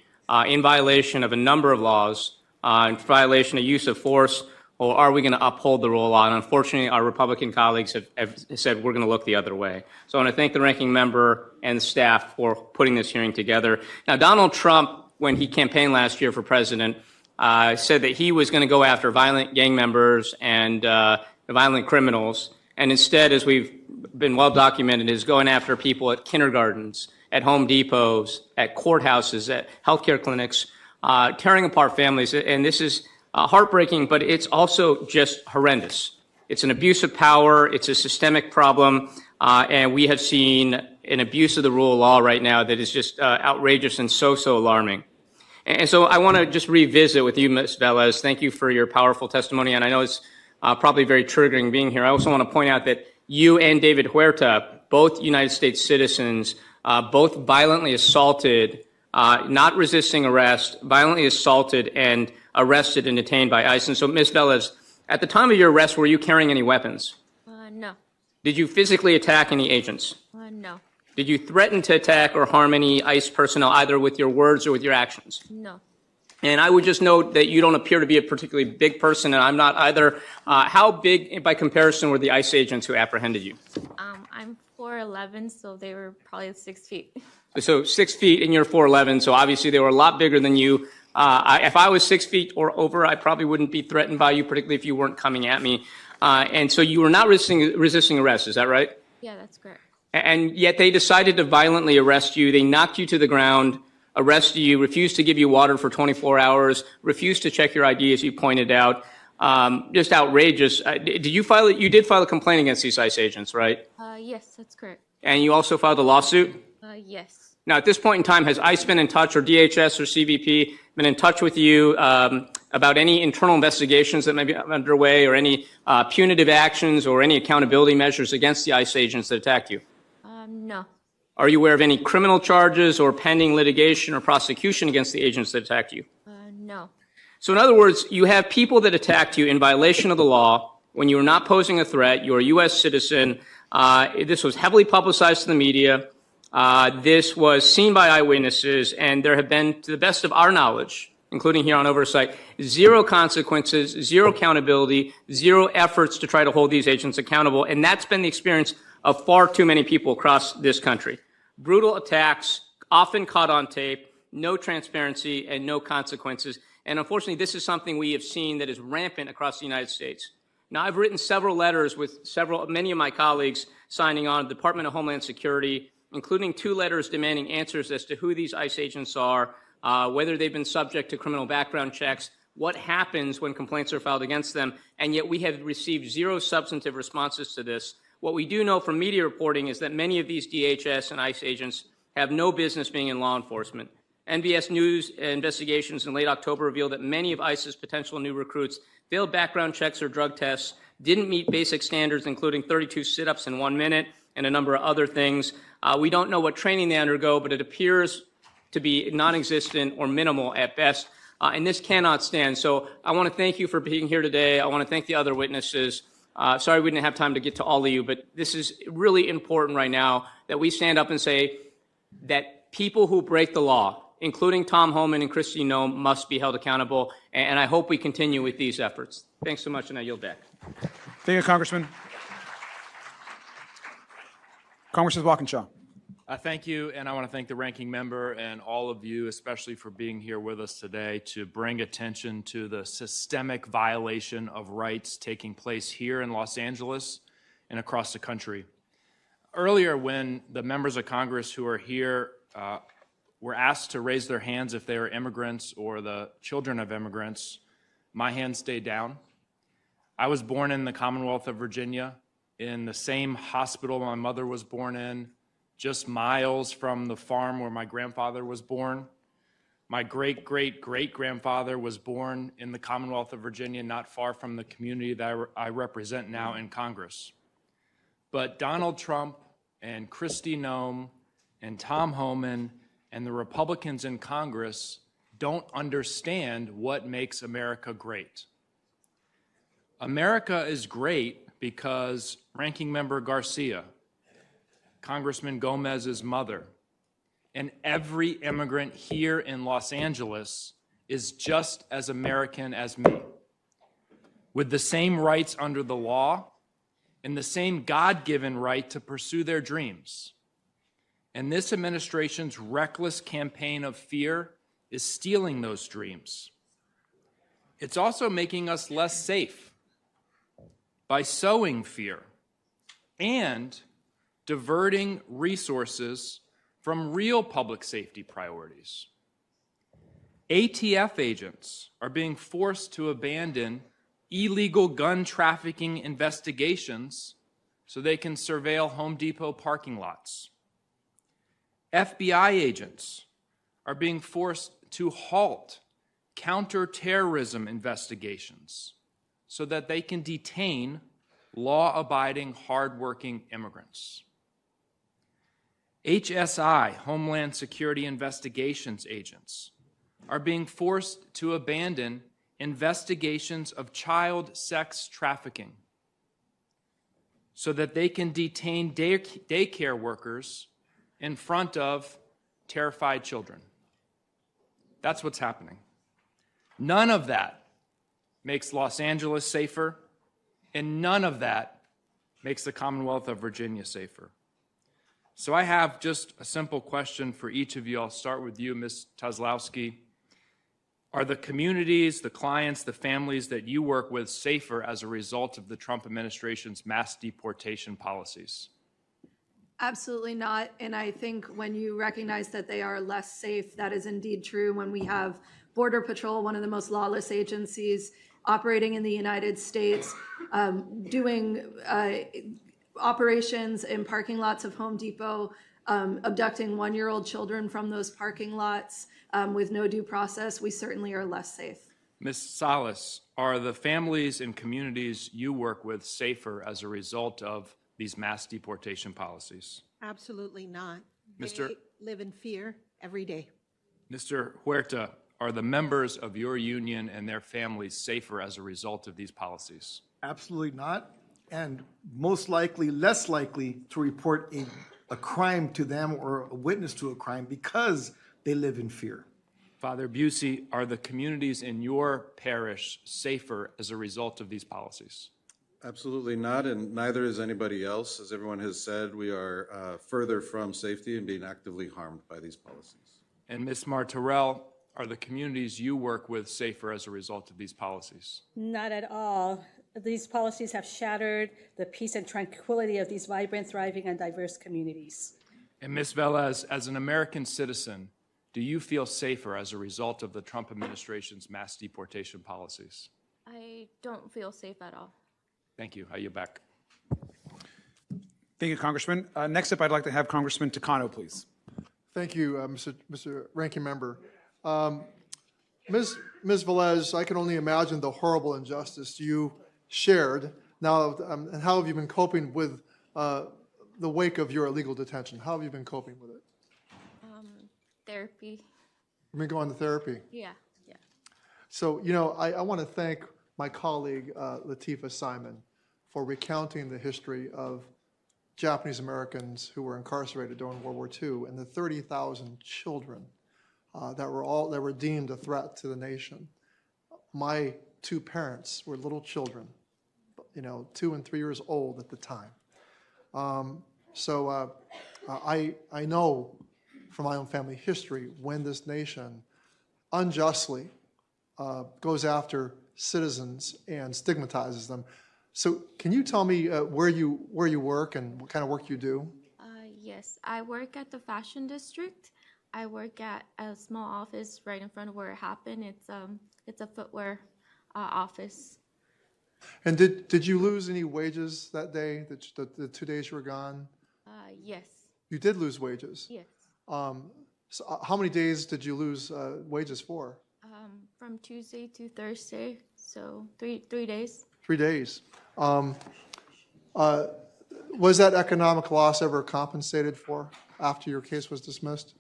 in violation of a number of laws, in violation of use of force, or are we going to uphold the rule of law? And unfortunately, our Republican colleagues have said we're going to look the other way. So I want to thank the ranking member and the staff for putting this hearing together. Now, Donald Trump, when he campaigned last year for president, said that he was going to go after violent gang members and violent criminals. And instead, as we've been well documented, is going after people at kindergartens, at Home Depots, at courthouses, at healthcare clinics, tearing apart families. And this is heartbreaking, but it's also just horrendous. It's an abuse of power. It's a systemic problem. And we have seen an abuse of the rule of law right now that is just outrageous and so alarming. And so I want to just revisit with you, Ms. Velez. Thank you for your powerful testimony. And I know it's probably very triggering being here. I also want to point out that you and David Huerta, both United States citizens, both violently assaulted, not resisting arrest, violently assaulted and arrested and detained by ICE. And so, Ms. Velez, at the time of your arrest, were you carrying any weapons? No. Did you physically attack any agents? No. Did you threaten to attack or harm any ICE personnel, either with your words or with your actions? No. And I would just note that you don't appear to be a particularly big person, and I'm not either. How big, by comparison, were the ICE agents who apprehended you? I'm 4'11", so they were probably 6 feet. So 6 feet and you're 4'11", so obviously they were a lot bigger than you. If I was 6 feet or over, I probably wouldn't be threatened by you, particularly if you weren't coming at me. And so you were not resisting arrest, is that right? Yeah, that's correct. And yet they decided to violently arrest you. They knocked you to the ground, arrested you, refused to give you water for 24 hours, refused to check your ID, as you pointed out. Just outrageous. Did you file it? You did file a complaint against these ICE agents, right? Yes, that's correct. And you also filed a lawsuit? Yes. Now, at this point in time, has ICE been in touch, or DHS or CBP been in touch with you about any internal investigations that may be underway, or any punitive actions or any accountability measures against the ICE agents that attacked you? No. Are you aware of any criminal charges or pending litigation or prosecution against the agents that attacked you? No. So in other words, you have people that attacked you in violation of the law when you were not posing a threat. You're a U.S. citizen. This was heavily publicized to the media. This was seen by eyewitnesses, and there have been, to the best of our knowledge, including here on Oversight, zero consequences, zero accountability, zero efforts to try to hold these agents accountable. And that's been the experience of far too many people across this country. Brutal attacks, often caught on tape, no transparency, and no consequences. And unfortunately, this is something we have seen that is rampant across the United States. Now, I've written several letters with many of my colleagues signing on, the Department of Homeland Security, including 2 letters demanding answers as to who these ICE agents are, whether they've been subject to criminal background checks, what happens when complaints are filed against them, and yet we have received zero substantive responses to this. What we do know from media reporting is that many of these DHS and ICE agents have no business being in law enforcement. NBS News investigations in late October revealed that many of ICE's potential new recruits failed background checks or drug tests, didn't meet basic standards, including 32 sit-ups in 1 minute, and a number of other things. We don't know what training they undergo, but it appears to be non-existent or minimal at best. And this cannot stand. So I want to thank you for being here today. I want to thank the other witnesses. Sorry we didn't have time to get to all of you, but this is really important right now that we stand up and say that people who break the law, including Tom Homan and Kristi Noem, must be held accountable. And I hope we continue with these efforts. Thanks so much, and I yield back. Thank you, Congressman. Congressman Walkinshaw. Thank you, and I want to thank the ranking member and all of you, especially for being here with us today to bring attention to the systemic violation of rights taking place here in Los Angeles and across the country. Earlier, when the members of Congress who are here were asked to raise their hands if they are immigrants or the children of immigrants, my hand stayed down. I was born in the Commonwealth of Virginia, in the same hospital my mother was born in, just miles from the farm where my grandfather was born. My great-great-great-grandfather was born in the Commonwealth of Virginia, not far from the community that I represent now in Congress. But Donald Trump and Kristi Noem and Tom Homan and the Republicans in Congress don't understand what makes America great. America is great because Ranking Member Garcia, Congressman Gomez's mother, and every immigrant here in Los Angeles is just as American as me, with the same rights under the law and the same God-given right to pursue their dreams. And this administration's reckless campaign of fear is stealing those dreams. It's also making us less safe by sowing fear and diverting resources from real public safety priorities. ATF agents are being forced to abandon illegal gun trafficking investigations so they can surveil Home Depot parking lots. FBI agents are being forced to halt counterterrorism investigations so that they can detain law-abiding, hardworking immigrants. HSI, Homeland Security Investigations agents, are being forced to abandon investigations of child sex trafficking so that they can detain daycare workers in front of terrified children. That's what's happening. None of that makes Los Angeles safer, and none of that makes the Commonwealth of Virginia safer. So I have just a simple question for each of you. I'll start with you, Ms. Kozlowski. Are the communities, the clients, the families that you work with safer as a result of the Trump administration's mass deportation policies? Absolutely not. And I think when you recognize that they are less safe, that is indeed true. When we have Border Patrol, one of the most lawless agencies operating in the United States, doing operations in parking lots of Home Depot, abducting one-year-old children from those parking lots with no due process, we certainly are less safe. Ms. Salas, are the families and communities you work with safer as a result of these mass deportation policies? Absolutely not. Mr. They live in fear every day. Mr. Huerta, are the members of your union and their families safer as a result of these policies? Absolutely not, and most likely less likely to report a crime to them or a witness to a crime because they live in fear. Father Busey, are the communities in your parish safer as a result of these policies? Absolutely not, and neither is anybody else. As everyone has said, we are further from safety and being actively harmed by these policies. And Ms. Martorell, are the communities you work with safer as a result of these policies? Not at all. These policies have shattered the peace and tranquility of these vibrant, thriving, and diverse communities. And Ms. Velez, as an American citizen, do you feel safer as a result of the Trump administration's mass deportation policies? I don't feel safe at all. Thank you. I yield back. Thank you, Congressman. Next up, I'd like to have Congressman Takano, please. Thank you, Mr. Ranking Member. Ms. Velez, I can only imagine the horrible injustice you shared. Now, and how have you been coping with the wake of your illegal detention? How have you been coping with it? Therapy. You've been going to therapy. Yeah. So, I want to thank my colleague, Latifah Simon, for recounting the history of Japanese Americans who were incarcerated during World War II and the 30,000 children that were deemed a threat to the nation. My two parents were little children, 2 and 3 years old at the time. So I know from my own family history when this nation unjustly goes after citizens and stigmatizes them. So can you tell me where you work and what kind of work you do? Yes, I work at the Fashion District. I work at a small office right in front of where it happened. It's a footwear office. And did you lose any wages that day, the 2 days you were gone? Yes. You did lose wages? Yes. So how many days did you lose wages for? From Tuesday to Thursday, so three days. 3 days. Was that economic loss ever compensated for after your case was dismissed?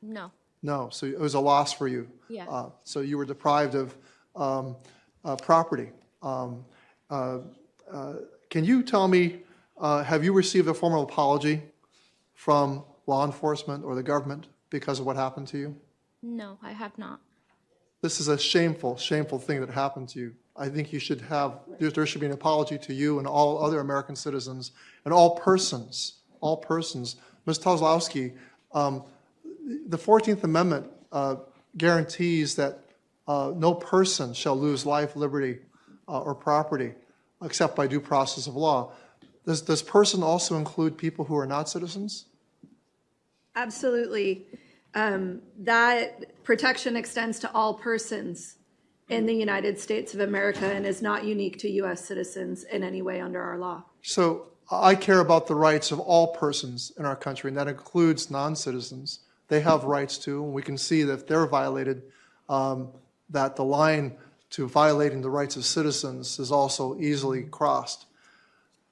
No. No, so it was a loss for you. Yeah. So you were deprived of property. Can you tell me, have you received a formal apology from law enforcement or the government because of what happened to you? No, I have not. This is a shameful, shameful thing that happened to you. I think you should have, there should be an apology to you and all other American citizens and all persons, all persons. Ms. Kozlowski, the 14th Amendment guarantees that no person shall lose life, liberty, or property except by due process of law. Does person also include people who are not citizens? Absolutely. That protection extends to all persons in the United States of America and is not unique to U.S. citizens in any way under our law. So I care about the rights of all persons in our country, and that includes non-citizens. They have rights too, and we can see that if they're violated, that the line to violating the rights of citizens is also easily crossed.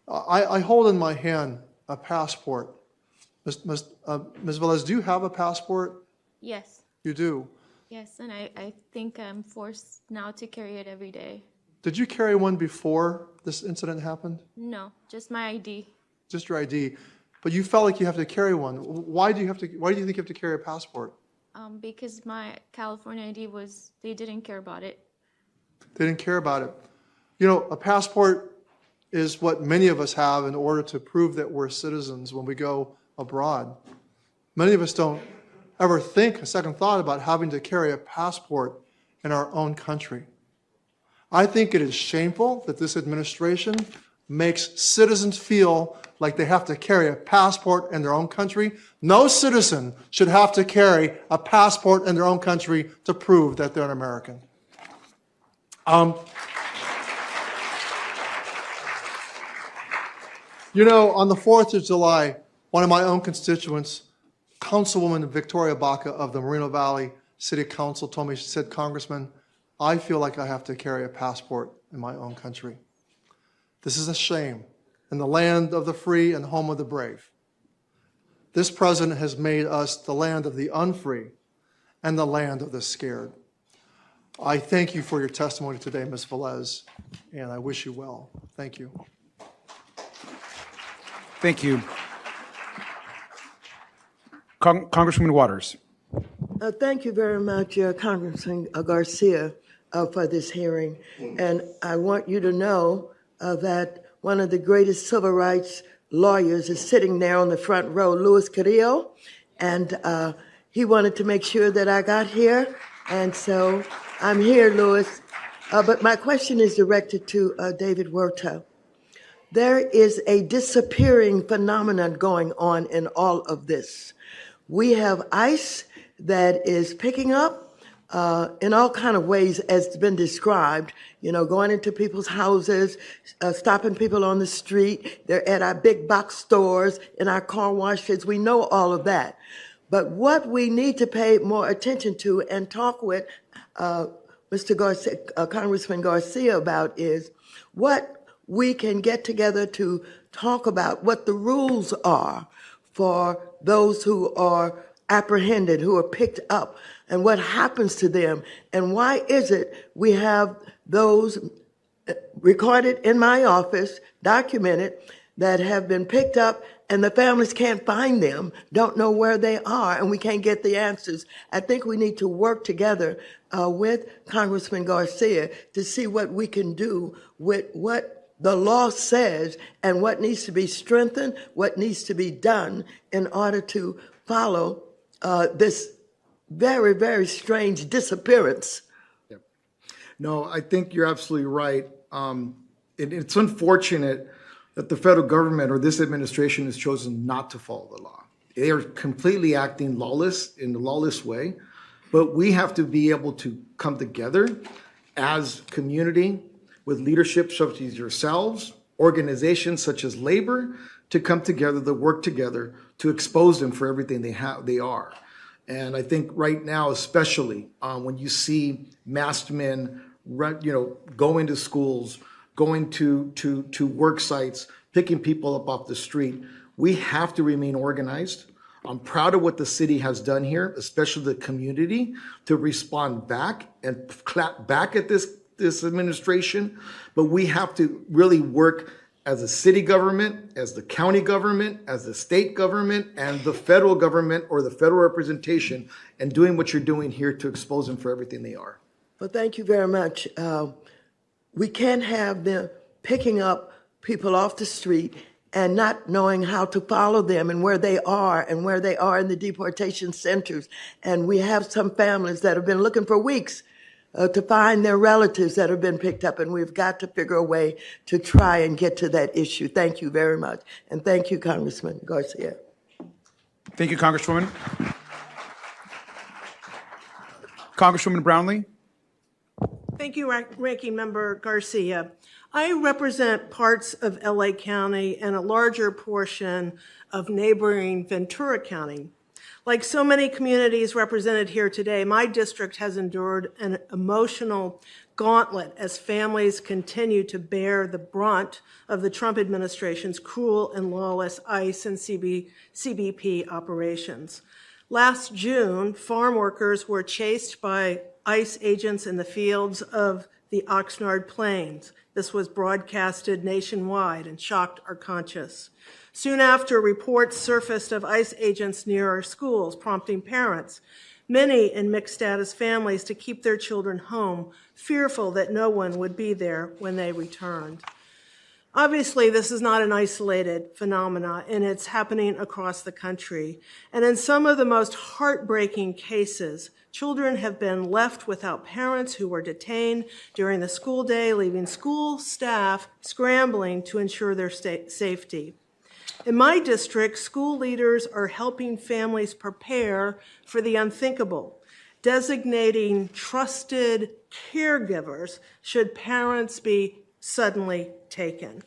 I hold in my hand a passport. Ms. Velez, do you have a passport? Yes. You do. Yes, and I think I'm forced now to carry it every day. Did you carry one before this incident happened? No, just my ID. Just your ID. But you felt like you have to carry one. Why do you think you have to carry a passport? Because my California ID they didn't care about it. They didn't care about it. You know, a passport is what many of us have in order to prove that we're citizens when we go abroad. Many of us don't ever think a second thought about having to carry a passport in our own country. I think it is shameful that this administration makes citizens feel like they have to carry a passport in their own country. No citizen should have to carry a passport in their own country to prove that they're an American. You know, on the 4th of July, one of my own constituents, Councilwoman Victoria Baca of the Moreno Valley City Council told me, she said, Congressman, I feel like I have to carry a passport in my own country. This is a shame in the land of the free and home of the brave. This president has made us the land of the unfree and the land of the scared. I thank you for your testimony today, Ms. Velez, and I wish you well. Thank you. Thank you. Congresswoman Waters. Thank you very much, Congressman Garcia, for this hearing. And I want you to know that one of the greatest civil rights lawyers is sitting there on the front row, Luis Carrillo, and he wanted to make sure that I got here. And so I'm here, Luis. But my question is directed to David Huerta. There is a disappearing phenomenon going on in all of this. We have ICE that is picking up in all kind of ways, as it's been described, you know, going into people's houses, stopping people on the street. They're at our big box stores, in our car washes. We know all of that. But what we need to pay more attention to and talk with Mr. Garcia, Congressman Garcia about is what we can get together to talk about what the rules are for those who are apprehended, who are picked up, and what happens to them. And why is it we have those recorded in my office, documented, that have been picked up and the families can't find them, don't know where they are, and we can't get the answers. I think we need to work together with Congressman Garcia to see what we can do with what the law says and what needs to be strengthened, what needs to be done in order to follow this very, very strange disappearance. Yep. No, I think you're absolutely right. It's unfortunate that the federal government or this administration has chosen not to follow the law. They are completely acting lawless in a lawless way, but we have to be able to come together as community with leadership such as yourselves, organizations such as labor, to come together, to work together, to expose them for everything they are. And I think right now, especially when you see masked men, go into schools, going to work sites, picking people up off the street, we have to remain organized. I'm proud of what the city has done here, especially the community, to respond back and clap back at this administration. But we have to really work as a city government, as the county government, as the state government, and the federal government or the federal representation, and doing what you're doing here to expose them for everything they are. Well, thank you very much. We can't have them picking up people off the street and not knowing how to follow them and where they are in the deportation centers. And we have some families that have been looking for weeks to find their relatives that have been picked up, and we've got to figure a way to try and get to that issue. Thank you very much. And thank you, Congressman Garcia. Thank you, Congresswoman. Congresswoman Brownlee. Thank you, Ranking Member Garcia. I represent parts of LA County and a larger portion of neighboring Ventura County. Like so many communities represented here today, my district has endured an emotional gauntlet as families continue to bear the brunt of the Trump administration's cruel and lawless ICE and CBP operations. Last June, farm workers were chased by ICE agents in the fields of the Oxnard Plains. This was broadcasted nationwide and shocked our conscience. Soon after, reports surfaced of ICE agents near our schools, prompting parents, many in mixed status families, to keep their children home, fearful that no one would be there when they returned. Obviously, this is not an isolated phenomenon, and it's happening across the country. And in some of the most heartbreaking cases, children have been left without parents who were detained during the school day, leaving school staff scrambling to ensure their safety. In my district, school leaders are helping families prepare for the unthinkable, designating trusted caregivers should parents be suddenly taken.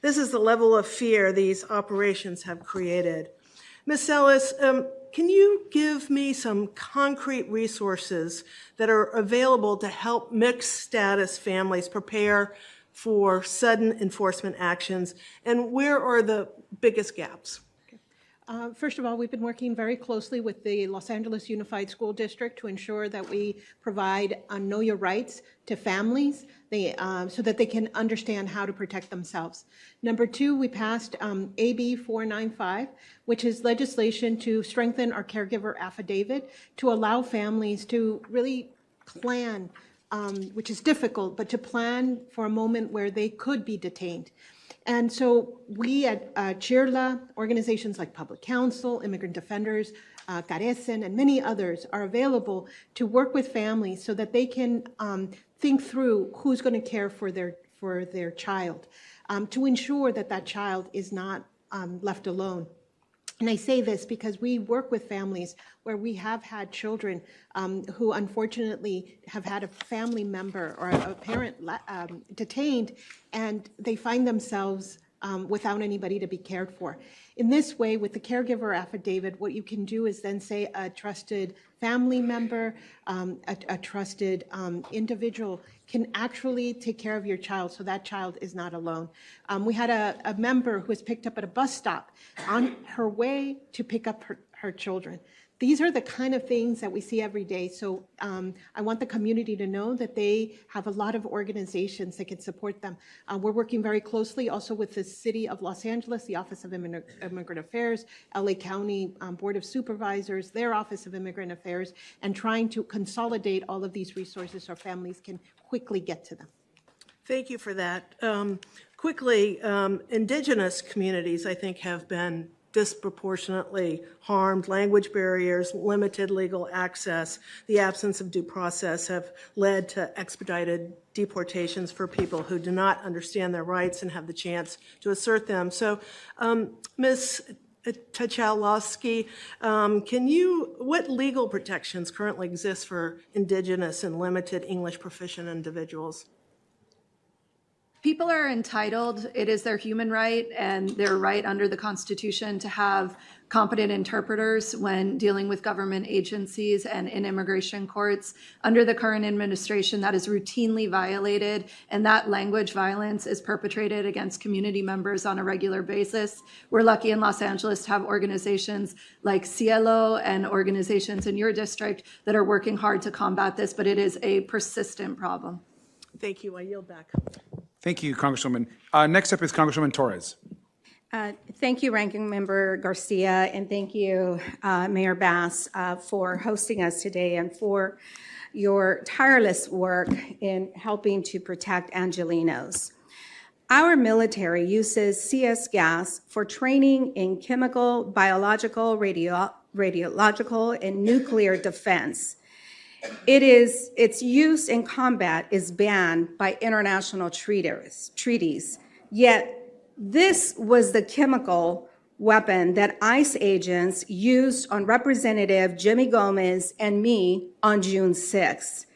This is the level of fear these operations have created. Ms. Ellis, can you give me some concrete resources that are available to help mixed status families prepare for sudden enforcement actions, and where are the biggest gaps? First of all, we've been working very closely with the Los Angeles Unified School District to ensure that we provide Know Your Rights to families so that they can understand how to protect themselves. Number two, we passed AB 495, which is legislation to strengthen our caregiver affidavit to allow families to really plan, which is difficult, but to plan for a moment where they could be detained. And so we at CHIRLA, organizations like Public Counsel, Immigrant Defenders, Carecen, and many others are available to work with families so that they can think through who's going to care for their child, to ensure that that child is not left alone. And I say this because we work with families where we have had children who unfortunately have had a family member or a parent detained, and they find themselves without anybody to be cared for. In this way, with the caregiver affidavit, what you can do is then say a trusted family member, a trusted individual can actually take care of your child so that child is not alone. We had a member who was picked up at a bus stop on her way to pick up her children. These are the kind of things that we see every day. So I want the community to know that they have a lot of organizations that can support them. We're working very closely also with the City of Los Angeles, the Office of Immigrant Affairs, LA County Board of Supervisors, their Office of Immigrant Affairs, and trying to consolidate all of these resources so families can quickly get to them. Thank you for that. Quickly, indigenous communities, I think, have been disproportionately harmed. Language barriers, limited legal access, the absence of due process have led to expedited deportations for people who do not understand their rights and have the chance to assert them. So, Ms. Tchaikovsky, what legal protections currently exist for Indigenous and limited English proficient individuals? People are entitled, it is their human right and their right under the Constitution to have competent interpreters when dealing with government agencies and in immigration courts. Under the current administration, that is routinely violated, and that language violence is perpetrated against community members on a regular basis. We're lucky in Los Angeles to have organizations like Cielo and organizations in your district that are working hard to combat this, but it is a persistent problem. Thank you. I yield back. Thank you, Congresswoman. Next up is Congresswoman Torres. Thank you, Ranking Member Garcia, and thank you, Mayor Bass, for hosting us today and for your tireless work in helping to protect Angelenos. Our military uses CS gas for training in chemical, biological, radiological, and nuclear defense. Its use in combat is banned by international treaties, yet this was the chemical weapon that ICE agents used on Representative Jimmy Gomez and me on June 6th.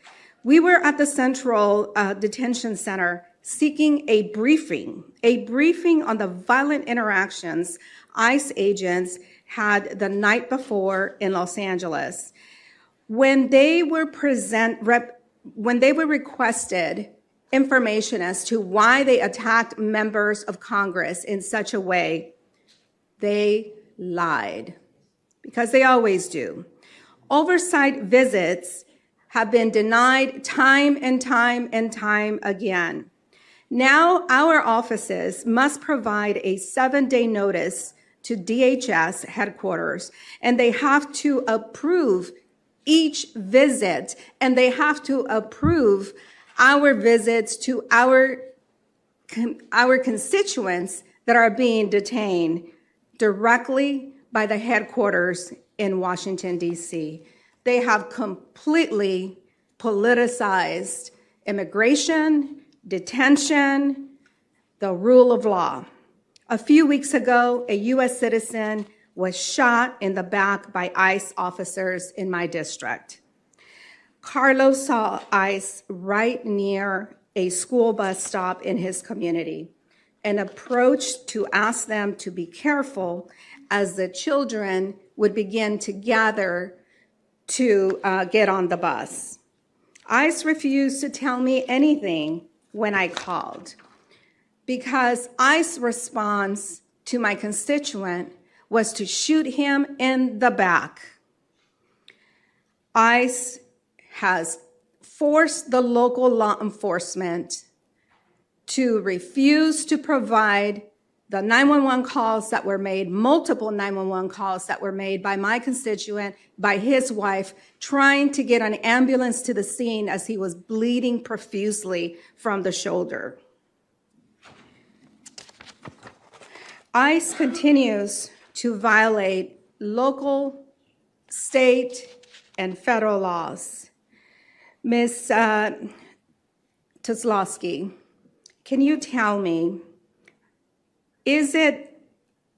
We were at the Central Detention Center seeking a briefing on the violent interactions ICE agents had the night before in Los Angeles. When they were requested information as to why they attacked members of Congress in such a way, they lied, because they always do. Oversight visits have been denied time and time and time again. Now our offices must provide a 7-day notice to DHS headquarters, and they have to approve each visit, and they have to approve our visits to our constituents that are being detained directly by the headquarters in Washington, D.C. They have completely politicized immigration, detention, the rule of law. A few weeks ago, a U.S. citizen was shot in the back by ICE officers in my district. Carlos saw ICE right near a school bus stop in his community and approached to ask them to be careful as the children would begin to gather to get on the bus. ICE refused to tell me anything when I called because ICE response to my constituent was to shoot him in the back. ICE has forced the local law enforcement to refuse to provide the 911 calls that were made, multiple 911 calls that were made by my constituent, by his wife, trying to get an ambulance to the scene as he was bleeding profusely from the shoulder. ICE continues to violate local, state, and federal laws. Ms. Kozlowski, can you tell me, is it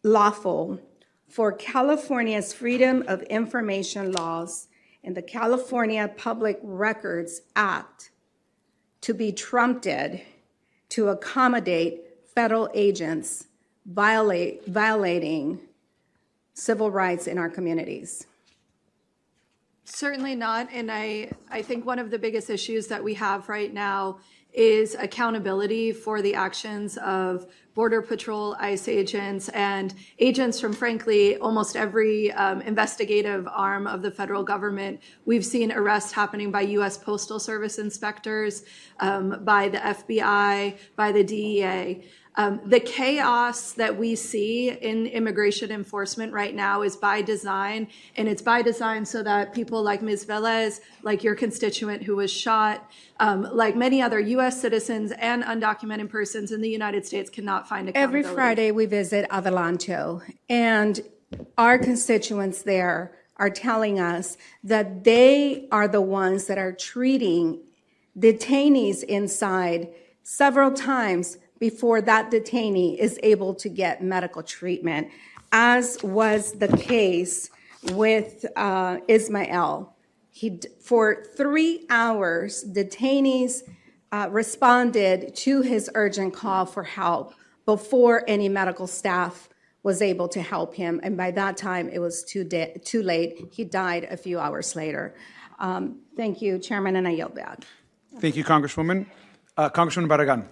lawful for California's Freedom of Information laws and the California Public Records Act to be trumpeted to accommodate federal agents violating civil rights in our communities? Certainly not. And I think one of the biggest issues that we have right now is accountability for the actions of Border Patrol, ICE agents, and agents from, frankly, almost every investigative arm of the federal government. We've seen arrests happening by U.S. Postal Service inspectors, by the FBI, by the DEA. The chaos that we see in immigration enforcement right now is by design, and it's by design so that people like Ms. Velez, like your constituent who was shot, like many other U.S. citizens and undocumented persons in the United States cannot find accountability. Every Friday we visit Adelanto, and our constituents there are telling us that they are the ones that are treating detainees inside several times before that detainee is able to get medical treatment. as was the case with Ismael. For 3 hours, detainees responded to his urgent call for help before any medical staff was able to help him. And by that time, it was too late. He died a few hours later. Thank you, Chairman, and I yield back. Thank you, Congresswoman. Congresswoman Barragan.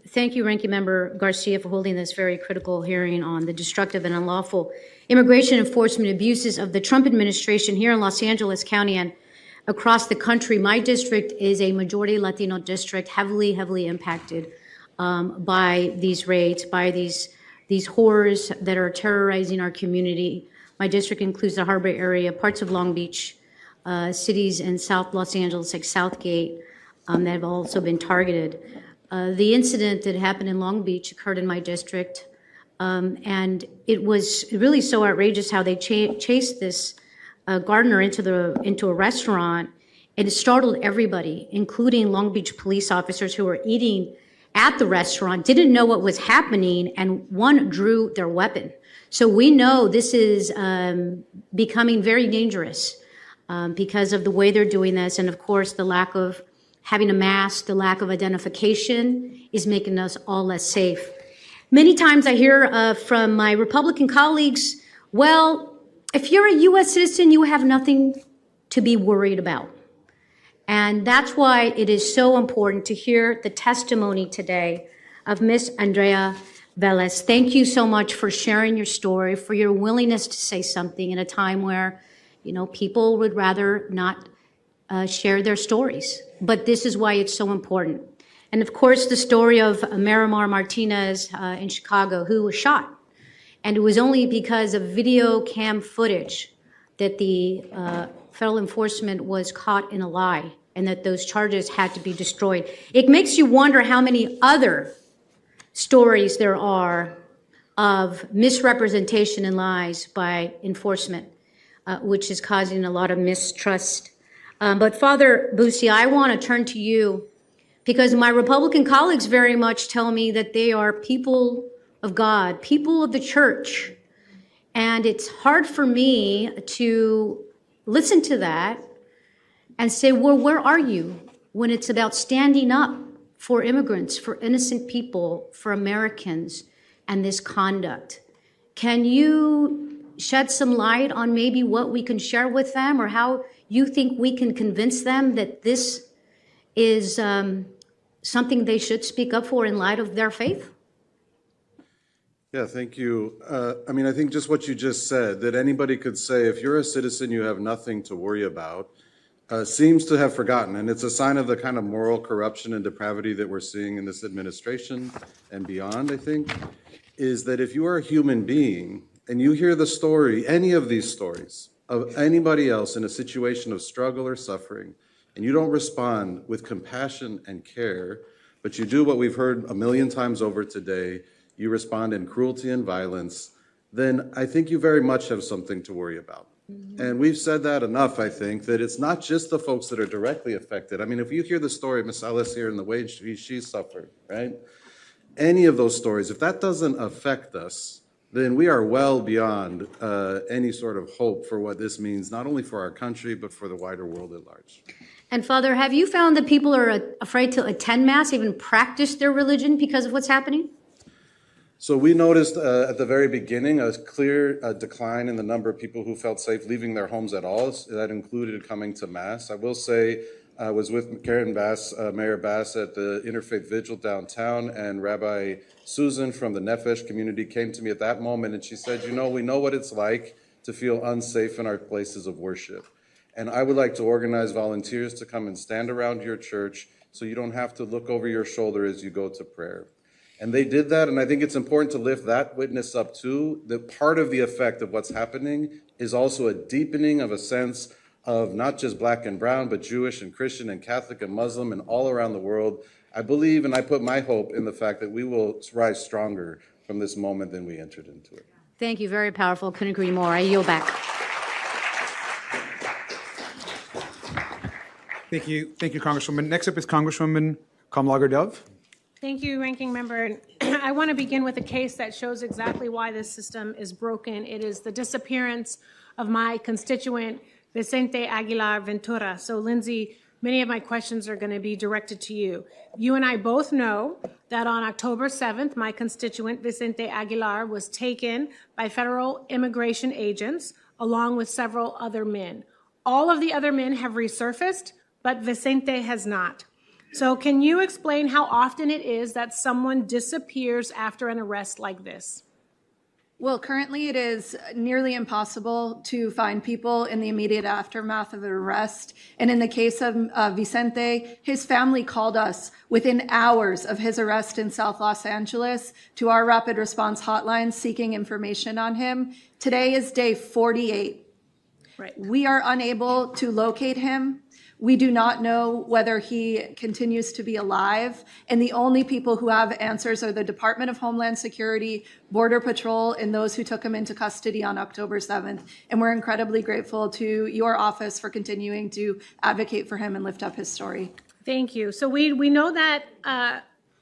Thank you, Ranking Member Garcia, for holding this very critical hearing on the destructive and unlawful immigration enforcement abuses of the Trump administration here in Los Angeles County and across the country. My district is a majority Latino district, heavily impacted by these raids, by these horrors that are terrorizing our community. My district includes the Harbor area, parts of Long Beach, cities in South Los Angeles like Southgate that have also been targeted. The incident that happened in Long Beach occurred in my district, and it was really so outrageous how they chased this gardener into a restaurant, and it startled everybody, including Long Beach police officers who were eating at the restaurant, didn't know what was happening, and one drew their weapon. So we know this is becoming very dangerous because of the way they're doing this, and of course the lack of having a mask, the lack of identification is making us all less safe. Many times I hear from my Republican colleagues, well, if you're a U.S. citizen, you have nothing to be worried about. And that's why it is so important to hear the testimony today of Miss Andrea Velez. Thank you so much for sharing your story, for your willingness to say something in a time where, people would rather not share their stories. But this is why it's so important. And of course, the story of Miramar Martinez in Chicago, who was shot. And it was only because of video cam footage that the federal enforcement was caught in a lie and that those charges had to be destroyed. It makes you wonder how many other stories there are of misrepresentation and lies by enforcement, which is causing a lot of mistrust. But Father Busia, I want to turn to you because my Republican colleagues very much tell me that they are people of God, people of the church. And it's hard for me to listen to that and say, well, where are you when it's about standing up for immigrants, for innocent people, for Americans, and this conduct? Can you shed some light on maybe what we can share with them or how you think we can convince them that this is something they should speak up for in light of their faith? Yeah, thank you. I think just what you just said, that anybody could say, if you're a citizen, you have nothing to worry about, seems to have forgotten. And it's a sign of the kind of moral corruption and depravity that we're seeing in this administration and beyond, I think, is that if you are a human being and you hear the story, any of these stories of anybody else in a situation of struggle or suffering, and you don't respond with compassion and care, but you do what we've heard a million times over today, you respond in cruelty and violence, then I think you very much have something to worry about. And we've said that enough, I think, that it's not just the folks that are directly affected. If you hear the story of Miss Alice here and the way she suffered, right? Any of those stories, if that doesn't affect us, then we are well beyond any sort of hope for what this means, not only for our country, but for the wider world at large. And Father, have you found that people are afraid to attend Mass, even practice their religion because of what's happening? So we noticed at the very beginning a clear decline in the number of people who felt safe leaving their homes at all. That included coming to Mass. I will say I was with Karen Bass, Mayor Bass, at the Interfaith Vigil downtown, and Rabbi Susan from the Nefesh community came to me at that moment, and she said, we know what it's like to feel unsafe in our places of worship. And I would like to organize volunteers to come and stand around your church so you don't have to look over your shoulder as you go to prayer. And they did that, and I think it's important to lift that witness up too. That part of the effect of what's happening is also a deepening of a sense of not just Black and brown, but Jewish and Christian and Catholic and Muslim and all around the world. I believe, and I put my hope in the fact that we will rise stronger from this moment than we entered into it. Thank you. Very powerful. Couldn't agree more. I yield back. Thank you, Congresswoman. Next up is Congresswoman Kamlager Dove. Thank you, Ranking Member. I want to begin with a case that shows exactly why this system is broken. It is the disappearance of my constituent, Vicente Aguilar Ventura. So, Lindsay, many of my questions are going to be directed to you. You and I both know that on October 7th, my constituent, Vicente Aguilar, was taken by federal immigration agents along with several other men. All of the other men have resurfaced, but Vicente has not. So can you explain how often it is that someone disappears after an arrest like this? Well, currently it is nearly impossible to find people in the immediate aftermath of an arrest. And in the case of Vicente, his family called us within hours of his arrest in South Los Angeles to our rapid response hotline seeking information on him. Today is day 48. Right. We are unable to locate him. We do not know whether he continues to be alive. And the only people who have answers are the Department of Homeland Security, Border Patrol, and those who took him into custody on October 7th. And we're incredibly grateful to your office for continuing to advocate for him and lift up his story. Thank you. So we know that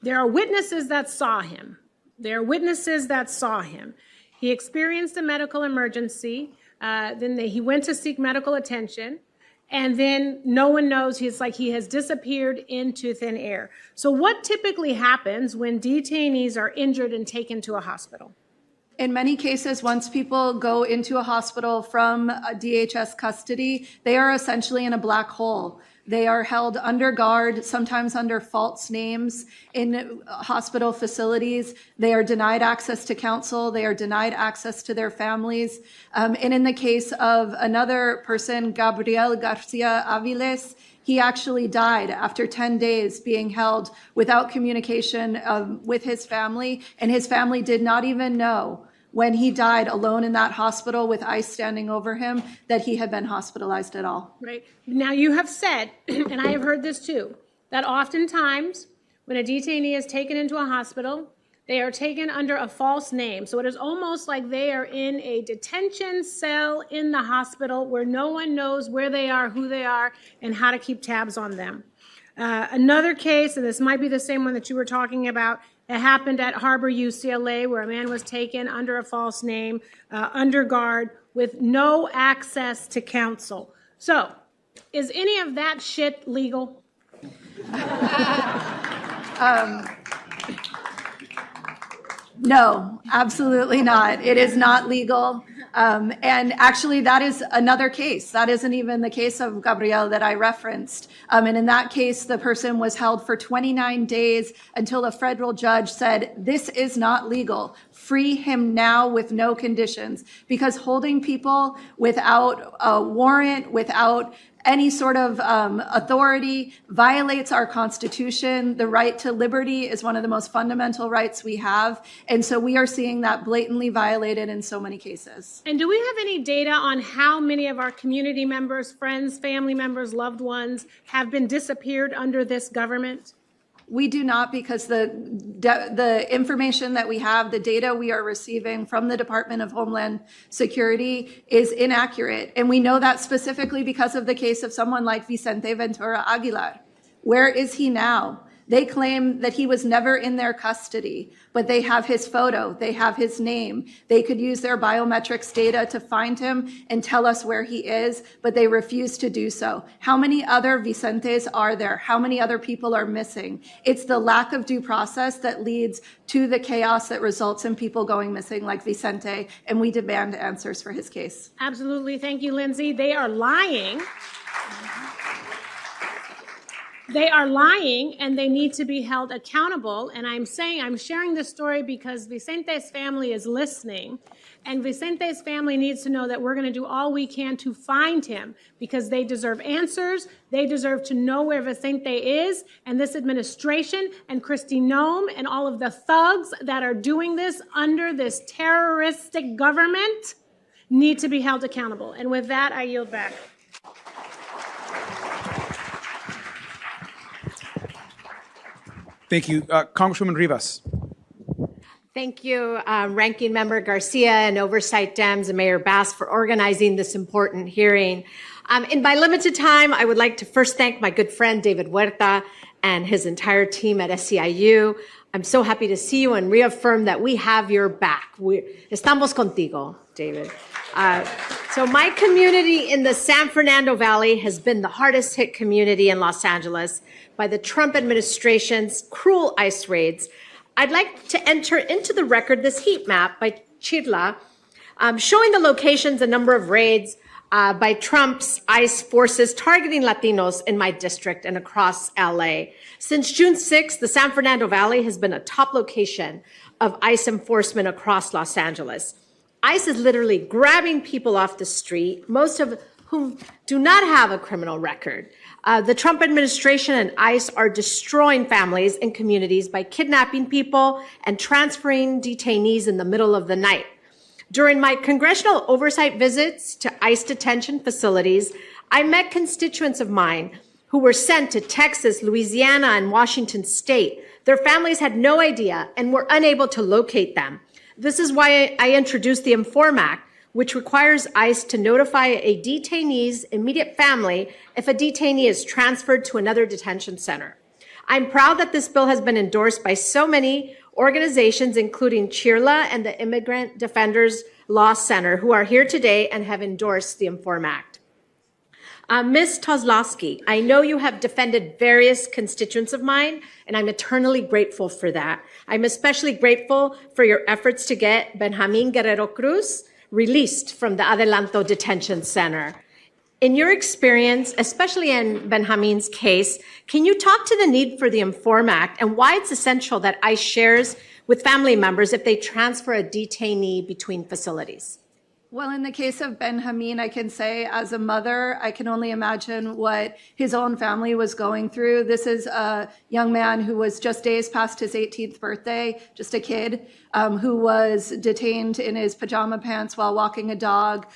there are witnesses that saw him. There are witnesses that saw him. He experienced a medical emergency. Then he went to seek medical attention. And then no one knows. It's like he has disappeared into thin air. So what typically happens when detainees are injured and taken to a hospital? In many cases, once people go into a hospital from DHS custody, they are essentially in a black hole. They are held under guard, sometimes under false names in hospital facilities. They are denied access to counsel. They are denied access to their families. And in the case of another person, Gabriel Garcia Aviles, he actually died after 10 days being held without communication with his family, and his family did not even know when he died alone in that hospital with ICE standing over him that he had been hospitalized at all. Right. Now you have said, and I have heard this too, that oftentimes when a detainee is taken into a hospital, they are taken under a false name. So it is almost like they are in a detention cell in the hospital where no one knows where they are, who they are, and how to keep tabs on them. Another case, and this might be the same one that you were talking about, it happened at Harbor, UCLA, where a man was taken under a false name, under guard, with no access to counsel. So, is any of that shit legal? No, absolutely not. It is not legal. And actually, that is another case. That isn't even the case of Gabriel that I referenced. And in that case, the person was held for 29 days until a federal judge said, this is not legal. Free him now with no conditions. Because holding people without a warrant, without any sort of authority violates our Constitution. The right to liberty is one of the most fundamental rights we have. And so we are seeing that blatantly violated in so many cases. And do we have any data on how many of our community members, friends, family members, loved ones have been disappeared under this government? We do not, because the information that we have, the data we are receiving from the Department of Homeland Security is inaccurate. And we know that specifically because of the case of someone like Vicente Ventura Aguilar. Where is he now? They claim that he was never in their custody, but they have his photo, they have his name. They could use their biometrics data to find him and tell us where he is, but they refuse to do so. How many other Vicentes are there? How many other people are missing? It's the lack of due process that leads to the chaos that results in people going missing like Vicente, and we demand answers for his case. Absolutely. Thank you, Lindsay. They are lying. They are lying, and they need to be held accountable. And I'm sharing this story because Vicente's family is listening, and Vicente's family needs to know that we're going to do all we can to find him, because they deserve answers. They deserve to know where Vicente is, and this administration and Kristi Noem and all of the thugs that are doing this under this terroristic government need to be held accountable. And with that, I yield back. Thank you. Congresswoman Rivas. Thank you, Ranking Member Garcia and Oversight DEMS and Mayor Bass for organizing this important hearing. In my limited time, I would like to first thank my good friend David Huerta and his entire team at SEIU. I'm so happy to see you and reaffirm that we have your back. Estamos contigo, David. So my community in the San Fernando Valley has been the hardest hit community in Los Angeles by the Trump administration's cruel ICE raids. I'd like to enter into the record this heat map by Chirla, showing the locations and number of raids by Trump's ICE forces targeting Latinos in my district and across LA. Since June 6th, the San Fernando Valley has been a top location of ICE enforcement across Los Angeles. ICE is literally grabbing people off the street, most of whom do not have a criminal record. The Trump administration and ICE are destroying families and communities by kidnapping people and transferring detainees in the middle of the night. During my congressional oversight visits to ICE detention facilities, I met constituents of mine who were sent to Texas, Louisiana, and Washington state. Their families had no idea and were unable to locate them. This is why I introduced the Inform Act, which requires ICE to notify a detainee's immediate family if a detainee is transferred to another detention center. I'm proud that this bill has been endorsed by so many organizations, including Chirla and the Immigrant Defenders Law Center, who are here today and have endorsed the Inform Act. Ms. Kozlowski, I know you have defended various constituents of mine, and I'm eternally grateful for that. I'm especially grateful for your efforts to get Benjamin Guerrero Cruz released from the Adelanto Detention Center. In your experience, especially in Benjamin's case, can you talk to the need for the Inform Act and why it's essential that ICE shares with family members if they transfer a detainee between facilities? Well, in the case of Benjamin, I can say as a mother, I can only imagine what his own family was going through. This is a young man who was just days past his 18th birthday, just a kid, who was detained in his pajama pants while walking a dog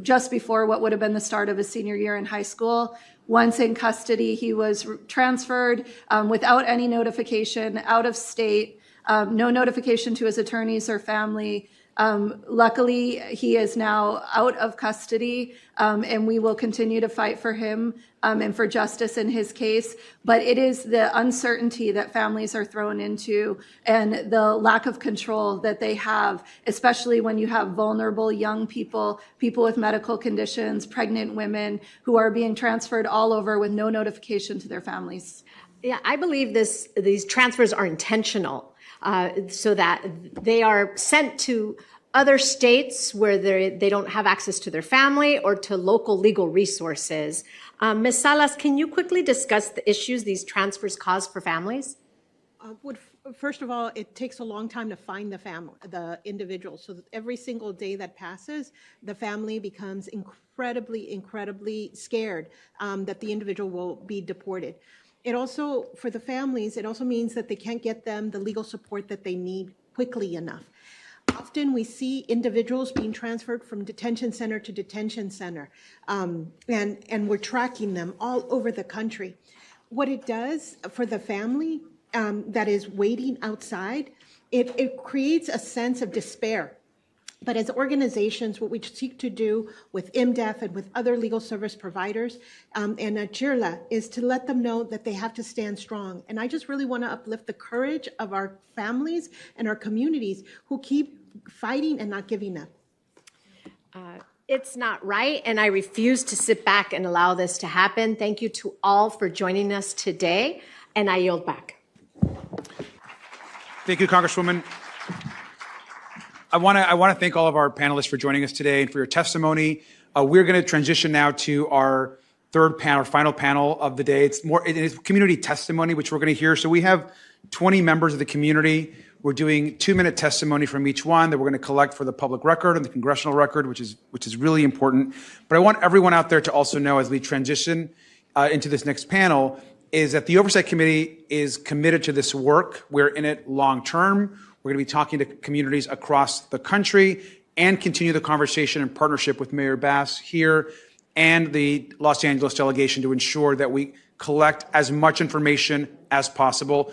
just before what would have been the start of his senior year in high school. Once in custody, he was transferred without any notification out of state, no notification to his attorneys or family. Luckily, he is now out of custody, and we will continue to fight for him and for justice in his case. But it is the uncertainty that families are thrown into and the lack of control that they have, especially when you have vulnerable young people, people with medical conditions, pregnant women who are being transferred all over with no notification to their families. Yeah, I believe these transfers are intentional. So that they are sent to other states where they don't have access to their family or to local legal resources. Ms. Salas, can you quickly discuss the issues these transfers cause for families? First of all, it takes a long time to find the individual. So that every single day that passes, the family becomes incredibly scared that the individual will be deported. It also, for the families, it also means that they can't get them the legal support that they need quickly enough. Often we see individuals being transferred from detention center to detention center, and we're tracking them all over the country. What it does for the family that is waiting outside, it creates a sense of despair. But as organizations, what we seek to do with IMDEF and with other legal service providers and Chirla is to let them know that they have to stand strong. And I just really want to uplift the courage of our families and our communities who keep fighting and not giving up. It's not right, and I refuse to sit back and allow this to happen. Thank you to all for joining us today, and I yield back. Thank you, Congresswoman. I want to thank all of our panelists for joining us today and for your testimony. We're going to transition now to our third panel, our final panel of the day. It is community testimony, which we're going to hear. So we have 20 members of the community. We're doing 2-minute testimony from each one that we're going to collect for the public record and the congressional record, which is really important. But I want everyone out there to also know, as we transition into this next panel, is that the Oversight Committee is committed to this work. We're in it long term. We're going to be talking to communities across the country and continue the conversation in partnership with Mayor Bass here and the Los Angeles delegation to ensure that we collect as much information as possible.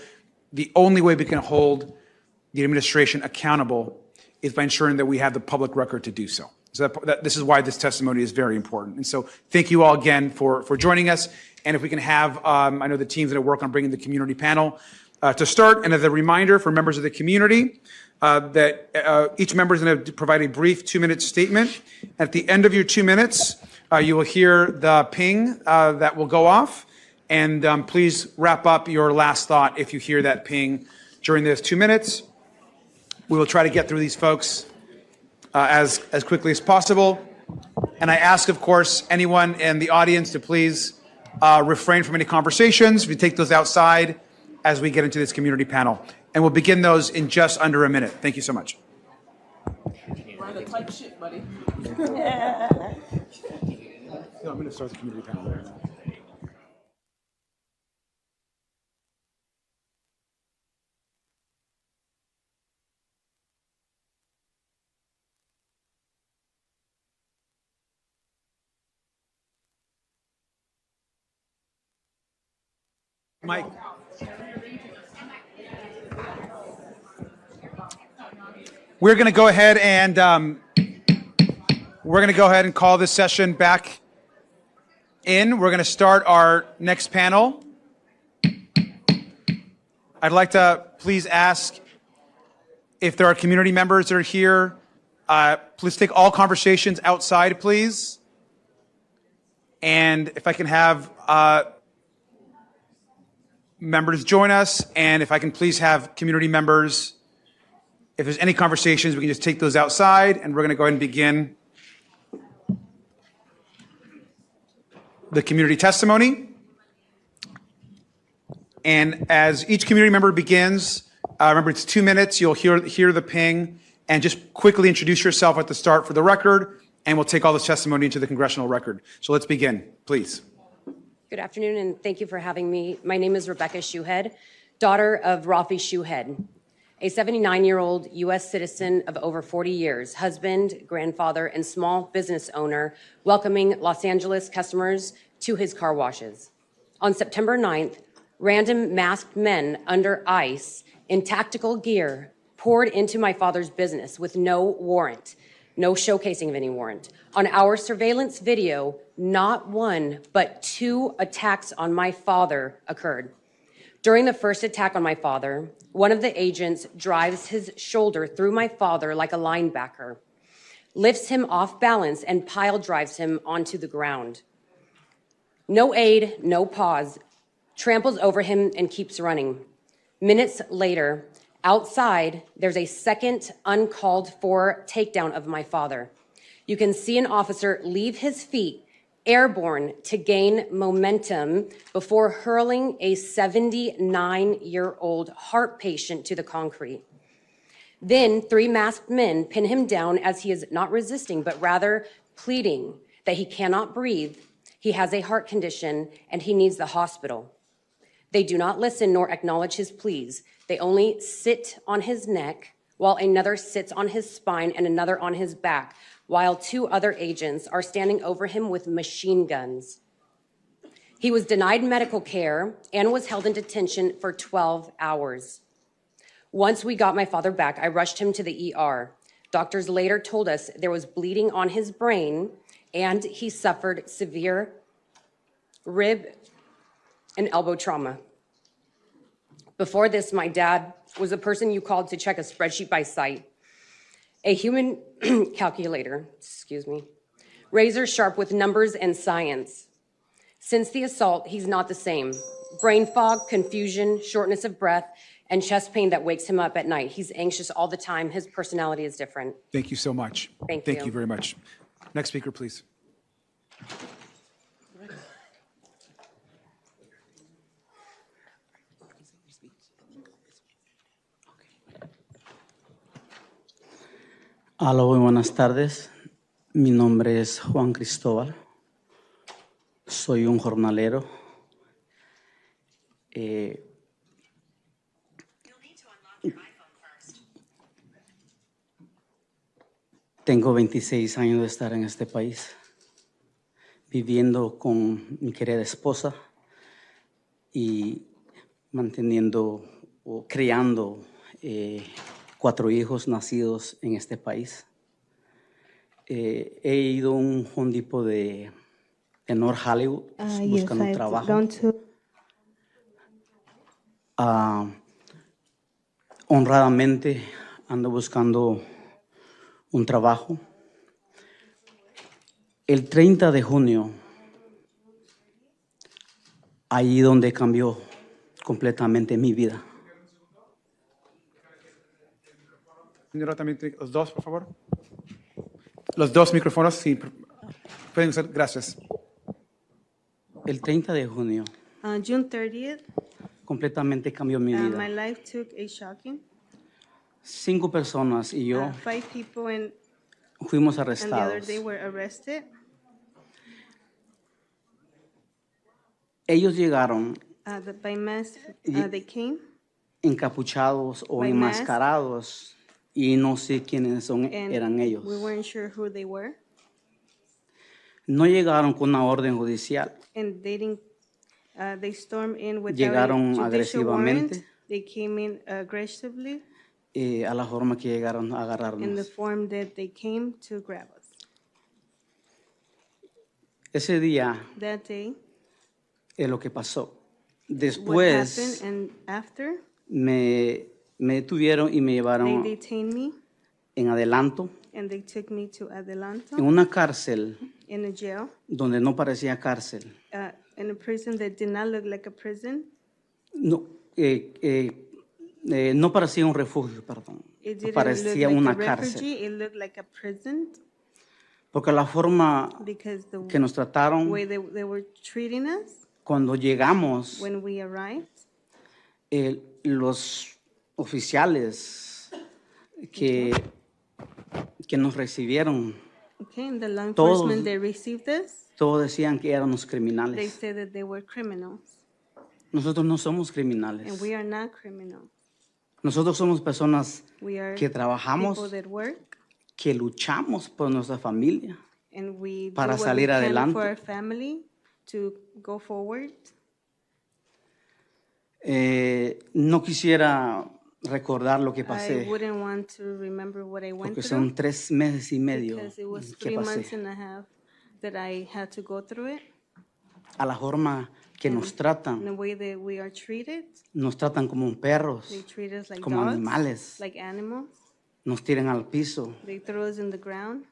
The only way we can hold the administration accountable is by ensuring that we have the public record to do so. So this is why this testimony is very important. And so thank you all again for joining us. And if we can have, I know the team's going to work on bringing the community panel. To start, and as a reminder for members of the community, that each member is going to provide a brief 2-minute statement. At the end of your 2 minutes, you will hear the ping that will go off. And please wrap up your last thought if you hear that ping during those 2 minutes. We will try to get through these folks as quickly as possible. And I ask, of course, anyone in the audience to please refrain from any conversations. We take those outside as we get into this community panel. And we'll begin those in just under a minute. Thank you so much. We're on the tight shit, buddy. No, I'm going to start the community panel there. Mike. We're going to go ahead and call this session back in. We're going to start our next panel. I'd like to please ask if there are community members that are here, please take all conversations outside, please. And if I can have members join us, and if I can please have community members, if there's any conversations, we can just take those outside, and we're going to go ahead and begin the community testimony. And as each community member begins, remember it's 2 minutes, you'll hear the ping, and just quickly introduce yourself at the start for the record, and we'll take all this testimony into the congressional record. So let's begin, please. Good afternoon, and thank you for having me. My name is Rebecca Shoehead, daughter of Rafi Shoehead, a 79-year-old U.S. citizen of over 40 years, husband, grandfather, and small business owner, welcoming Los Angeles customers to his car washes. On September 9th, random masked men under ICE in tactical gear poured into my father's business with no warrant, no showcasing of any warrant. On our surveillance video, not one, but 2 attacks on my father occurred. During the first attack on my father, one of the agents drives his shoulder through my father like a linebacker, lifts him off balance, and pile drives him onto the ground. No aid, no pause, tramples over him and keeps running. Minutes later, outside, there's a second uncalled for takedown of my father. You can see an officer leave his feet airborne to gain momentum before hurling a 79-year-old heart patient to the concrete. Then 3 masked men pin him down as he is not resisting, but rather pleading that he cannot breathe, he has a heart condition, and he needs the hospital. They do not listen nor acknowledge his pleas. They only sit on his neck while another sits on his spine and another on his back, while 2 other agents are standing over him with machine guns. He was denied medical care and was held in detention for 12 hours. Once we got my father back, I rushed him to the ER. Doctors later told us there was bleeding on his brain and he suffered severe rib and elbow trauma. Before this, my dad was the person you called to check a spreadsheet by sight. A human calculator, razor sharp with numbers and science. Since the assault, he's not the same. Brain fog, confusion, shortness of breath, and chest pain that wakes him up at night. He's anxious all the time. His personality is different. Thank you so much. Thank you very much. Next speaker, please. Hola, muy buenas tardes. Mi nombre es Juan Cristóbal. Soy un jornalero. Tengo 26 años de estar en este país, viviendo con mi querida esposa y manteniendo o criando 4 hijos nacidos en este país. He ido a un Home Depot de North Hollywood buscando trabajo. honradamente ando buscando un trabajo. El 30 de junio, ahí donde cambió completamente mi vida. Señora, también los dos, por favor. Los dos micrófonos, sí, pueden ser, gracias. El 30 de junio, June 30th, completamente cambió mi vida. my life took a shocking. 5 personas y yo 5 people fuimos and the other arrestados. day were arrested. Ellos llegaron By mass, they came. encapuchados o By mask. enmascarados y no sé quiénes And eran ellos. we weren't sure who they were. No llegaron con una orden judicial. And they didn't, they stormed in without Llegaron a judicial warrant. agresivamente. They came in aggressively A la forma que llegaron a in the agarrarnos. form that they came to grab us. Ese día That day, es lo que pasó. what Después happened, and after, me detuvieron y me they llevaron detained me en adelanto and they took me to Adelanto en una cárcel in a jail, donde no parecía cárcel. in a prison that did not look like a prison. No, no parecía un refugio, perdón. It didn't Parecía look like una a cárcel. refugee, it looked like a prison Porque la forma because the que nos trataron way they were treating us cuando llegamos, when we arrived, los oficiales que nos recibieron, okay, and the law Todos- enforcement that received us, todos decían que éramos they criminales. said that they were criminals, Nosotros no somos and criminales. we are not criminals. Nosotros somos personas We are que trabajamos, people that work, que luchamos por nuestra familia. and we do para what we salir can adelante. for our family to go forward. No quisiera recordar lo que I pasé, wouldn't want to remember what I went porque through son 3 meses y medio because it was que 3 pasé. months and a half that I had to go through it. A la forma que nos And tratan, the way that we are treated, nos tratan como perros, they treat us like como dogs, animales, like animals. nos tiran al piso. They throw us in the ground.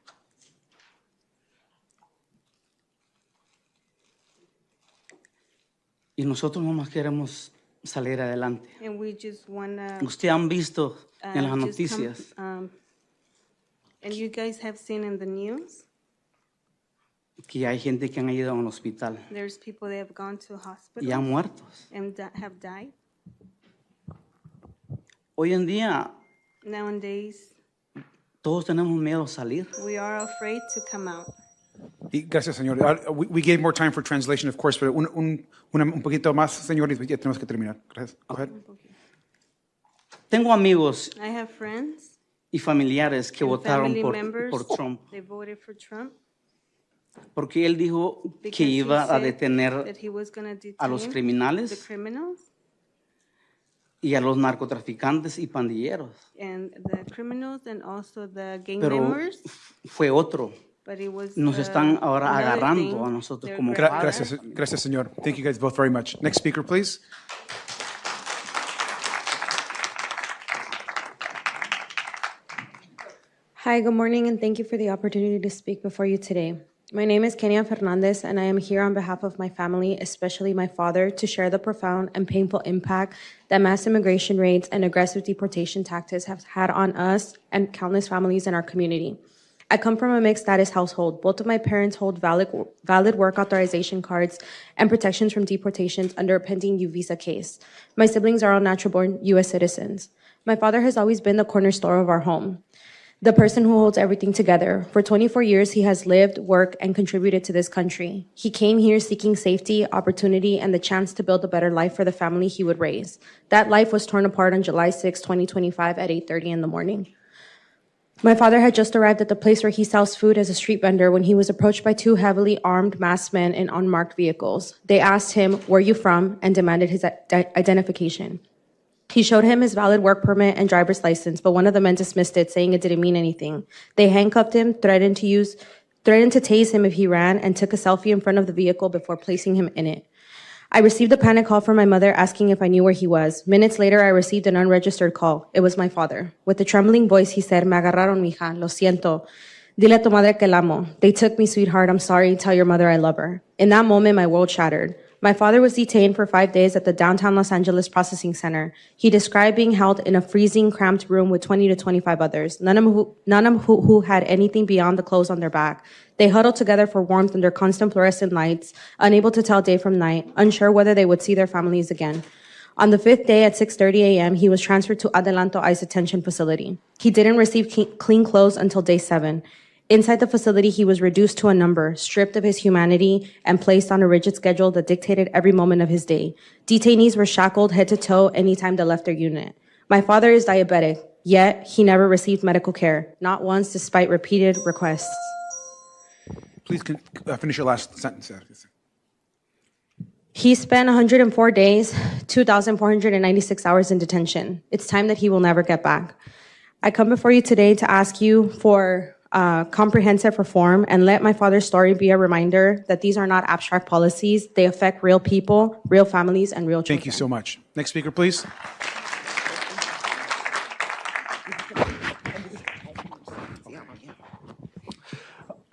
Y nosotros nomás queremos salir adelante. And we just wanna Ustedes han visto en las just noticias and you guys have seen in the news, que hay gente que han ido al hospital there's people that have gone to hospitals y han muerto. and have died. Hoy en día Nowadays, todos tenemos miedo a salir. we are afraid to come out. Y gracias, señor. We gave more time for translation, of course, pero un poquito más, señor, y ya tenemos que terminar. Gracias. Go ahead. Tengo amigos I have friends y familiares que and votaron family por members, Trump, they voted for Trump porque él dijo because que he iba a said detener that he was gonna a los detain the criminales criminals y a los narcotraficantes y pandilleros. and the criminals and also the gang Pero members. fue otro. But it was, Nos están ahora another agarrando thing. a nosotros They're como grabbing padres. Gracias, señor. Thank you guys both very much. Next speaker, please. Hi, good morning, and thank you for the opportunity to speak before you today. My name is Kenia Fernandez, and I am here on behalf of my family, especially my father, to share the profound and painful impact that mass immigration raids and aggressive deportation tactics have had on us and countless families in our community. I come from a mixed status household. Both of my parents hold valid work authorization cards and protections from deportations under a pending U visa case. My siblings are all natural-born U.S. citizens. My father has always been the cornerstone of our home, the person who holds everything together. For 24 years, he has lived, worked, and contributed to this country. He came here seeking safety, opportunity, and the chance to build a better life for the family he would raise. That life was torn apart on July 6, 2025 at 8:30 in the morning. My father had just arrived at the place where he sells food as a street vendor when he was approached by 2 heavily armed masked men in unmarked vehicles. They asked him, "Where are you from?" and demanded his identification. He showed him his valid work permit and driver's license, but one of the men dismissed it, saying it didn't mean anything. They handcuffed him, threatened to tase him if he ran, and took a selfie in front of the vehicle before placing him in it. I received a panic call from my mother asking if I knew where he was. Minutes later, I received an unregistered call. It was my father. With a trembling voice, he said, "Me agarraron, mija. Lo siento. Dile a tu madre que la amo. They took me, sweetheart. I'm sorry. Tell your mother I love her." In that moment, my world shattered. My father was detained for 5 days at the downtown Los Angeles Processing Center. He described being held in a freezing, cramped room with 20 to 25 others, none of who had anything beyond the clothes on their back. They huddled together for warmth under constant fluorescent lights, unable to tell day from night, unsure whether they would see their families again. On the 5th day at 6:30 a.m., he was transferred to Adelanto ICE Detention Facility. He didn't receive clean clothes until day 7. Inside the facility, he was reduced to a number, stripped of his humanity, and placed on a rigid schedule that dictated every moment of his day. Detainees were shackled head to toe anytime they left their unit. My father is diabetic, yet he never received medical care, not once despite repeated requests. Please finish your last sentence. He spent 104 days, 2,496 hours in detention. It's time that he will never get back. I come before you today to ask you for comprehensive reform and let my father's story be a reminder that these are not abstract policies. They affect real people, real families, and real children. Thank you so much. Next speaker, please.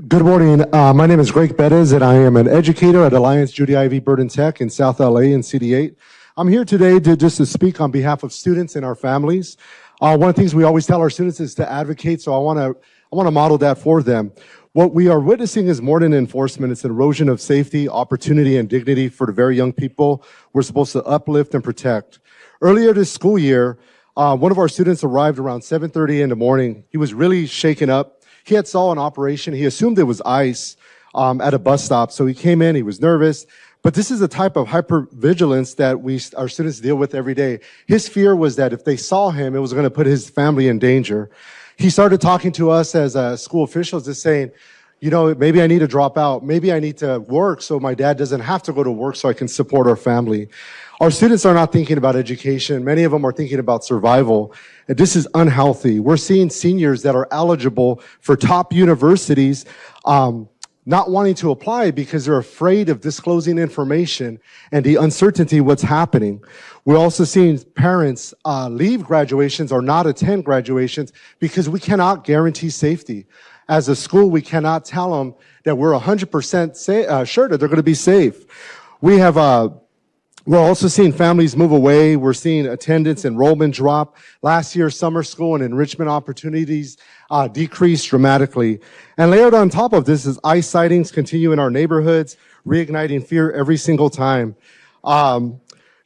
Good morning. My name is Greg Bettis, and I am an educator at Alliance Judy Ivy Burden Tech in South LA in CD8. I'm here today to speak on behalf of students and our families. One of the things we always tell our students is to advocate, so I want to model that for them. What we are witnessing is more than enforcement. It's an erosion of safety, opportunity, and dignity for the very young people we're supposed to uplift and protect. Earlier this school year, one of our students arrived around 7:30 in the morning. He was really shaken up. He had saw an operation. He assumed it was ICE at a bus stop, so he came in. He was nervous. But this is the type of hypervigilance that our students deal with every day. His fear was that if they saw him, it was going to put his family in danger. He started talking to us as school officials, just saying, you know, maybe I need to drop out. Maybe I need to work so my dad doesn't have to go to work so I can support our family. Our students are not thinking about education. Many of them are thinking about survival. And this is unhealthy. We're seeing seniors that are eligible for top universities not wanting to apply because they're afraid of disclosing information and the uncertainty what's happening. We're also seeing parents leave graduations or not attend graduations because we cannot guarantee safety. As a school, we cannot tell them that we're 100% sure that they're going to be safe. We're also seeing families move away. We're seeing attendance enrollment drop. Last year, summer school and enrichment opportunities decreased dramatically. And layered on top of this is ICE sightings continue in our neighborhoods, reigniting fear every single time.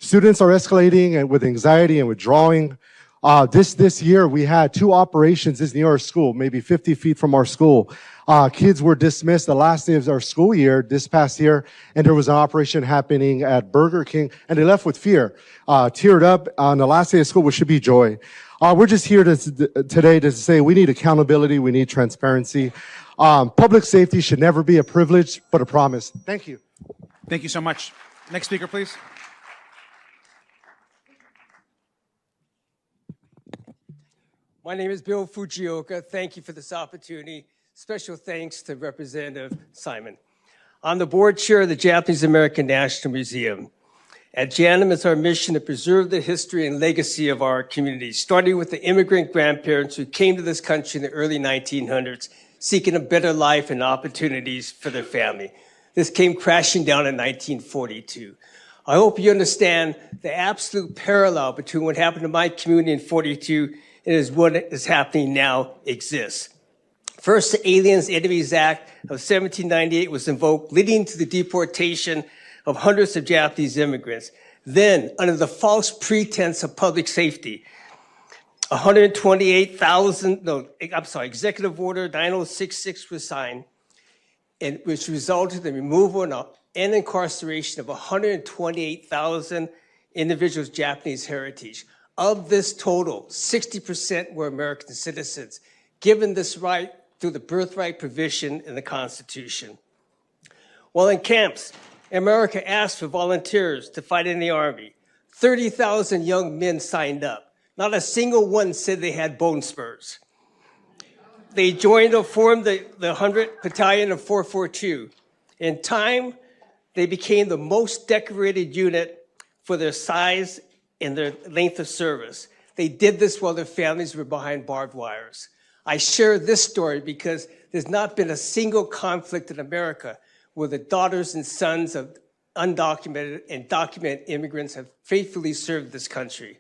Students are escalating with anxiety and withdrawing. This year, we had 2 operations this near our school, maybe 50 feet from our school. Kids were dismissed the last day of our school year, this past year, and there was an operation happening at Burger King, and they left with fear, teared up on the last day of school, which should be joy. We're just here today to say we need accountability, we need transparency. Public safety should never be a privilege, but a promise. Thank you. Thank you so much. Next speaker, please. My name is Bill Fujioka. Thank you for this opportunity. Special thanks to Representative Simon. I'm the board chair of the Japanese American National Museum. At JANM, it's our mission to preserve the history and legacy of our community, starting with the immigrant grandparents who came to this country in the early 1900s, seeking a better life and opportunities for their family. This came crashing down in 1942. I hope you understand the absolute parallel between what happened to my community in 42 and what is happening now exists. First, the Aliens Enemies Act of 1798 was invoked, leading to the deportation of hundreds of Japanese immigrants. Then, under the false pretense of public safety, Executive Order 9066 was signed, and which resulted in the removal and incarceration of 128,000 individuals of Japanese heritage. Of this total, 60% were American citizens, given this right through the birthright provision in the Constitution. While in camps, America asked for volunteers to fight in the Army. 30,000 young men signed up. Not a single one said they had bone spurs. They joined or formed the 100th Battalion of 442. In time, They became the most decorated unit for their size and their length of service. They did this while their families were behind barbed wires. I share this story because there's not been a single conflict in America where the daughters and sons of undocumented and documented immigrants have faithfully served this country.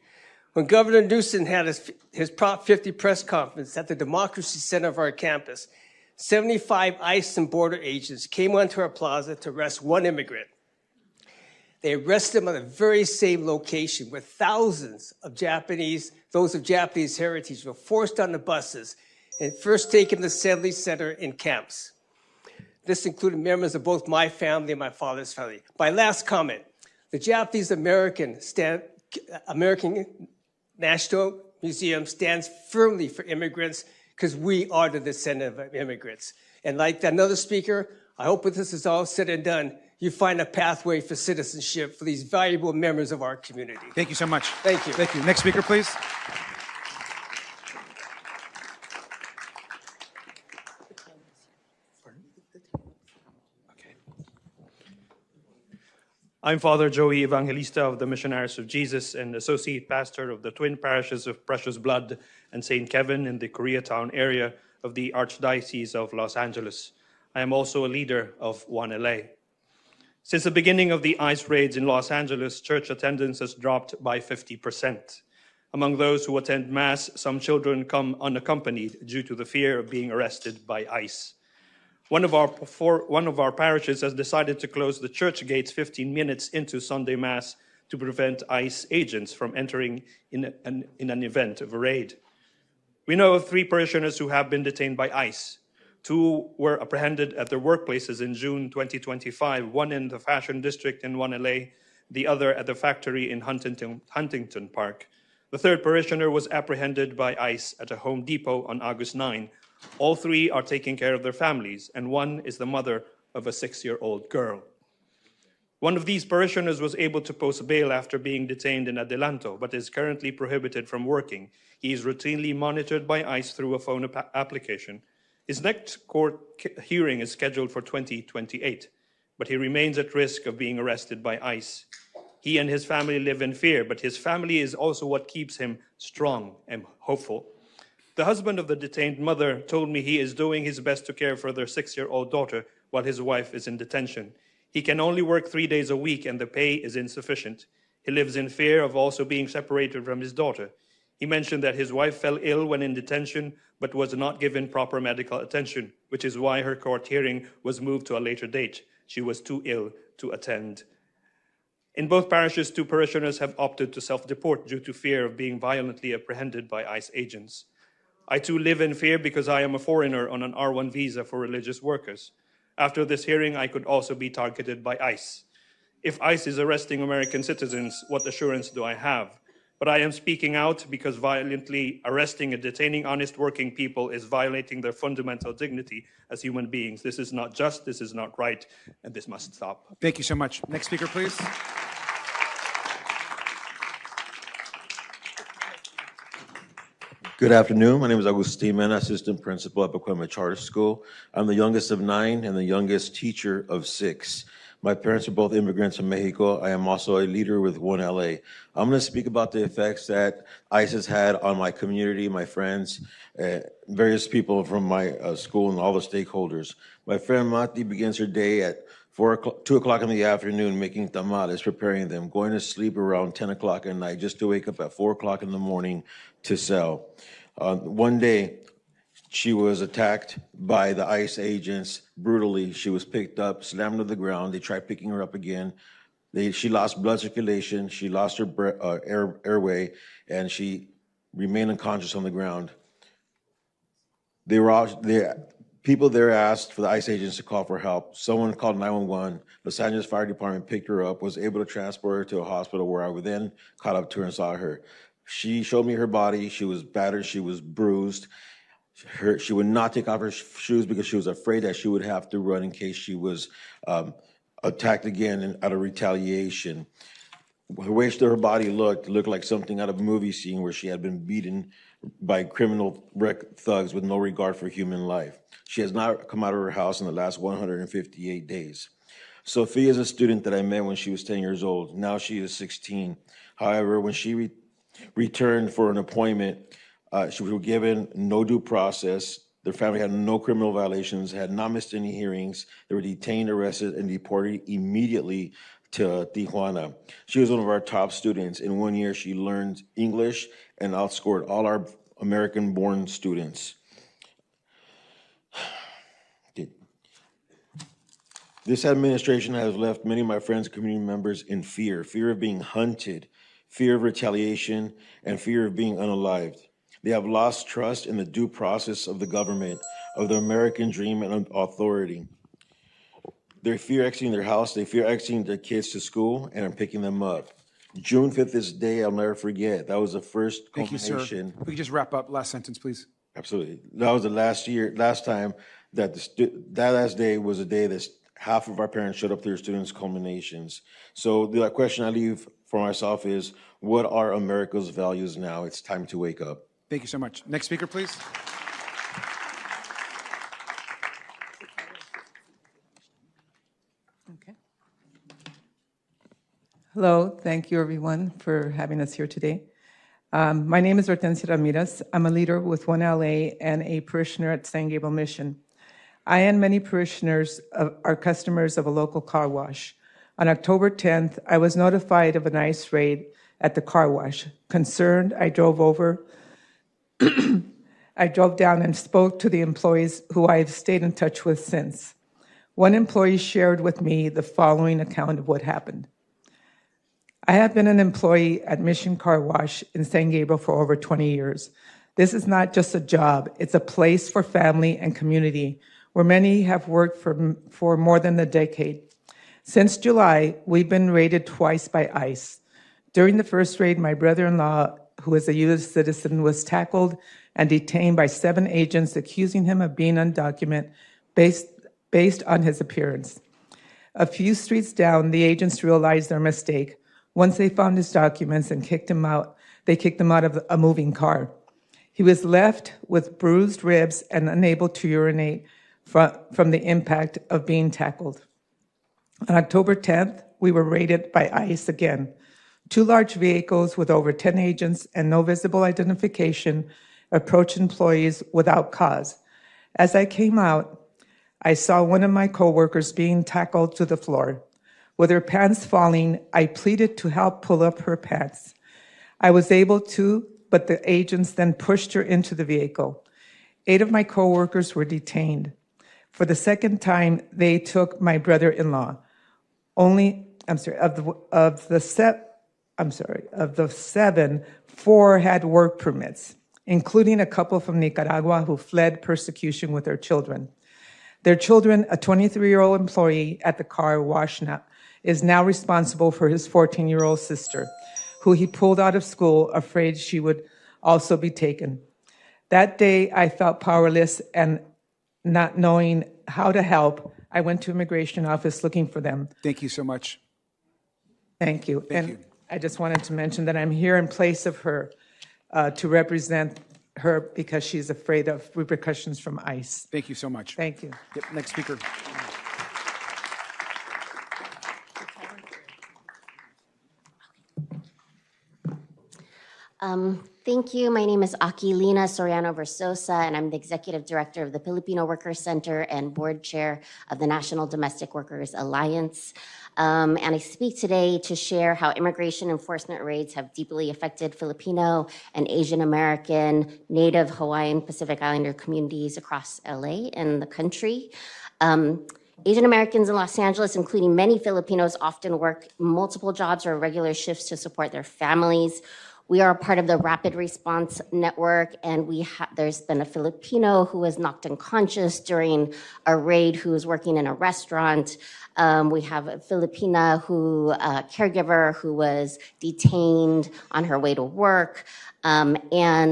When Governor Newsom had his Prop 50 press conference at the Democracy Center of our campus, 75 ICE and border agents came onto our plaza to arrest one immigrant. They arrested him on the very same location where thousands of those of Japanese heritage were forced on the buses and first taken to the Assembly Center in camps. This included members of both my family and my father's family. My last comment, the Japanese American National Museum stands firmly for immigrants because we are the descendant of immigrants. And like another speaker, I hope when this is all said and done, you find a pathway for citizenship for these valuable members of our community. Thank you so much. Thank you. Thank you. Next speaker, please. I'm Father Joey Evangelista of the Missionaries of Jesus and Associate Pastor of the twin parishes of Precious Blood and St. Kevin in the Koreatown area of the Archdiocese of Los Angeles. I am also a leader of 1LA. Since the beginning of the ICE raids in Los Angeles, church attendance has dropped by 50%. Among those who attend Mass, some children come unaccompanied due to the fear of being arrested by ICE. One of our parishes has decided to close the church gates 15 minutes into Sunday Mass to prevent ICE agents from entering in an event of a raid. We know of 3 parishioners who have been detained by ICE. 2 were apprehended at their workplaces in June 2025, one in the Fashion District in 1LA, the other at the factory in Huntington Park. The 3rd parishioner was apprehended by ICE at a Home Depot on August 9. All 3 are taking care of their families, and one is the mother of a 6-year-old girl. One of these parishioners was able to post bail after being detained in Adelanto, but is currently prohibited from working. He is routinely monitored by ICE through a phone application. His next court hearing is scheduled for 2028, but he remains at risk of being arrested by ICE. He and his family live in fear, but his family is also what keeps him strong and hopeful. The husband of the detained mother told me he is doing his best to care for their 6-year-old daughter while his wife is in detention. He can only work 3 days a week and the pay is insufficient. He lives in fear of also being separated from his daughter. He mentioned that his wife fell ill when in detention but was not given proper medical attention, which is why her court hearing was moved to a later date. She was too ill to attend. In both parishes, 2 parishioners have opted to self-deport due to fear of being violently apprehended by ICE agents. I too live in fear because I am a foreigner on an R1 visa for religious workers. After this hearing, I could also be targeted by ICE. If ICE is arresting American citizens, what assurance do I have? But I am speaking out because violently arresting and detaining honest working people is violating their fundamental dignity as human beings. This is not just, this is not right, and this must stop. Thank you so much. Next speaker, please. Good afternoon. My name is Agustin Mena, Assistant Principal at Pacoima Charter School. I'm the youngest of 9 and the youngest teacher of 6. My parents are both immigrants from Mexico. I am also a leader with 1LA. I'm going to speak about the effects that ICE has had on my community, my friends, various people from my school and all the stakeholders. My friend Mati begins her day at 2 o'clock in the afternoon making tamales, preparing them, going to sleep around 10 o'clock at night just to wake up at 4 o'clock in the morning to sell. One day, she was attacked by the ICE agents brutally. She was picked up, slammed to the ground. They tried picking her up again. She lost blood circulation. She lost her airway, and she remained unconscious on the ground. People there asked for the ICE agents to call for help. Someone called 911. Los Angeles Fire Department picked her up, was able to transport her to a hospital where I then caught up to her and saw her. She showed me her body. She was battered. She was bruised. She would not take off her shoes because she was afraid that she would have to run in case she was attacked again out of retaliation. The way her body looked like something out of a movie scene where she had been beaten by criminal thugs with no regard for human life. She has not come out of her house in the last 158 days. Sophia is a student that I met when she was 10 years old. Now she is 16. However, when she returned for an appointment, she was given no due process. Their family had no criminal violations, had not missed any hearings. They were detained, arrested, and deported immediately to Tijuana. She was one of our top students. In 1 year, she learned English and outscored all our American-born students. This administration has left many of my friends and community members in fear of being hunted, fear of retaliation, and fear of being unalived. They have lost trust in the due process of the government, of the American dream and authority. They fear exiting their house, they fear exiting their kids to school, and I'm picking them up. June 5th, this day I'll never forget. That was the first Thank you, sir. culmination. We could just wrap up. Last sentence, please. Absolutely. That was the last time that that last day was a day that half of our parents showed up to their students' culminations. So the question I leave for myself is, what are America's values now? It's time to wake up. Thank you so much. Next speaker, please. Hello, thank you everyone for having us here today. My name is Hortensia Ramirez. I'm a leader with 1LA and a parishioner at San Gabriel Mission. I and many parishioners are customers of a local car wash. On October 10th, I was notified of an ICE raid at the car wash. Concerned, I drove down and spoke to the employees who I've stayed in touch with since. One employee shared with me the following account of what happened. I have been an employee at Mission Car Wash in San Gabriel for over 20 years. This is not just a job, it's a place for family and community where many have worked for more than a decade. Since July, we've been raided twice by ICE. During the first raid, my brother-in-law, who is a U.S. citizen, was tackled and detained by 7 agents accusing him of being undocumented based on his appearance. A few streets down, the agents realized their mistake. Once they found his documents and kicked him out, they kicked him out of a moving car. He was left with bruised ribs and unable to urinate from the impact of being tackled. On October 10th, we were raided by ICE again. 2 large vehicles with over 10 agents and no visible identification approached employees without cause. As I came out, I saw one of my coworkers being tackled to the floor. With her pants falling, I pleaded to help pull up her pants. I was able to, but the agents then pushed her into the vehicle. 8 of my coworkers were detained. For the second time, they took my brother-in-law. Of the 7, 4 had work permits, including a couple from Nicaragua who fled persecution with their children. Their children, a 23-year-old employee at the car wash is now responsible for his 14-year-old sister, who he pulled out of school, afraid she would also be taken. That day, I felt powerless and not knowing how to help. I went to immigration office looking for them. Thank you so much. Thank you. I just wanted to mention that I'm here in place of her to represent her because she's afraid of repercussions from ICE. Thank you so much. Thank you. Yep, next speaker. Thank you. My name is Aquilina Soriano Versosa, and I'm the Executive Director of the Filipino Workers Center and Board Chair of the National Domestic Workers Alliance. And I speak today to share how immigration enforcement raids have deeply affected Filipino and Asian American, Native, Hawaiian, Pacific Islander communities across LA and the country. Asian Americans in Los Angeles, including many Filipinos, often work multiple jobs or regular shifts to support their families. We are a part of the Rapid Response Network, and there's been a Filipino who was knocked unconscious during a raid who was working in a restaurant. We have a Filipina caregiver who was detained on her way to work. And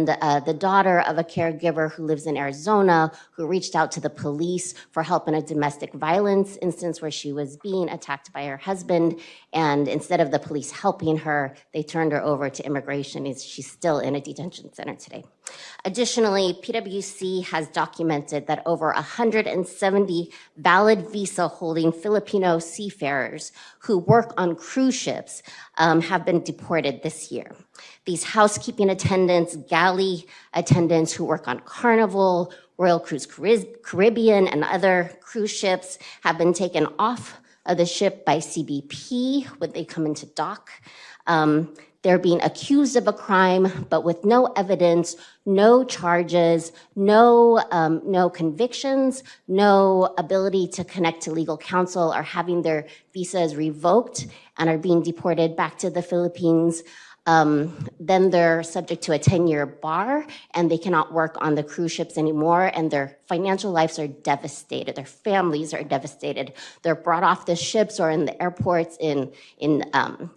the daughter of a caregiver who lives in Arizona who reached out to the police for help in a domestic violence instance where she was being attacked by her husband. And instead of the police helping her, they turned her over to immigration condition is she's still in a detention center today. Additionally, PwC has documented that over 170 valid visa-holding Filipino seafarers who work on cruise ships have been deported this year. These housekeeping attendants, galley attendants who work on Carnival, Royal Cruise Caribbean, and other cruise ships have been taken off of the ship by CBP when they come into dock. They're being accused of a crime, but with no evidence, no charges, no convictions, no ability to connect to legal counsel, are having their visas revoked and are being deported back to the Philippines. Then they're subject to a 10-year bar, and they cannot work on the cruise ships anymore, and their financial lives are devastated. Their families are devastated. They're brought off the ships or in the airports in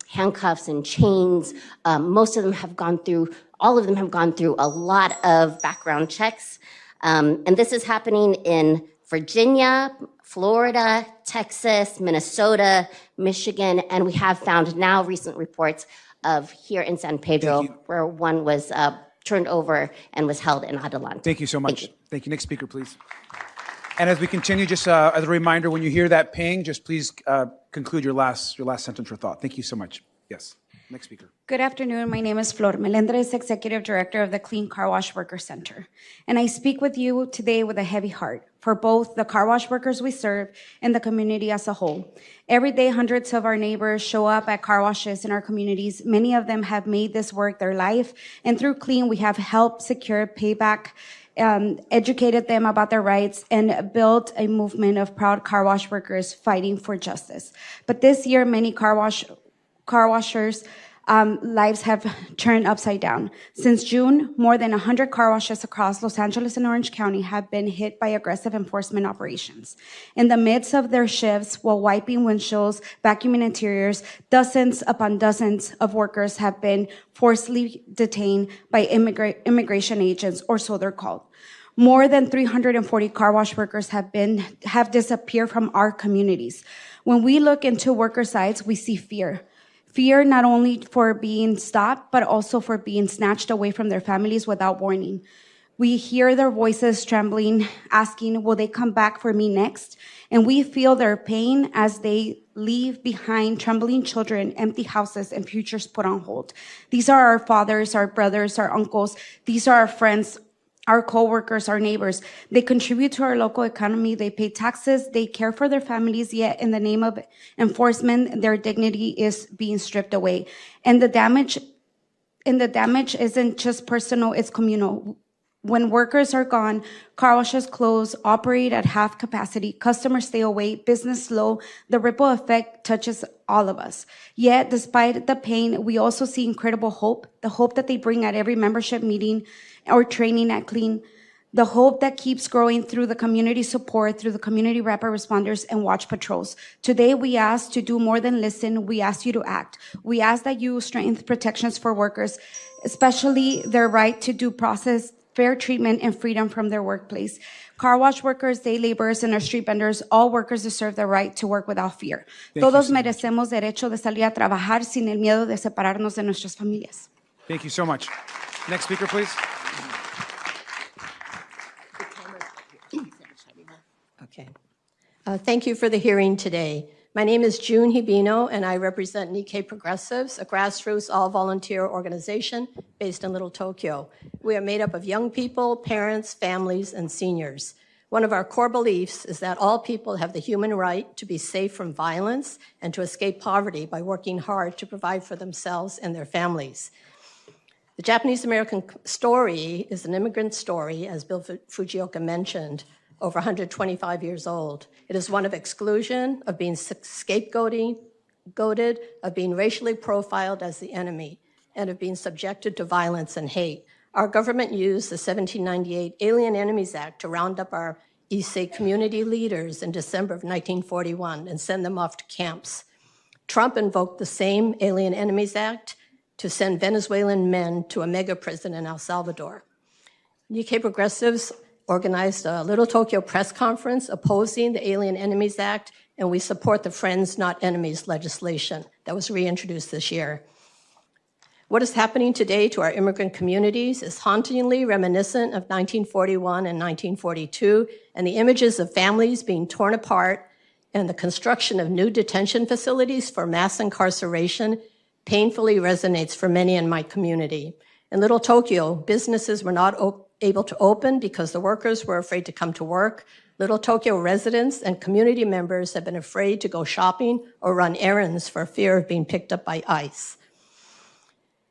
handcuffs and chains. Most of them have gone through, all of them have gone through a lot of background checks. And this is happening in Virginia, Florida, Texas, Minnesota, Michigan, and we have found now recent reports of here in San Pedro, where one was turned over and was held in Adelanto. Thank you so much. Thank you. Next speaker, please. And as we continue, just as a reminder, when you hear that ping, just please conclude your last sentence or thought. Thank you so much. Yes. Next speaker. Good afternoon. My name is Flor Melendres, Executive Director of the Clean Car Wash Worker Center. And I speak with you today with a heavy heart for both the car wash workers we serve and the community as a whole. Every day, hundreds of our neighbors show up at car washes in our communities. Many of them have made this work their life. And through Clean, we have helped secure payback, educated them about their rights, and built a movement of proud car wash workers fighting for justice. But this year, many car washers' lives have turned upside down. Since June, more than 100 car washes across Los Angeles and Orange County have been hit by aggressive enforcement operations. In the midst of their shifts, while wiping windshields, vacuuming interiors, dozens upon dozens of workers have been forcibly detained by immigration agents, or so they're called. More than 340 car wash workers have disappeared from our communities. When we look into worker sites, we see fear. Fear not only for being stopped, but also for being snatched away from their families without warning. We hear their voices trembling, asking, will they come back for me next? And we feel their pain as they leave behind trembling children, empty houses, and futures put on hold. These are our fathers, our brothers, our uncles. These are our friends, our coworkers, our neighbors. They contribute to our local economy. They pay taxes. They care for their families, yet in the name of enforcement, their dignity is being stripped away. And the damage isn't just personal, it's communal. When workers are gone, car washes close, operate at half capacity, customers stay away, business slow, the ripple effect touches all of us. Yet, despite the pain, we also see incredible hope, the hope that they bring at every membership meeting or training at Clean, the hope that keeps growing through the community support, through the community rapid responders and watch patrols. Today, we ask to do more than listen. We ask you to act. We ask that you strengthen protections for workers, especially their right to due process, fair treatment, and freedom from their workplace. Car wash workers, day laborers, and our street vendors, all workers deserve the right to work without fear. Todos merecemos derecho de salir a trabajar sin el miedo de separarnos de nuestras familias. Thank you so much. Next speaker, please. Okay. Thank you for the hearing today. My name is June Hibino, and I represent Nikkei Progressives, a grassroots all-volunteer organization based in Little Tokyo. We are made up of young people, parents, families, and seniors. One of our core beliefs is that all people have the human right to be safe from violence and to escape poverty by working hard to provide for themselves and their families. The Japanese-American story is an immigrant story, as Bill Fujioka mentioned, over 125 years old. It is one of exclusion, of being scapegoated, of being racially profiled as the enemy, and of being subjected to violence and hate. Our government used the 1798 Alien Enemies Act to round up our Issei community leaders in December of 1941 and send them off to camps. Trump invoked the same Alien Enemies Act to send Venezuelan men to a mega prison in El Salvador. Nikkei Progressives organized a Little Tokyo press conference opposing the Alien Enemies Act, and we support the Friends Not Enemies legislation that was reintroduced this year. What is happening today to our immigrant communities is hauntingly reminiscent of 1941 and 1942, and the images of families being torn apart and the construction of new detention facilities for mass incarceration painfully resonates for many in my community. In Little Tokyo, businesses were not able to open because the workers were afraid to come to work. Little Tokyo residents and community members have been afraid to go shopping or run errands for fear of being picked up by ICE.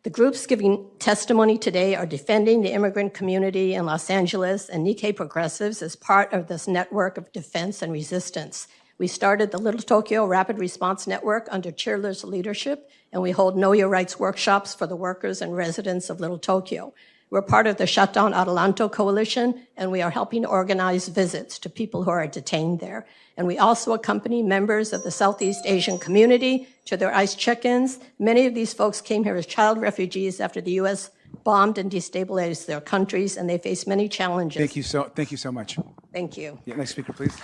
The groups giving testimony today are defending the immigrant community in Los Angeles and Nikkei Progressives as part of this network of defense and resistance. We started the Little Tokyo Rapid Response Network under Cheerler's leadership, and we hold Know Your Rights workshops for the workers and residents of Little Tokyo. We're part of the Shutdown Adelanto Coalition, and we are helping organize visits to people who are detained there. And we also accompany members of the Southeast Asian community to their ICE check-ins. Many of these folks came here as child refugees after the U.S. bombed and destabilized their countries, and they face many challenges. Thank you so much. Thank you. Yeah, next speaker, please.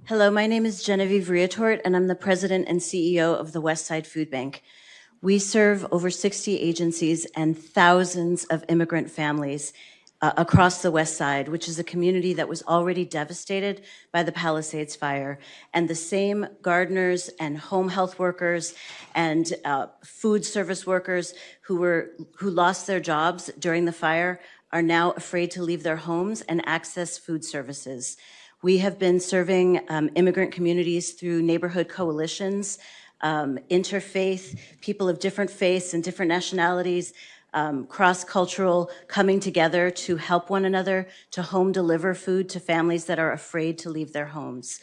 Hello, my name is Genevieve Riatort, and I'm the president and CEO of the Westside Food Bank. We serve over 60 agencies and thousands of immigrant families across the West Side, which is a community that was already devastated by the Palisades fire. And the same gardeners and home health workers and food service workers who lost their jobs during the fire are now afraid to leave their homes and access food services. We have been serving immigrant communities through neighborhood coalitions, interfaith, people of different faiths and different nationalities, cross-cultural, coming together to help one another, to home deliver food to families that are afraid to leave their homes.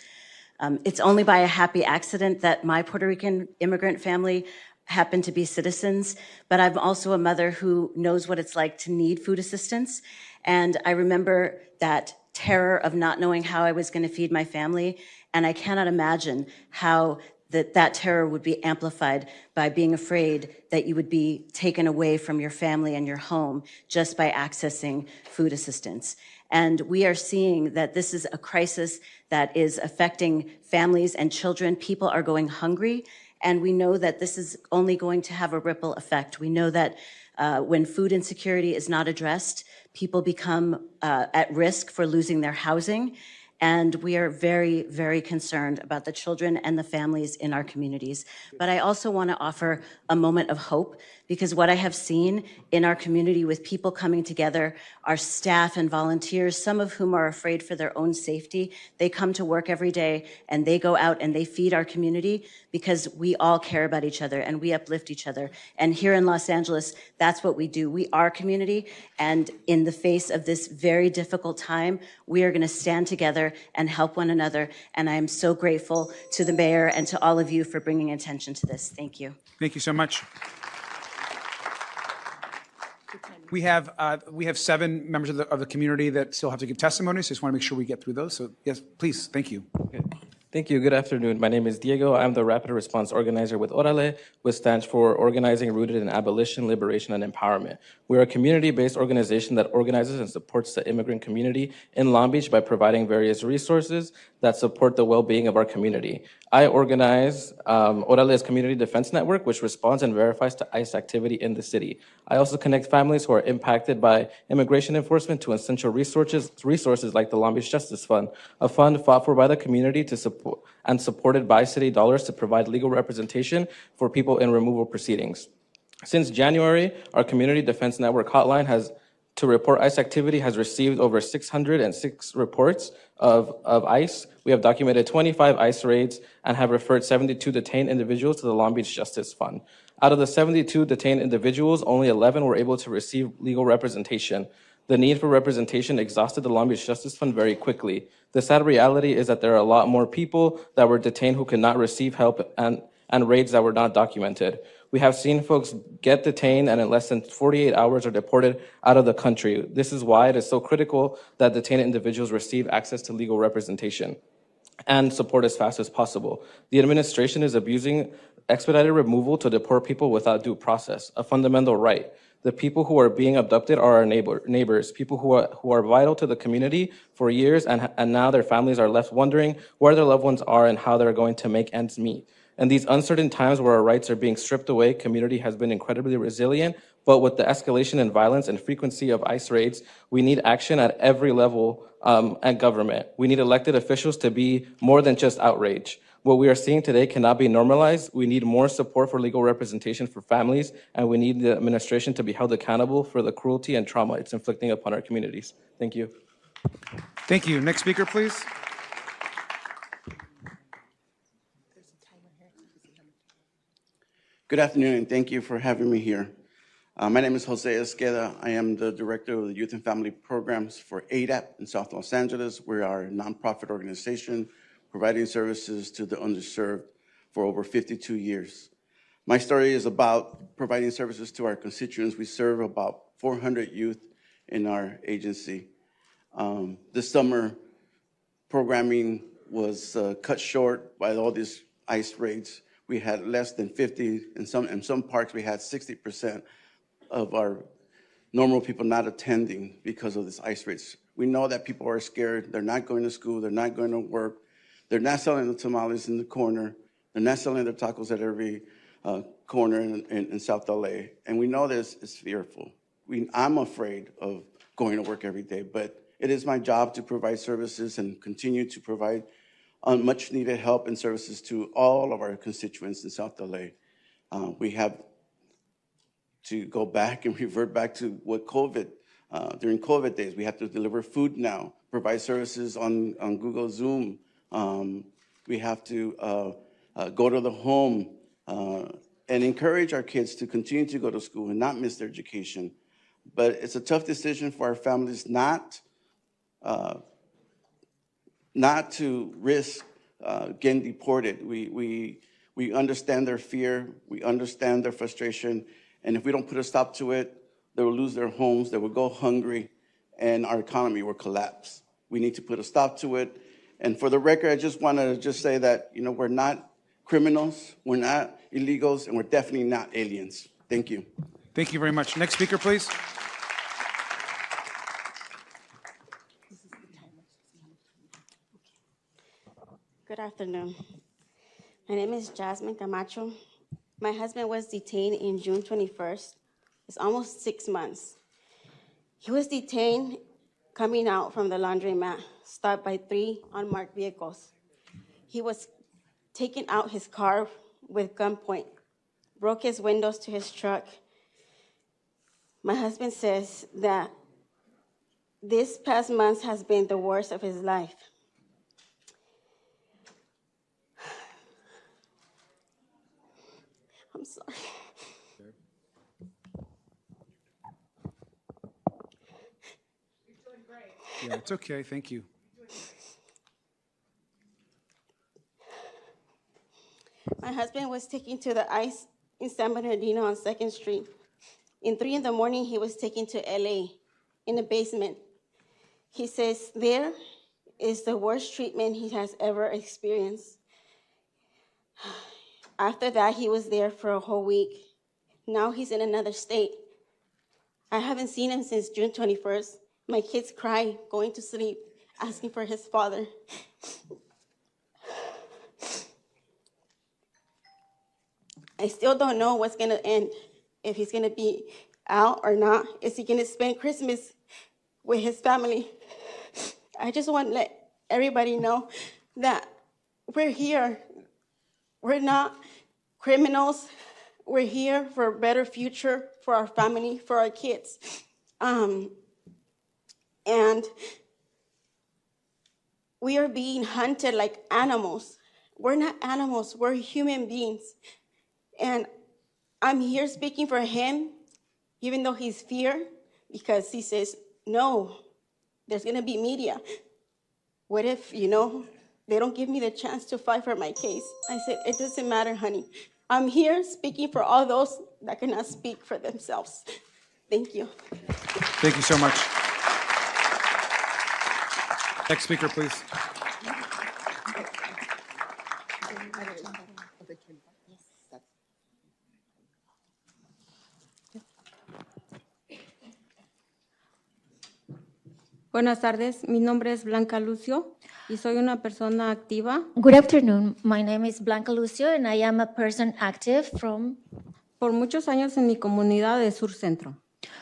It's only by a happy accident that my Puerto Rican immigrant family happened to be citizens, but I'm also a mother who knows what it's like to need food assistance. And I remember that terror of not knowing how I was going to feed my family, and I cannot imagine how that terror would be amplified by being afraid that you would be taken away from your family and your home just by accessing food assistance. And we are seeing that this is a crisis that is affecting families and children. People are going hungry, and we know that this is only going to have a ripple effect. We know that when food insecurity is not addressed, people become at risk for losing their housing. And we are very, very concerned about the children and the families in our communities. But I also want to offer a moment of hope, because what I have seen in our community with people coming together, our staff and volunteers, some of whom are afraid for their own safety, they come to work every day and they go out and they feed our community because we all care about each other and we uplift each other. And here in Los Angeles, that's what we do. We are community, and in the face of this very difficult time, we are going to stand together and help one another. And I am so grateful to the mayor and to all of you for bringing attention to this. Thank you. Thank you so much. We have 7 members of the community that still have to give testimony, so just want to make sure we get through those. So yes, please, thank you. Okay. Thank you. Good afternoon. My name is Diego. I'm the Rapid Response Organizer with Orale, which stands for Organizing Rooted in Abolition, Liberation, and Empowerment. We're a community-based organization that organizes and supports the immigrant community in Long Beach by providing various resources that support the well-being of our community. I organize Orale's Community Defense Network, which responds and verifies to ICE activity in the city. I also connect families who are impacted by immigration enforcement to essential resources like the Long Beach Justice Fund, a fund fought for by the community to support and supported by city dollars to provide legal representation for people in removal proceedings. Since January, our Community Defense Network hotline to report ICE activity has received over 606 reports of ICE. We have documented 25 ICE raids and have referred 72 detained individuals to the Long Beach Justice Fund. Out of the 72 detained individuals, only 11 were able to receive legal representation. The need for representation exhausted the Long Beach Justice Fund very quickly. The sad reality is that there are a lot more people that were detained who could not receive help and raids that were not documented. We have seen folks get detained and in less than 48 hours are deported out of the country. This is why it is so critical that detained individuals receive access to legal representation and support as fast as possible. The administration is abusing expedited removal to deport people without due process, a fundamental right. The people who are being abducted are our neighbors, people who are vital to the community for years, and now their families are left wondering where their loved ones are and how they're going to make ends meet. In these uncertain times where our rights are being stripped away, community has been incredibly resilient, but with the escalation in violence and frequency of ICE raids, we need action at every level at government. We need elected officials to be more than just outrage. What we are seeing today cannot be normalized. We need more support for legal representation for families, and we need the administration to be held accountable for the cruelty and trauma it's inflicting upon our communities. Thank you. Thank you. Next speaker, please. Good afternoon, and thank you for having me here. My name is Jose Esqueda. I am the director of the Youth and Family Programs for ADAP in South Los Angeles. We are a nonprofit organization providing services to the underserved for over 52 years. My story is about providing services to our constituents. We serve about 400 youth in our agency. This summer, programming was cut short by all these ICE raids. We had less than 50, in some parks we had 60% of our normal people not attending because of this ICE raids. We know that people are scared, they're not going to school, they're not going to work, they're not selling the tamales in the corner, they're not selling their tacos at every corner in South LA, and we know this is fearful. I'm afraid of going to work every day, but it is my job to provide services and continue to provide much needed help and services to all of our constituents in South LA. We have to go back and revert back to what during COVID days, we have to deliver food now, provide services on Google Zoom. We have to go to the home and encourage our kids to continue to go to school and not miss their education. But it's a tough decision for our families not to risk getting deported. We understand their fear, we understand their frustration, and if we don't put a stop to it, they will lose their homes, they will go hungry, and our economy will collapse. We need to put a stop to it. And for the record, I just want to say that, we're not criminals, we're not illegals, and we're definitely not aliens. Thank you. Thank you very much. Next speaker, please. Good afternoon. My name is Jasmine Camacho. My husband was detained in June 21st. It's almost 6 months. He was detained coming out from the laundromat, stopped by 3 unmarked vehicles. He was taken out his car with gunpoint, broke his windows to his truck. My husband says that this past month has been the worst of his life. I'm sorry. Yeah, it's okay. Thank you. My husband was taken to the ICE in San Bernardino on 2nd Street. In 3 in the morning, he was taken to LA in the basement. He says there is the worst treatment he has ever experienced. After that, he was there for a whole week. Now he's in another state. I haven't seen him since June 21st. My kids cry going to sleep, asking for his father. I still don't know what's gonna end, if he's gonna be out or not. Is he gonna spend Christmas with his family? I just want to let everybody know that we're here. We're not criminals. We're here for a better future for our family, for our kids. And we are being hunted like animals. We're not animals, we're human beings. And I'm here speaking for him, even though he's feared, because he says, no, there's gonna be media. What if, they don't give me the chance to fight for my case? I said, it doesn't matter, honey. I'm here speaking for all those that cannot speak for themselves. Thank you. Thank you so much. Next speaker, please. Buenas tardes, mi nombre es Blanca Lucio y soy una persona activa. Good afternoon. My name is Blanca Lucio, and I am a person active Por muchos años en mi comunidad de Sur Centro.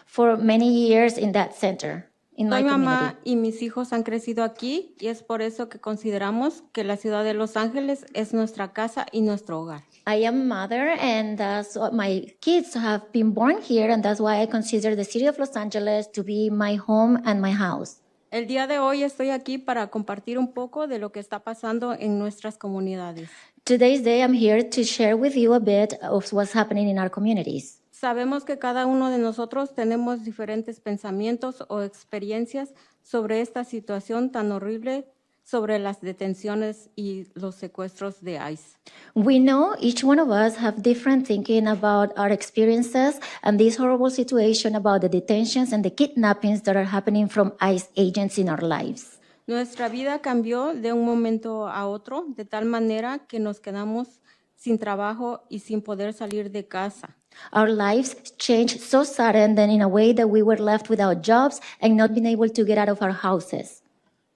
for many years in that center, in my Soy community. mamá y mis hijos han crecido aquí y es por eso que consideramos que la ciudad de Los Ángeles es nuestra casa y nuestro hogar. I am a mother, and that's what my kids have been born here, and that's why I consider the city of Los Angeles to be my home and my house. El día de hoy estoy aquí para compartir un poco de lo que está pasando en nuestras comunidades. Today's day, I'm here to share with you a bit of what's happening in our communities. Sabemos que cada uno de nosotros tenemos diferentes pensamientos o experiencias sobre esta situación tan horrible, sobre las detenciones y los secuestros de ICE. We know each one of us have different thinking about our experiences and this horrible situation about the detentions and the kidnappings that are happening from ICE agents in our lives. Nuestra vida cambió de un momento a otro, de tal manera que nos quedamos sin trabajo y sin poder salir de casa. Our lives changed so sudden that in a way that we were left without jobs and not being able to get out of our houses.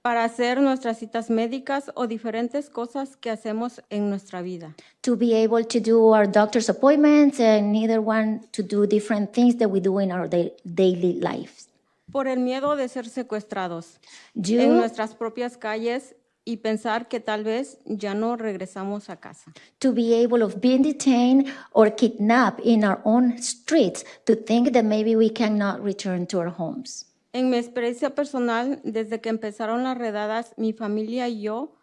Para hacer nuestras citas médicas o diferentes cosas que hacemos en nuestra vida. To be able to do our doctor's appointments and either one to do different things that we do in our daily lives. Por el miedo de ser secuestrados Due- en nuestras propias calles y pensar que tal vez ya no regresamos a casa. To be able of being detained or kidnapped in our own streets, to think that maybe we cannot return to our homes. En mi experiencia personal, desde que empezaron las redadas, mi familia y yo,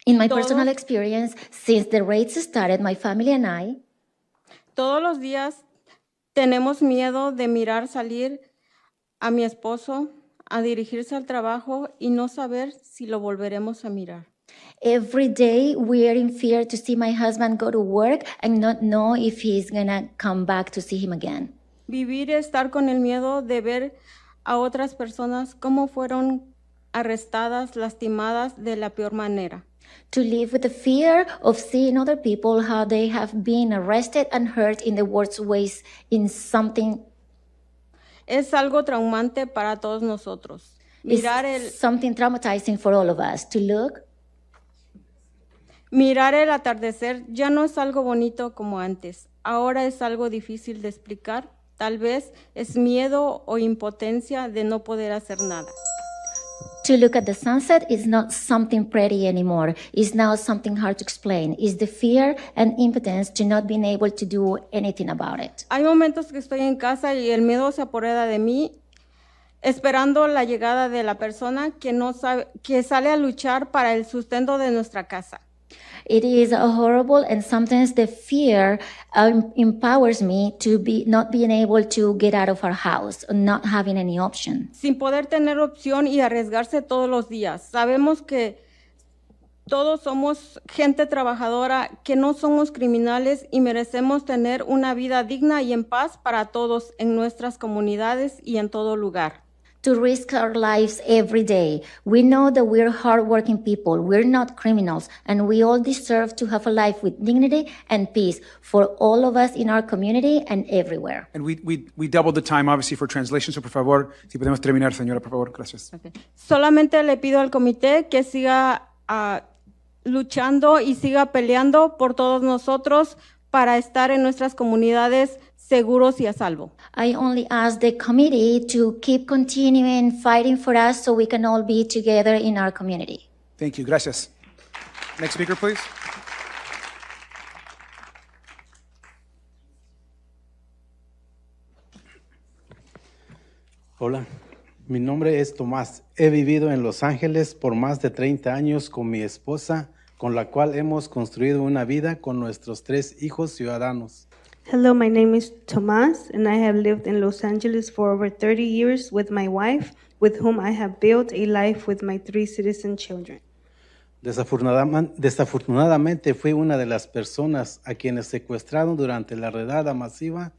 In my Todos- personal experience, since the raids started, my family and I, todos los días tenemos miedo de mirar salir a mi esposo a dirigirse al trabajo y no saber si lo volveremos a mirar. every day we are in fear to see my husband go to work and not know if he's gonna come back to see him again. Vivir y estar con el miedo de ver a otras personas cómo fueron arrestadas, lastimadas de la peor manera. To live with the fear of seeing other people how they have been arrested and hurt in the worst ways in something Es algo traumante para todos nosotros. is Mirar something traumatizing for all of us to look. mirar el atardecer ya no es algo bonito como antes. Ahora es algo difícil de explicar. Tal vez es miedo o impotencia de no poder hacer nada. To look at the sunset is not something pretty anymore. It's now something hard to explain. It's the fear and impotence to not being able to do anything about it. Hay momentos que estoy en casa y el miedo se apodera de mí, esperando la llegada de la persona que no sabe, que sale a luchar para el sustento de nuestra casa. It is horrible, and sometimes the fear empowers me to be not being able to get out of our house, not having any option. Sin poder tener opción y arriesgarse todos los días. Sabemos que todos somos gente trabajadora, que no somos criminales y merecemos tener una vida digna y en paz para todos en nuestras comunidades y en todo lugar. To risk our lives every day. We know that we're hardworking people. We're not criminals, and we all deserve to have a life with dignity and peace for all of us in our community and everywhere. And we doubled the time, obviously, for translation, so por favor, si podemos terminar, señora, por favor, gracias. Solamente le pido al comité que siga luchando y siga peleando por todos nosotros para estar en nuestras comunidades seguros y a salvo. I only ask the committee to keep continuing fighting for us so we can all be together in our community. Thank you, gracias. Next speaker, please. Hola, mi nombre es Tomás. He vivido en Los Ángeles por más de 30 años con mi esposa, con la cual hemos construido una vida con nuestros 3 hijos ciudadanos. Hello, my name is Tomás, and I have lived in Los Angeles for over 30 years with my wife, with whom I have built a life with my 3 citizen children. Desafortunadamente fui una de las personas a quienes secuestraron durante la redada masiva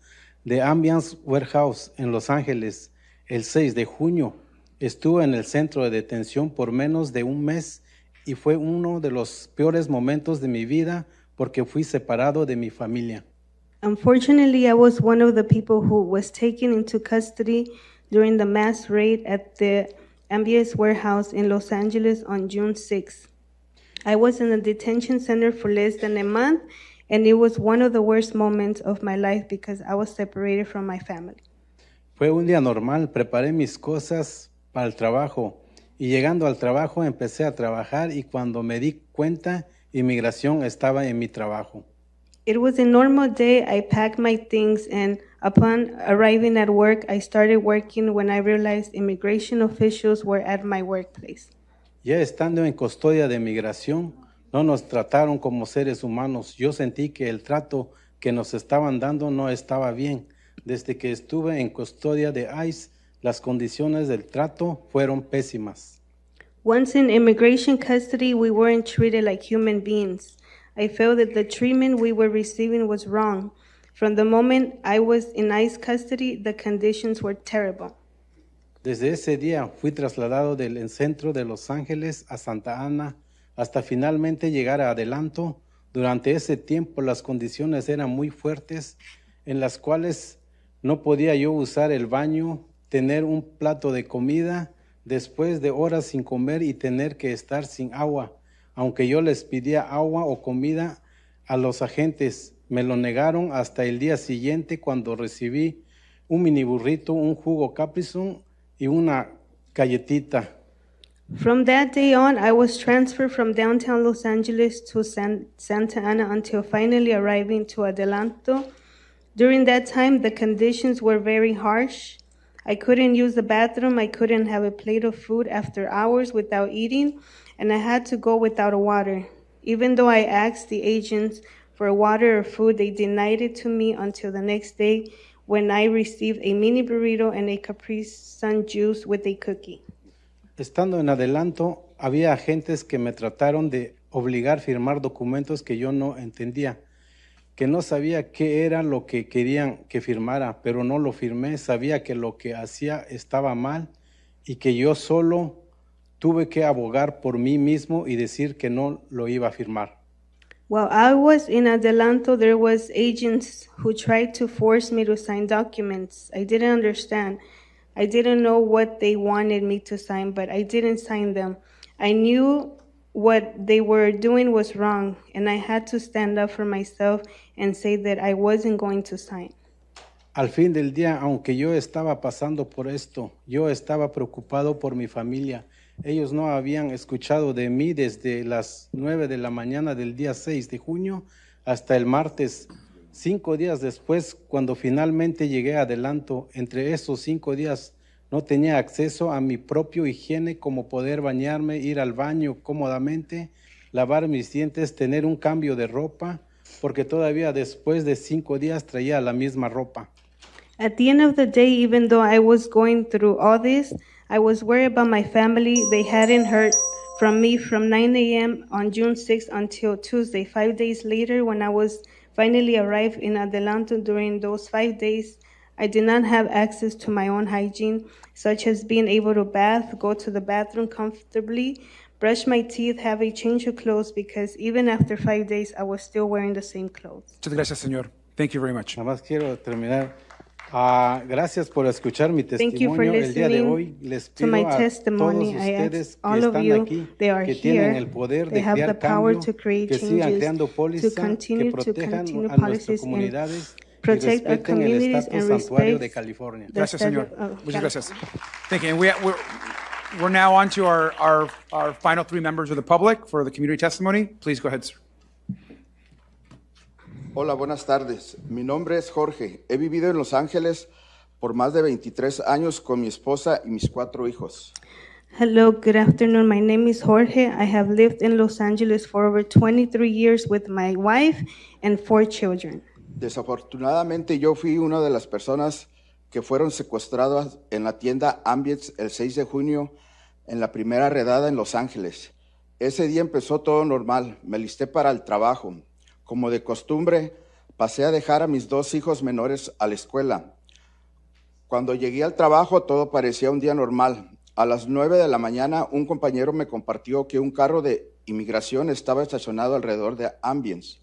de Ambiance Warehouse en Los Ángeles el 6 de junio. Estuve en el centro de detención por menos de un mes y fue uno de los peores momentos de mi vida porque fui separado de mi familia. Unfortunately, I was one of the people who was taken into custody during the mass raid at the Ambience Warehouse in Los Angeles on June 6. I was in a detention center for less than a month, and it was one of the worst moments of my life because I was separated from my family. Fue un día normal, preparé mis cosas para el trabajo y llegando al trabajo empecé a trabajar y cuando me di cuenta, inmigración estaba en mi trabajo. It was a normal day. I packed my things, and upon arriving at work, I started working when I realized immigration officials were at my workplace. Ya estando en custodia de migración, no nos trataron como seres humanos. Yo sentí que el trato que nos estaban dando no estaba bien. Desde que estuve en custodia de ICE, las condiciones del trato fueron pésimas. Once in immigration custody, we weren't treated like human beings. I felt that the treatment we were receiving was wrong. From the moment I was in ICE custody, the conditions were terrible. Desde ese día fui trasladado del centro de Los Ángeles a Santa Ana hasta finalmente llegar a Adelanto. Durante ese tiempo las condiciones eran muy fuertes en las cuales no podía yo usar el baño, tener un plato de comida después de horas sin comer y tener que estar sin agua. Aunque yo les pedía agua o comida a los agentes, me lo negaron hasta el día siguiente cuando recibí un mini burrito, un jugo Capri Sun y una galletita. From that day on, I was transferred from downtown Los Angeles to Santa Ana until finally arriving to Adelanto. During that time, the conditions were very harsh. I couldn't use the bathroom, I couldn't have a plate of food after hours without eating, and I had to go without water. Even though I asked the agents for water or food, they denied it to me until the next day when I received a mini burrito and a Capri Sun juice with a cookie. Estando en Adelanto, había agentes que me trataron de obligar a firmar documentos que yo no entendía, que no sabía qué era lo que querían que firmara, pero no lo firmé, sabía que lo que hacía estaba mal y que yo solo tuve que abogar por mí mismo y decir que no lo iba a firmar. While I was in Adelanto, there was agents who tried to force me to sign documents. I didn't understand. I didn't know what they wanted me to sign, but I didn't sign them. I knew what they were doing was wrong, and I had to stand up for myself and say that I wasn't going to sign. Al fin del día, aunque yo estaba pasando por esto, yo estaba preocupado por mi familia. Ellos no habían escuchado de mí desde las 9 de la mañana del día 6 de junio hasta el martes. 5 días después, cuando finalmente llegué a Adelanto, entre esos 5 días no tenía acceso a mi propio higiene como poder bañarme, ir al baño cómodamente, lavar mis dientes, tener un cambio de ropa, porque todavía después de 5 días traía la misma ropa. At the end of the day, even though I was going through all this, I was worried about my family. They hadn't heard from me from 9 a.m. on June 6th until Tuesday. 5 days later, when I was finally arrived in Adelanto, during those 5 days, I did not have access to my own hygiene, such as being able to bath, go to the bathroom comfortably, brush my teeth, have a change of clothes, because even after 5 days, I was still wearing the same clothes. Muchas gracias, señor. Thank you very much. Nada más quiero terminar. Gracias por escuchar mi Thank you for testimonio. El día de listening hoy les to pido my a todos testimony. I ustedes ask que all of están you, aquí, they are que tienen here, el poder they de have the crear power cambio, to create que sigan changes, creando to pólizas, que continue protejan policies a nuestras and comunidades y protect our respeten el communities estatus and santuario de respect California. Gracias, señor. Muchas California. gracias. Thank you. And we're now on to our final 3 members of the public for the community testimony. Please go ahead, sir. Hola, buenas tardes. Mi nombre es Jorge. He vivido en Los Ángeles por más de 23 años con mi esposa y mis 4 hijos. Hello, good afternoon. My name is Jorge. I have lived in Los Angeles for over 23 years with my wife and 4 children. Desafortunadamente, yo fui una de las personas que fueron secuestradas en la tienda Ambience el 6 de junio en la primera redada en Los Ángeles. Ese día empezó todo normal. Me listé para el trabajo. Como de costumbre, pasé a dejar a mis 2 hijos menores a la escuela. Cuando llegué al trabajo, todo parecía un día normal. A las 9 de la mañana, un compañero me compartió que un carro de inmigración estaba estacionado alrededor de Ambience.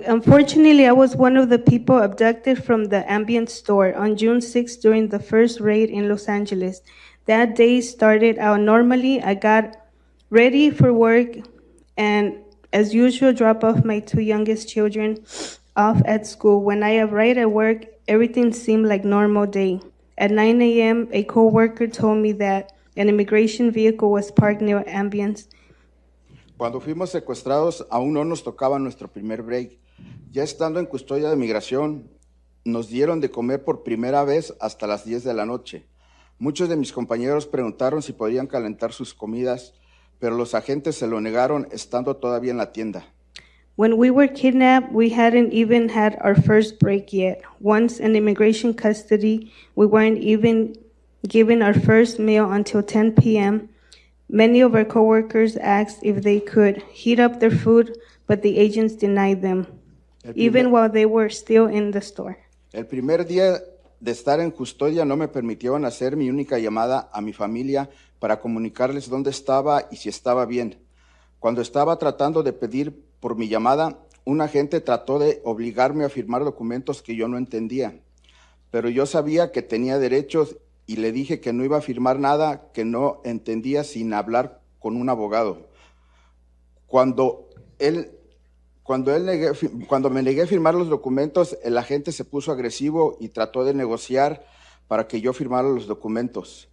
Unfortunately, I was one of the people abducted from the ambient store on June 6th during the first raid in Los Angeles. That day started out normally. I got ready for work and, as usual, drop off my two youngest children off at school. When I arrived at work, everything seemed like normal day. At 9 a.m., a coworker told me that an immigration vehicle was parked near Ambience. Cuando fuimos secuestrados, aún no nos tocaba nuestro primer break. Ya estando en custodia de migración, nos dieron de comer por primera vez hasta las 10 de la noche. Muchos de mis compañeros preguntaron si podían calentar sus comidas, pero los agentes se lo negaron estando todavía en la tienda. When we were kidnapped, we hadn't even had our first break yet. Once in immigration custody, we weren't even given our first meal until 10 p.m. Many of our coworkers asked if they could heat up their food, but the agents denied them, even while they were still in the store. El primer día de estar en custodia no me permitieron hacer mi única llamada a mi familia para comunicarles dónde estaba y si estaba bien. Cuando estaba tratando de pedir por mi llamada, un agente trató de obligarme a firmar documentos que yo no entendía, pero yo sabía que tenía derechos y le dije que no iba a firmar nada que no entendía sin hablar con un abogado. Cuando me negué a firmar los documentos, el agente se puso agresivo y trató de negociar para que yo firmara los documentos.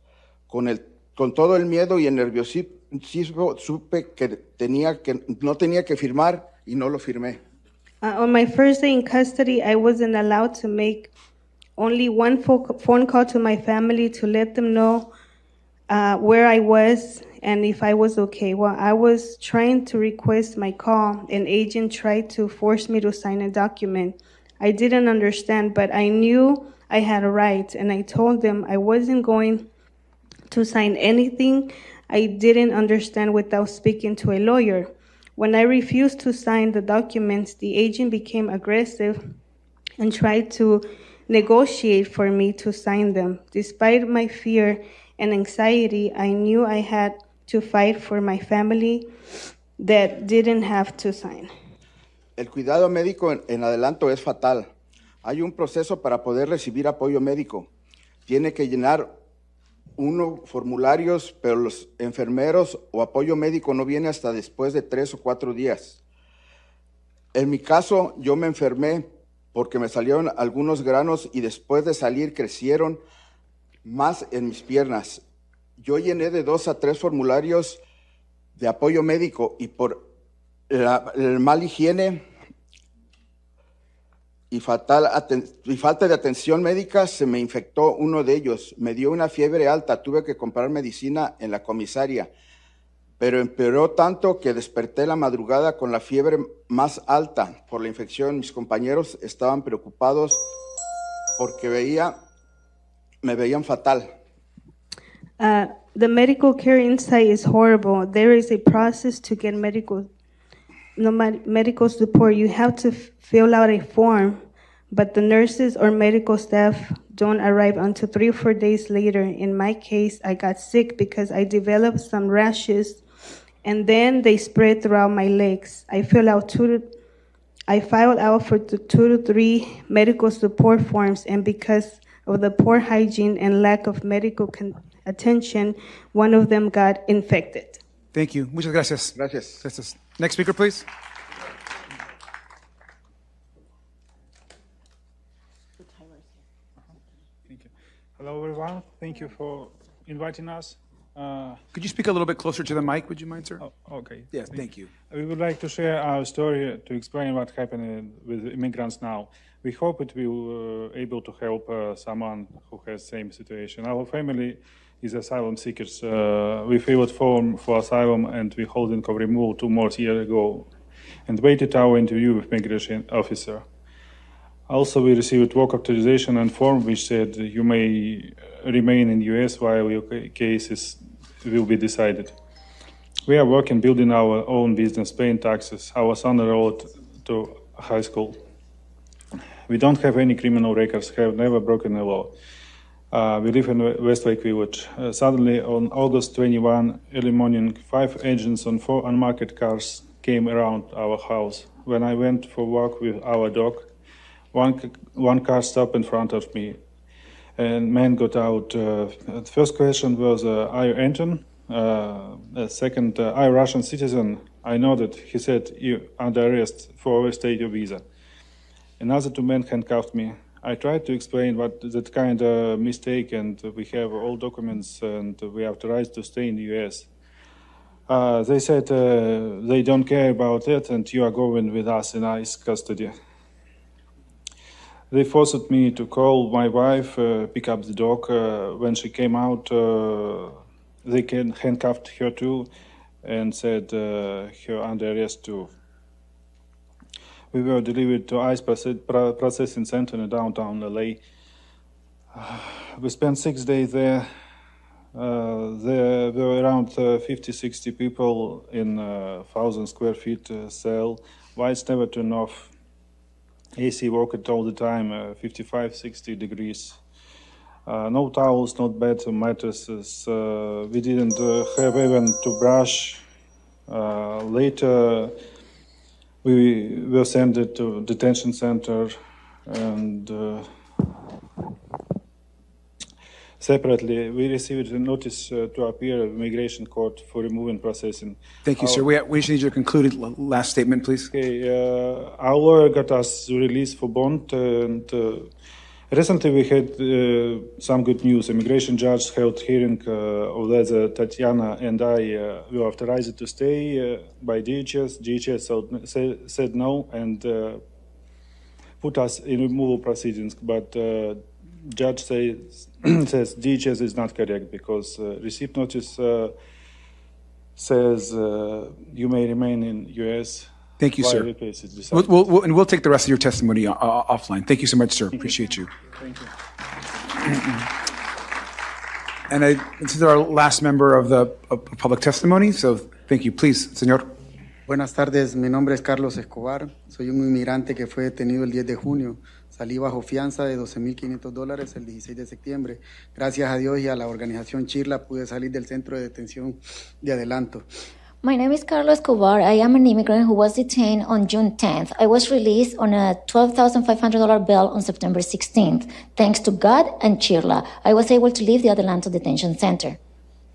Con todo el miedo y el nerviosismo, supe que no tenía que firmar y no lo firmé. On my first day in custody, I wasn't allowed to make only one phone call to my family to let them know where I was and if I was okay. While I was trying to request my call, an agent tried to force me to sign a document. I didn't understand, but I knew I had a right, and I told them I wasn't going to sign anything I didn't understand without speaking to a lawyer. When I refused to sign the documents, the agent became aggressive and tried to negotiate for me to sign them. Despite my fear and anxiety, I knew I had to fight for my family that didn't have to sign. El cuidado médico en adelanto es fatal. Hay un proceso para poder recibir apoyo médico. Tiene que llenar formularios, pero los enfermeros o apoyo médico no viene hasta después de 3 o 4 días. En mi caso, yo me enfermé porque me salieron algunos granos y después de salir crecieron más en mis piernas. Yo llené de 2 a 3 formularios de apoyo médico y por el mal higiene y falta de atención médica se me infectó uno de ellos. Me dio una fiebre alta, tuve que comprar medicina en la comisaria, pero empeoró tanto que desperté la madrugada con la fiebre más alta por la infección. Mis compañeros estaban preocupados porque me veían fatal. The medical care inside is horrible. There is a process to get medical support. You have to fill out a form, but the nurses or medical staff don't arrive until 3 or 4 days later. In my case, I got sick because I developed some rashes, and then they spread throughout my legs. I filed out for 2 to 3 medical support forms, and because of the poor hygiene and lack of medical attention, one of them got infected. Thank you. Muchas gracias. Gracias. Next speaker, please. Thank you. Hello, everyone. Thank you for inviting us. Could you speak a little bit closer to the mic, would you mind, sir? Oh, okay. Yes, thank you. We would like to share our story to explain what happened with immigrants now. We hope it will able to help someone who has same situation. Our family is asylum seekers. We filled form for asylum and we holding of removal 2 more years ago and waited our interview with migration officer. Also, we received work authorization and form which said you may remain in US while your cases will be decided. We are working, building our own business, paying taxes. Our son enrolled to high school. We don't have any criminal records, have never broken a law. We live in Westlake Village. Suddenly, on August 21, early morning, 5 agents on 4 unmarked cars came around our house. When I went for a walk with our dog, one car stopped in front of me, and man got out. The first question was, "Are you Anton?" Second, "Are you Russian citizen?" I nodded. He said, "You under arrest for overstayed your visa." Another two men handcuffed me. I tried to explain what that kind of mistake, and we have all documents, and we are authorized to stay in the U.S. They said they don't care about it, and you are going with us in ICE custody. They forced me to call my wife, pick up the dog. When she came out, they handcuffed her too, and said her under arrest too. We were delivered to ICE processing center in downtown LA. We spent 6 days there. There were around 50, 60 people in 1,000 square feet cell. Lights never turned off. AC worked all the time, 55, 60 degrees. No towels, not beds or mattresses. We didn't have even to brush. Later, we were sent to detention center, and separately, we received a notice to appear at immigration court for removing processing. Thank you, sir. We just need your concluded last statement, please. Okay, our lawyer got us released for bond, and recently we had some good news. Immigration judge held hearing of whether Tatiana and I were authorized to stay by DHS. DHS said no and put us in removal proceedings, but judge says DHS is not correct because receipt notice says you may remain in U.S. Thank you, sir. We'll take the rest of your testimony offline. Thank you so much, sir. Appreciate you. Thank you. And this is our last member of the public testimony, so thank you. Please, señor. Buenas tardes, mi nombre es Carlos Escobar. Soy un inmigrante que fue detenido el 10 de junio. Salí bajo fianza de $12,500 el 16 de septiembre. Gracias a Dios y a la organización Chirla pude salir del centro de detención de adelanto. My name is Carlos Escobar. I am an immigrant who was detained on June 10th. I was released on a $12,500 bail on September 16th. Thanks to God and Chirla, I was able to leave the Adelanto Detention Center.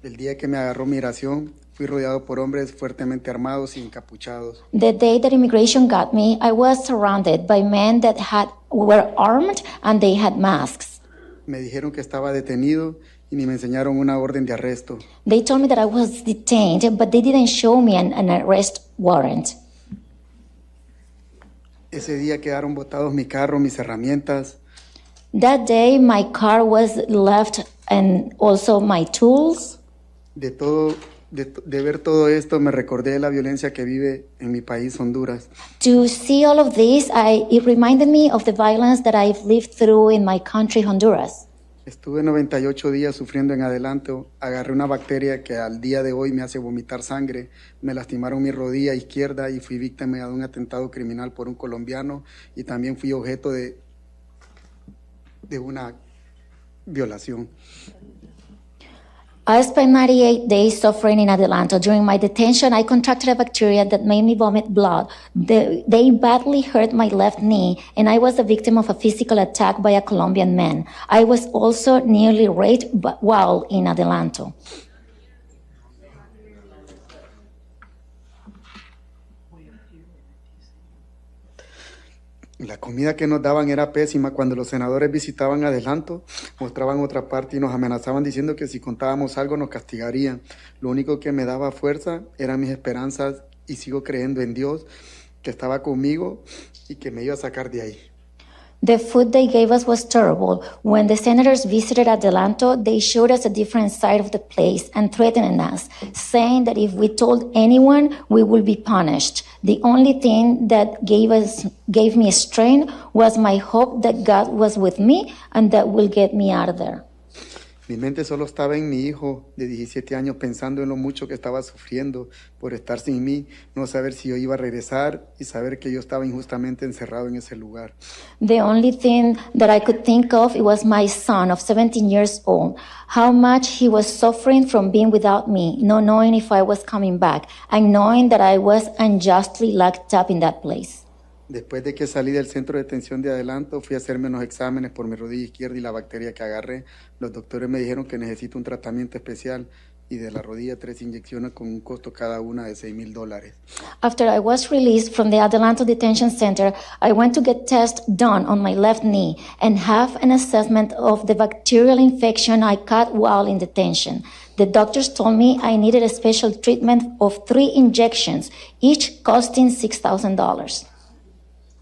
El día que me agarró migración, fui rodeado por hombres fuertemente armados y encapuchados. The day that immigration got me, I was surrounded by men that were armed and they had masks. Me dijeron que estaba detenido y ni me enseñaron una orden de arresto. They told me that I was detained, but they didn't show me an arrest warrant. Ese día quedaron botados mi carro, mis herramientas. That day, my car was left and also my tools. De ver todo esto, me recordé de la violencia que vive en mi país, Honduras. To see all of this, it reminded me of the violence that I've lived through in my country, Honduras. Estuve 98 días sufriendo en adelanto. Agarré una bacteria que al día de hoy me hace vomitar sangre. Me lastimaron mi rodilla izquierda y fui víctima de un atentado criminal por un colombiano y también fui objeto de una violación. I spent 98 days suffering in Adelanto. During my detention, I contracted a bacteria that made me vomit blood. They badly hurt my left knee, and I was the victim of a physical attack by a Colombian man. I was also nearly raped while in Adelanto. La comida que nos daban era pésima. Cuando los senadores visitaban Adelanto, mostraban otra parte y nos amenazaban diciendo que si contábamos algo nos castigarían. Lo único que me daba fuerza eran mis esperanzas y sigo creyendo en Dios, que estaba conmigo y que me iba a sacar de ahí. The food they gave us was terrible. When the senators visited Adelanto, they showed us a different side of the place and threatened us, saying that if we told anyone, we would be punished. The only thing that gave me strength was my hope that God was with me and that will get me out of there. Mi mente solo estaba en mi hijo de 17 años, pensando en lo mucho que estaba sufriendo por estar sin mí, no saber si yo iba a regresar y saber que yo estaba injustamente encerrado en ese lugar. The only thing that I could think of, it was my son of 17 years old, how much he was suffering from being without me, not knowing if I was coming back, and knowing that I was unjustly locked up in that place. Después de que salí del centro de detención de adelanto, fui a hacerme unos exámenes por mi rodilla izquierda y la bacteria que agarré. Los doctores me dijeron que necesito un tratamiento especial y de la rodilla 3 inyecciones con un costo cada una de $6,000. After I was released from the Adelanto Detention Center, I went to get tests done on my left knee and have an assessment of the bacterial infection I caught while in detention. The doctors told me I needed a special treatment of 3 injections, each costing $6,000.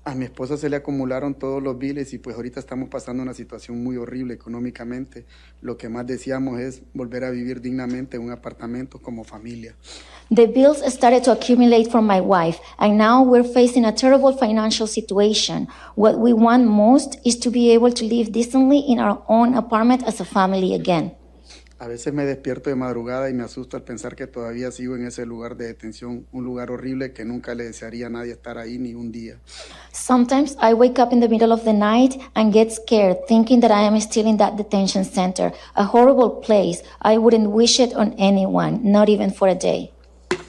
A mi esposa se le acumularon todos los biles y pues ahorita estamos pasando una situación muy horrible económicamente. Lo que más deseamos es volver a vivir dignamente en un apartamento como familia. The bills started to accumulate for my wife, and now we're facing a terrible financial situation. What we want most is to be able to live decently in our own apartment as a family again. A veces me despierto de madrugada y me asusto al pensar que todavía sigo en ese lugar de detención, un lugar horrible que nunca le desearía a nadie estar ahí ni un día. Sometimes I wake up in the middle of the night and get scared, thinking that I am still in that detention center, a horrible place. I wouldn't wish it on anyone, not even for a day.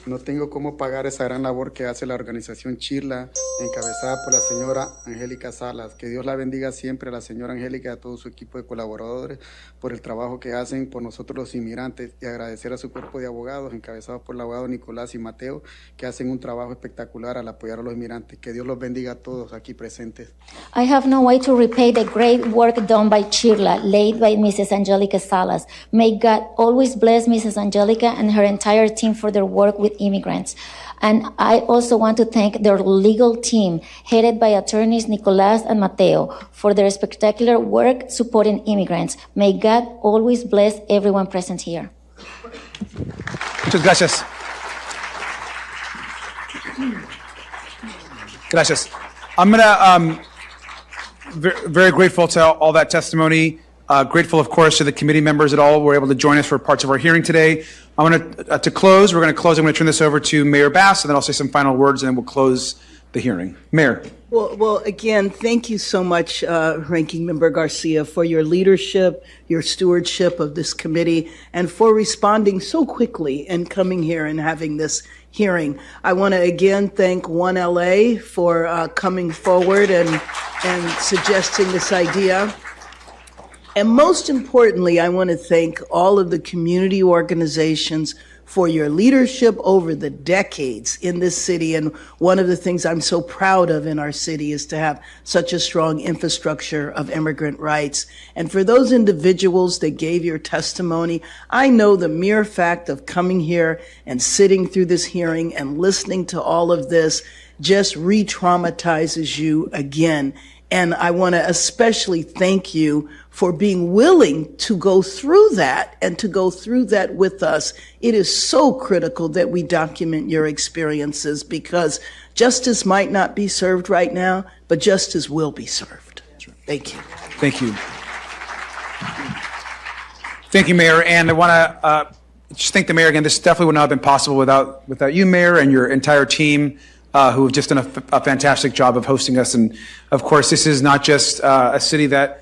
No tengo cómo pagar esa gran labor que hace la organización Chirla, encabezada por la señora Angélica Salas. Que Dios la bendiga siempre a la señora Angélica y a todo su equipo de colaboradores por el trabajo que hacen por nosotros los inmigrantes, y agradecer a su cuerpo de abogados, encabezados por el abogado Nicolás y Mateo, que hacen un trabajo espectacular al apoyar a los inmigrantes. Que Dios los bendiga a todos aquí presentes. I have no way to repay the great work done by Chirla, led by Mrs. Angelica Salas. May God always bless Mrs. Angelica and her entire team for their work with immigrants. And I also want to thank their legal team, headed by attorneys Nicolás and Mateo, for their spectacular work supporting immigrants. May God always bless everyone present here. Muchas gracias. Gracias. I'm gonna, very grateful to all that testimony. Grateful, of course, to the committee members that all were able to join us for parts of our hearing today. I want to close. We're going to close. I'm going to turn this over to Mayor Bass, and then I'll say some final words, and then we'll close the hearing. Mayor. Well, again, thank you so much, Ranking Member Garcia, for your leadership, your stewardship of this committee, and for responding so quickly and coming here and having this hearing. I want to again thank 1LA for coming forward and suggesting this idea. And most importantly, I want to thank all of the community organizations for your leadership over the decades in this city. And one of the things I'm so proud of in our city is to have such a strong infrastructure of immigrant rights. And for those individuals that gave your testimony, I know the mere fact of coming here and sitting through this hearing and listening to all of this just re-traumatizes you again. And I want to especially thank you for being willing to go through that and to go through that with us. It is so critical that we document your experiences, because justice might not be served right now, but justice will be served. Thank you. Thank you. Thank you, Mayor. And I want to just thank the Mayor again. This definitely would not have been possible without you, Mayor, and your entire team, who have just done a fantastic job of hosting us. And of course, this is not just a city that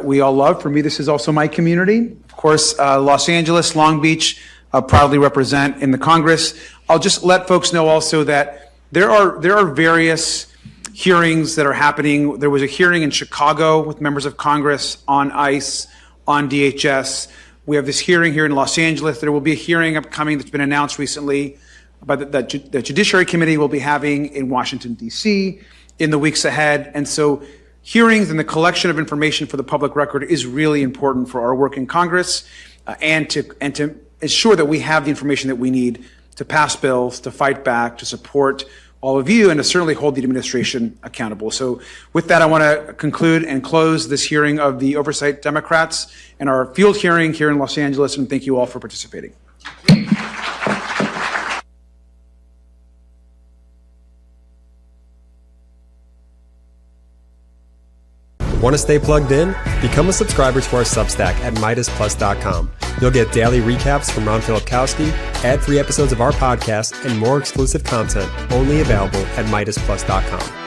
we all love. For me, this is also my community. Of course, Los Angeles, Long Beach, proudly represent in the Congress. I'll just let folks know also that there are various hearings that are happening. There was a hearing in Chicago with members of Congress on ICE, on DHS. We have this hearing here in Los Angeles. There will be a hearing upcoming that's been announced recently by the Judiciary Committee will be having in Washington, D.C. in the weeks ahead. And so hearings and the collection of information for the public record is really important for our work in Congress, and to ensure that we have the information that we need to pass bills, to fight back, to support all of you, and to certainly hold the administration accountable. So with that, I want to conclude and close this hearing of the Oversight Democrats and our field hearing here in Los Angeles, and thank you all for participating. Want to stay plugged in? Become a subscriber to our Substack at MeidasPlus.com. You'll get daily recaps from Ron Filipkowski, ad-free episodes of our podcast, and more exclusive content only available at MeidasPlus.com.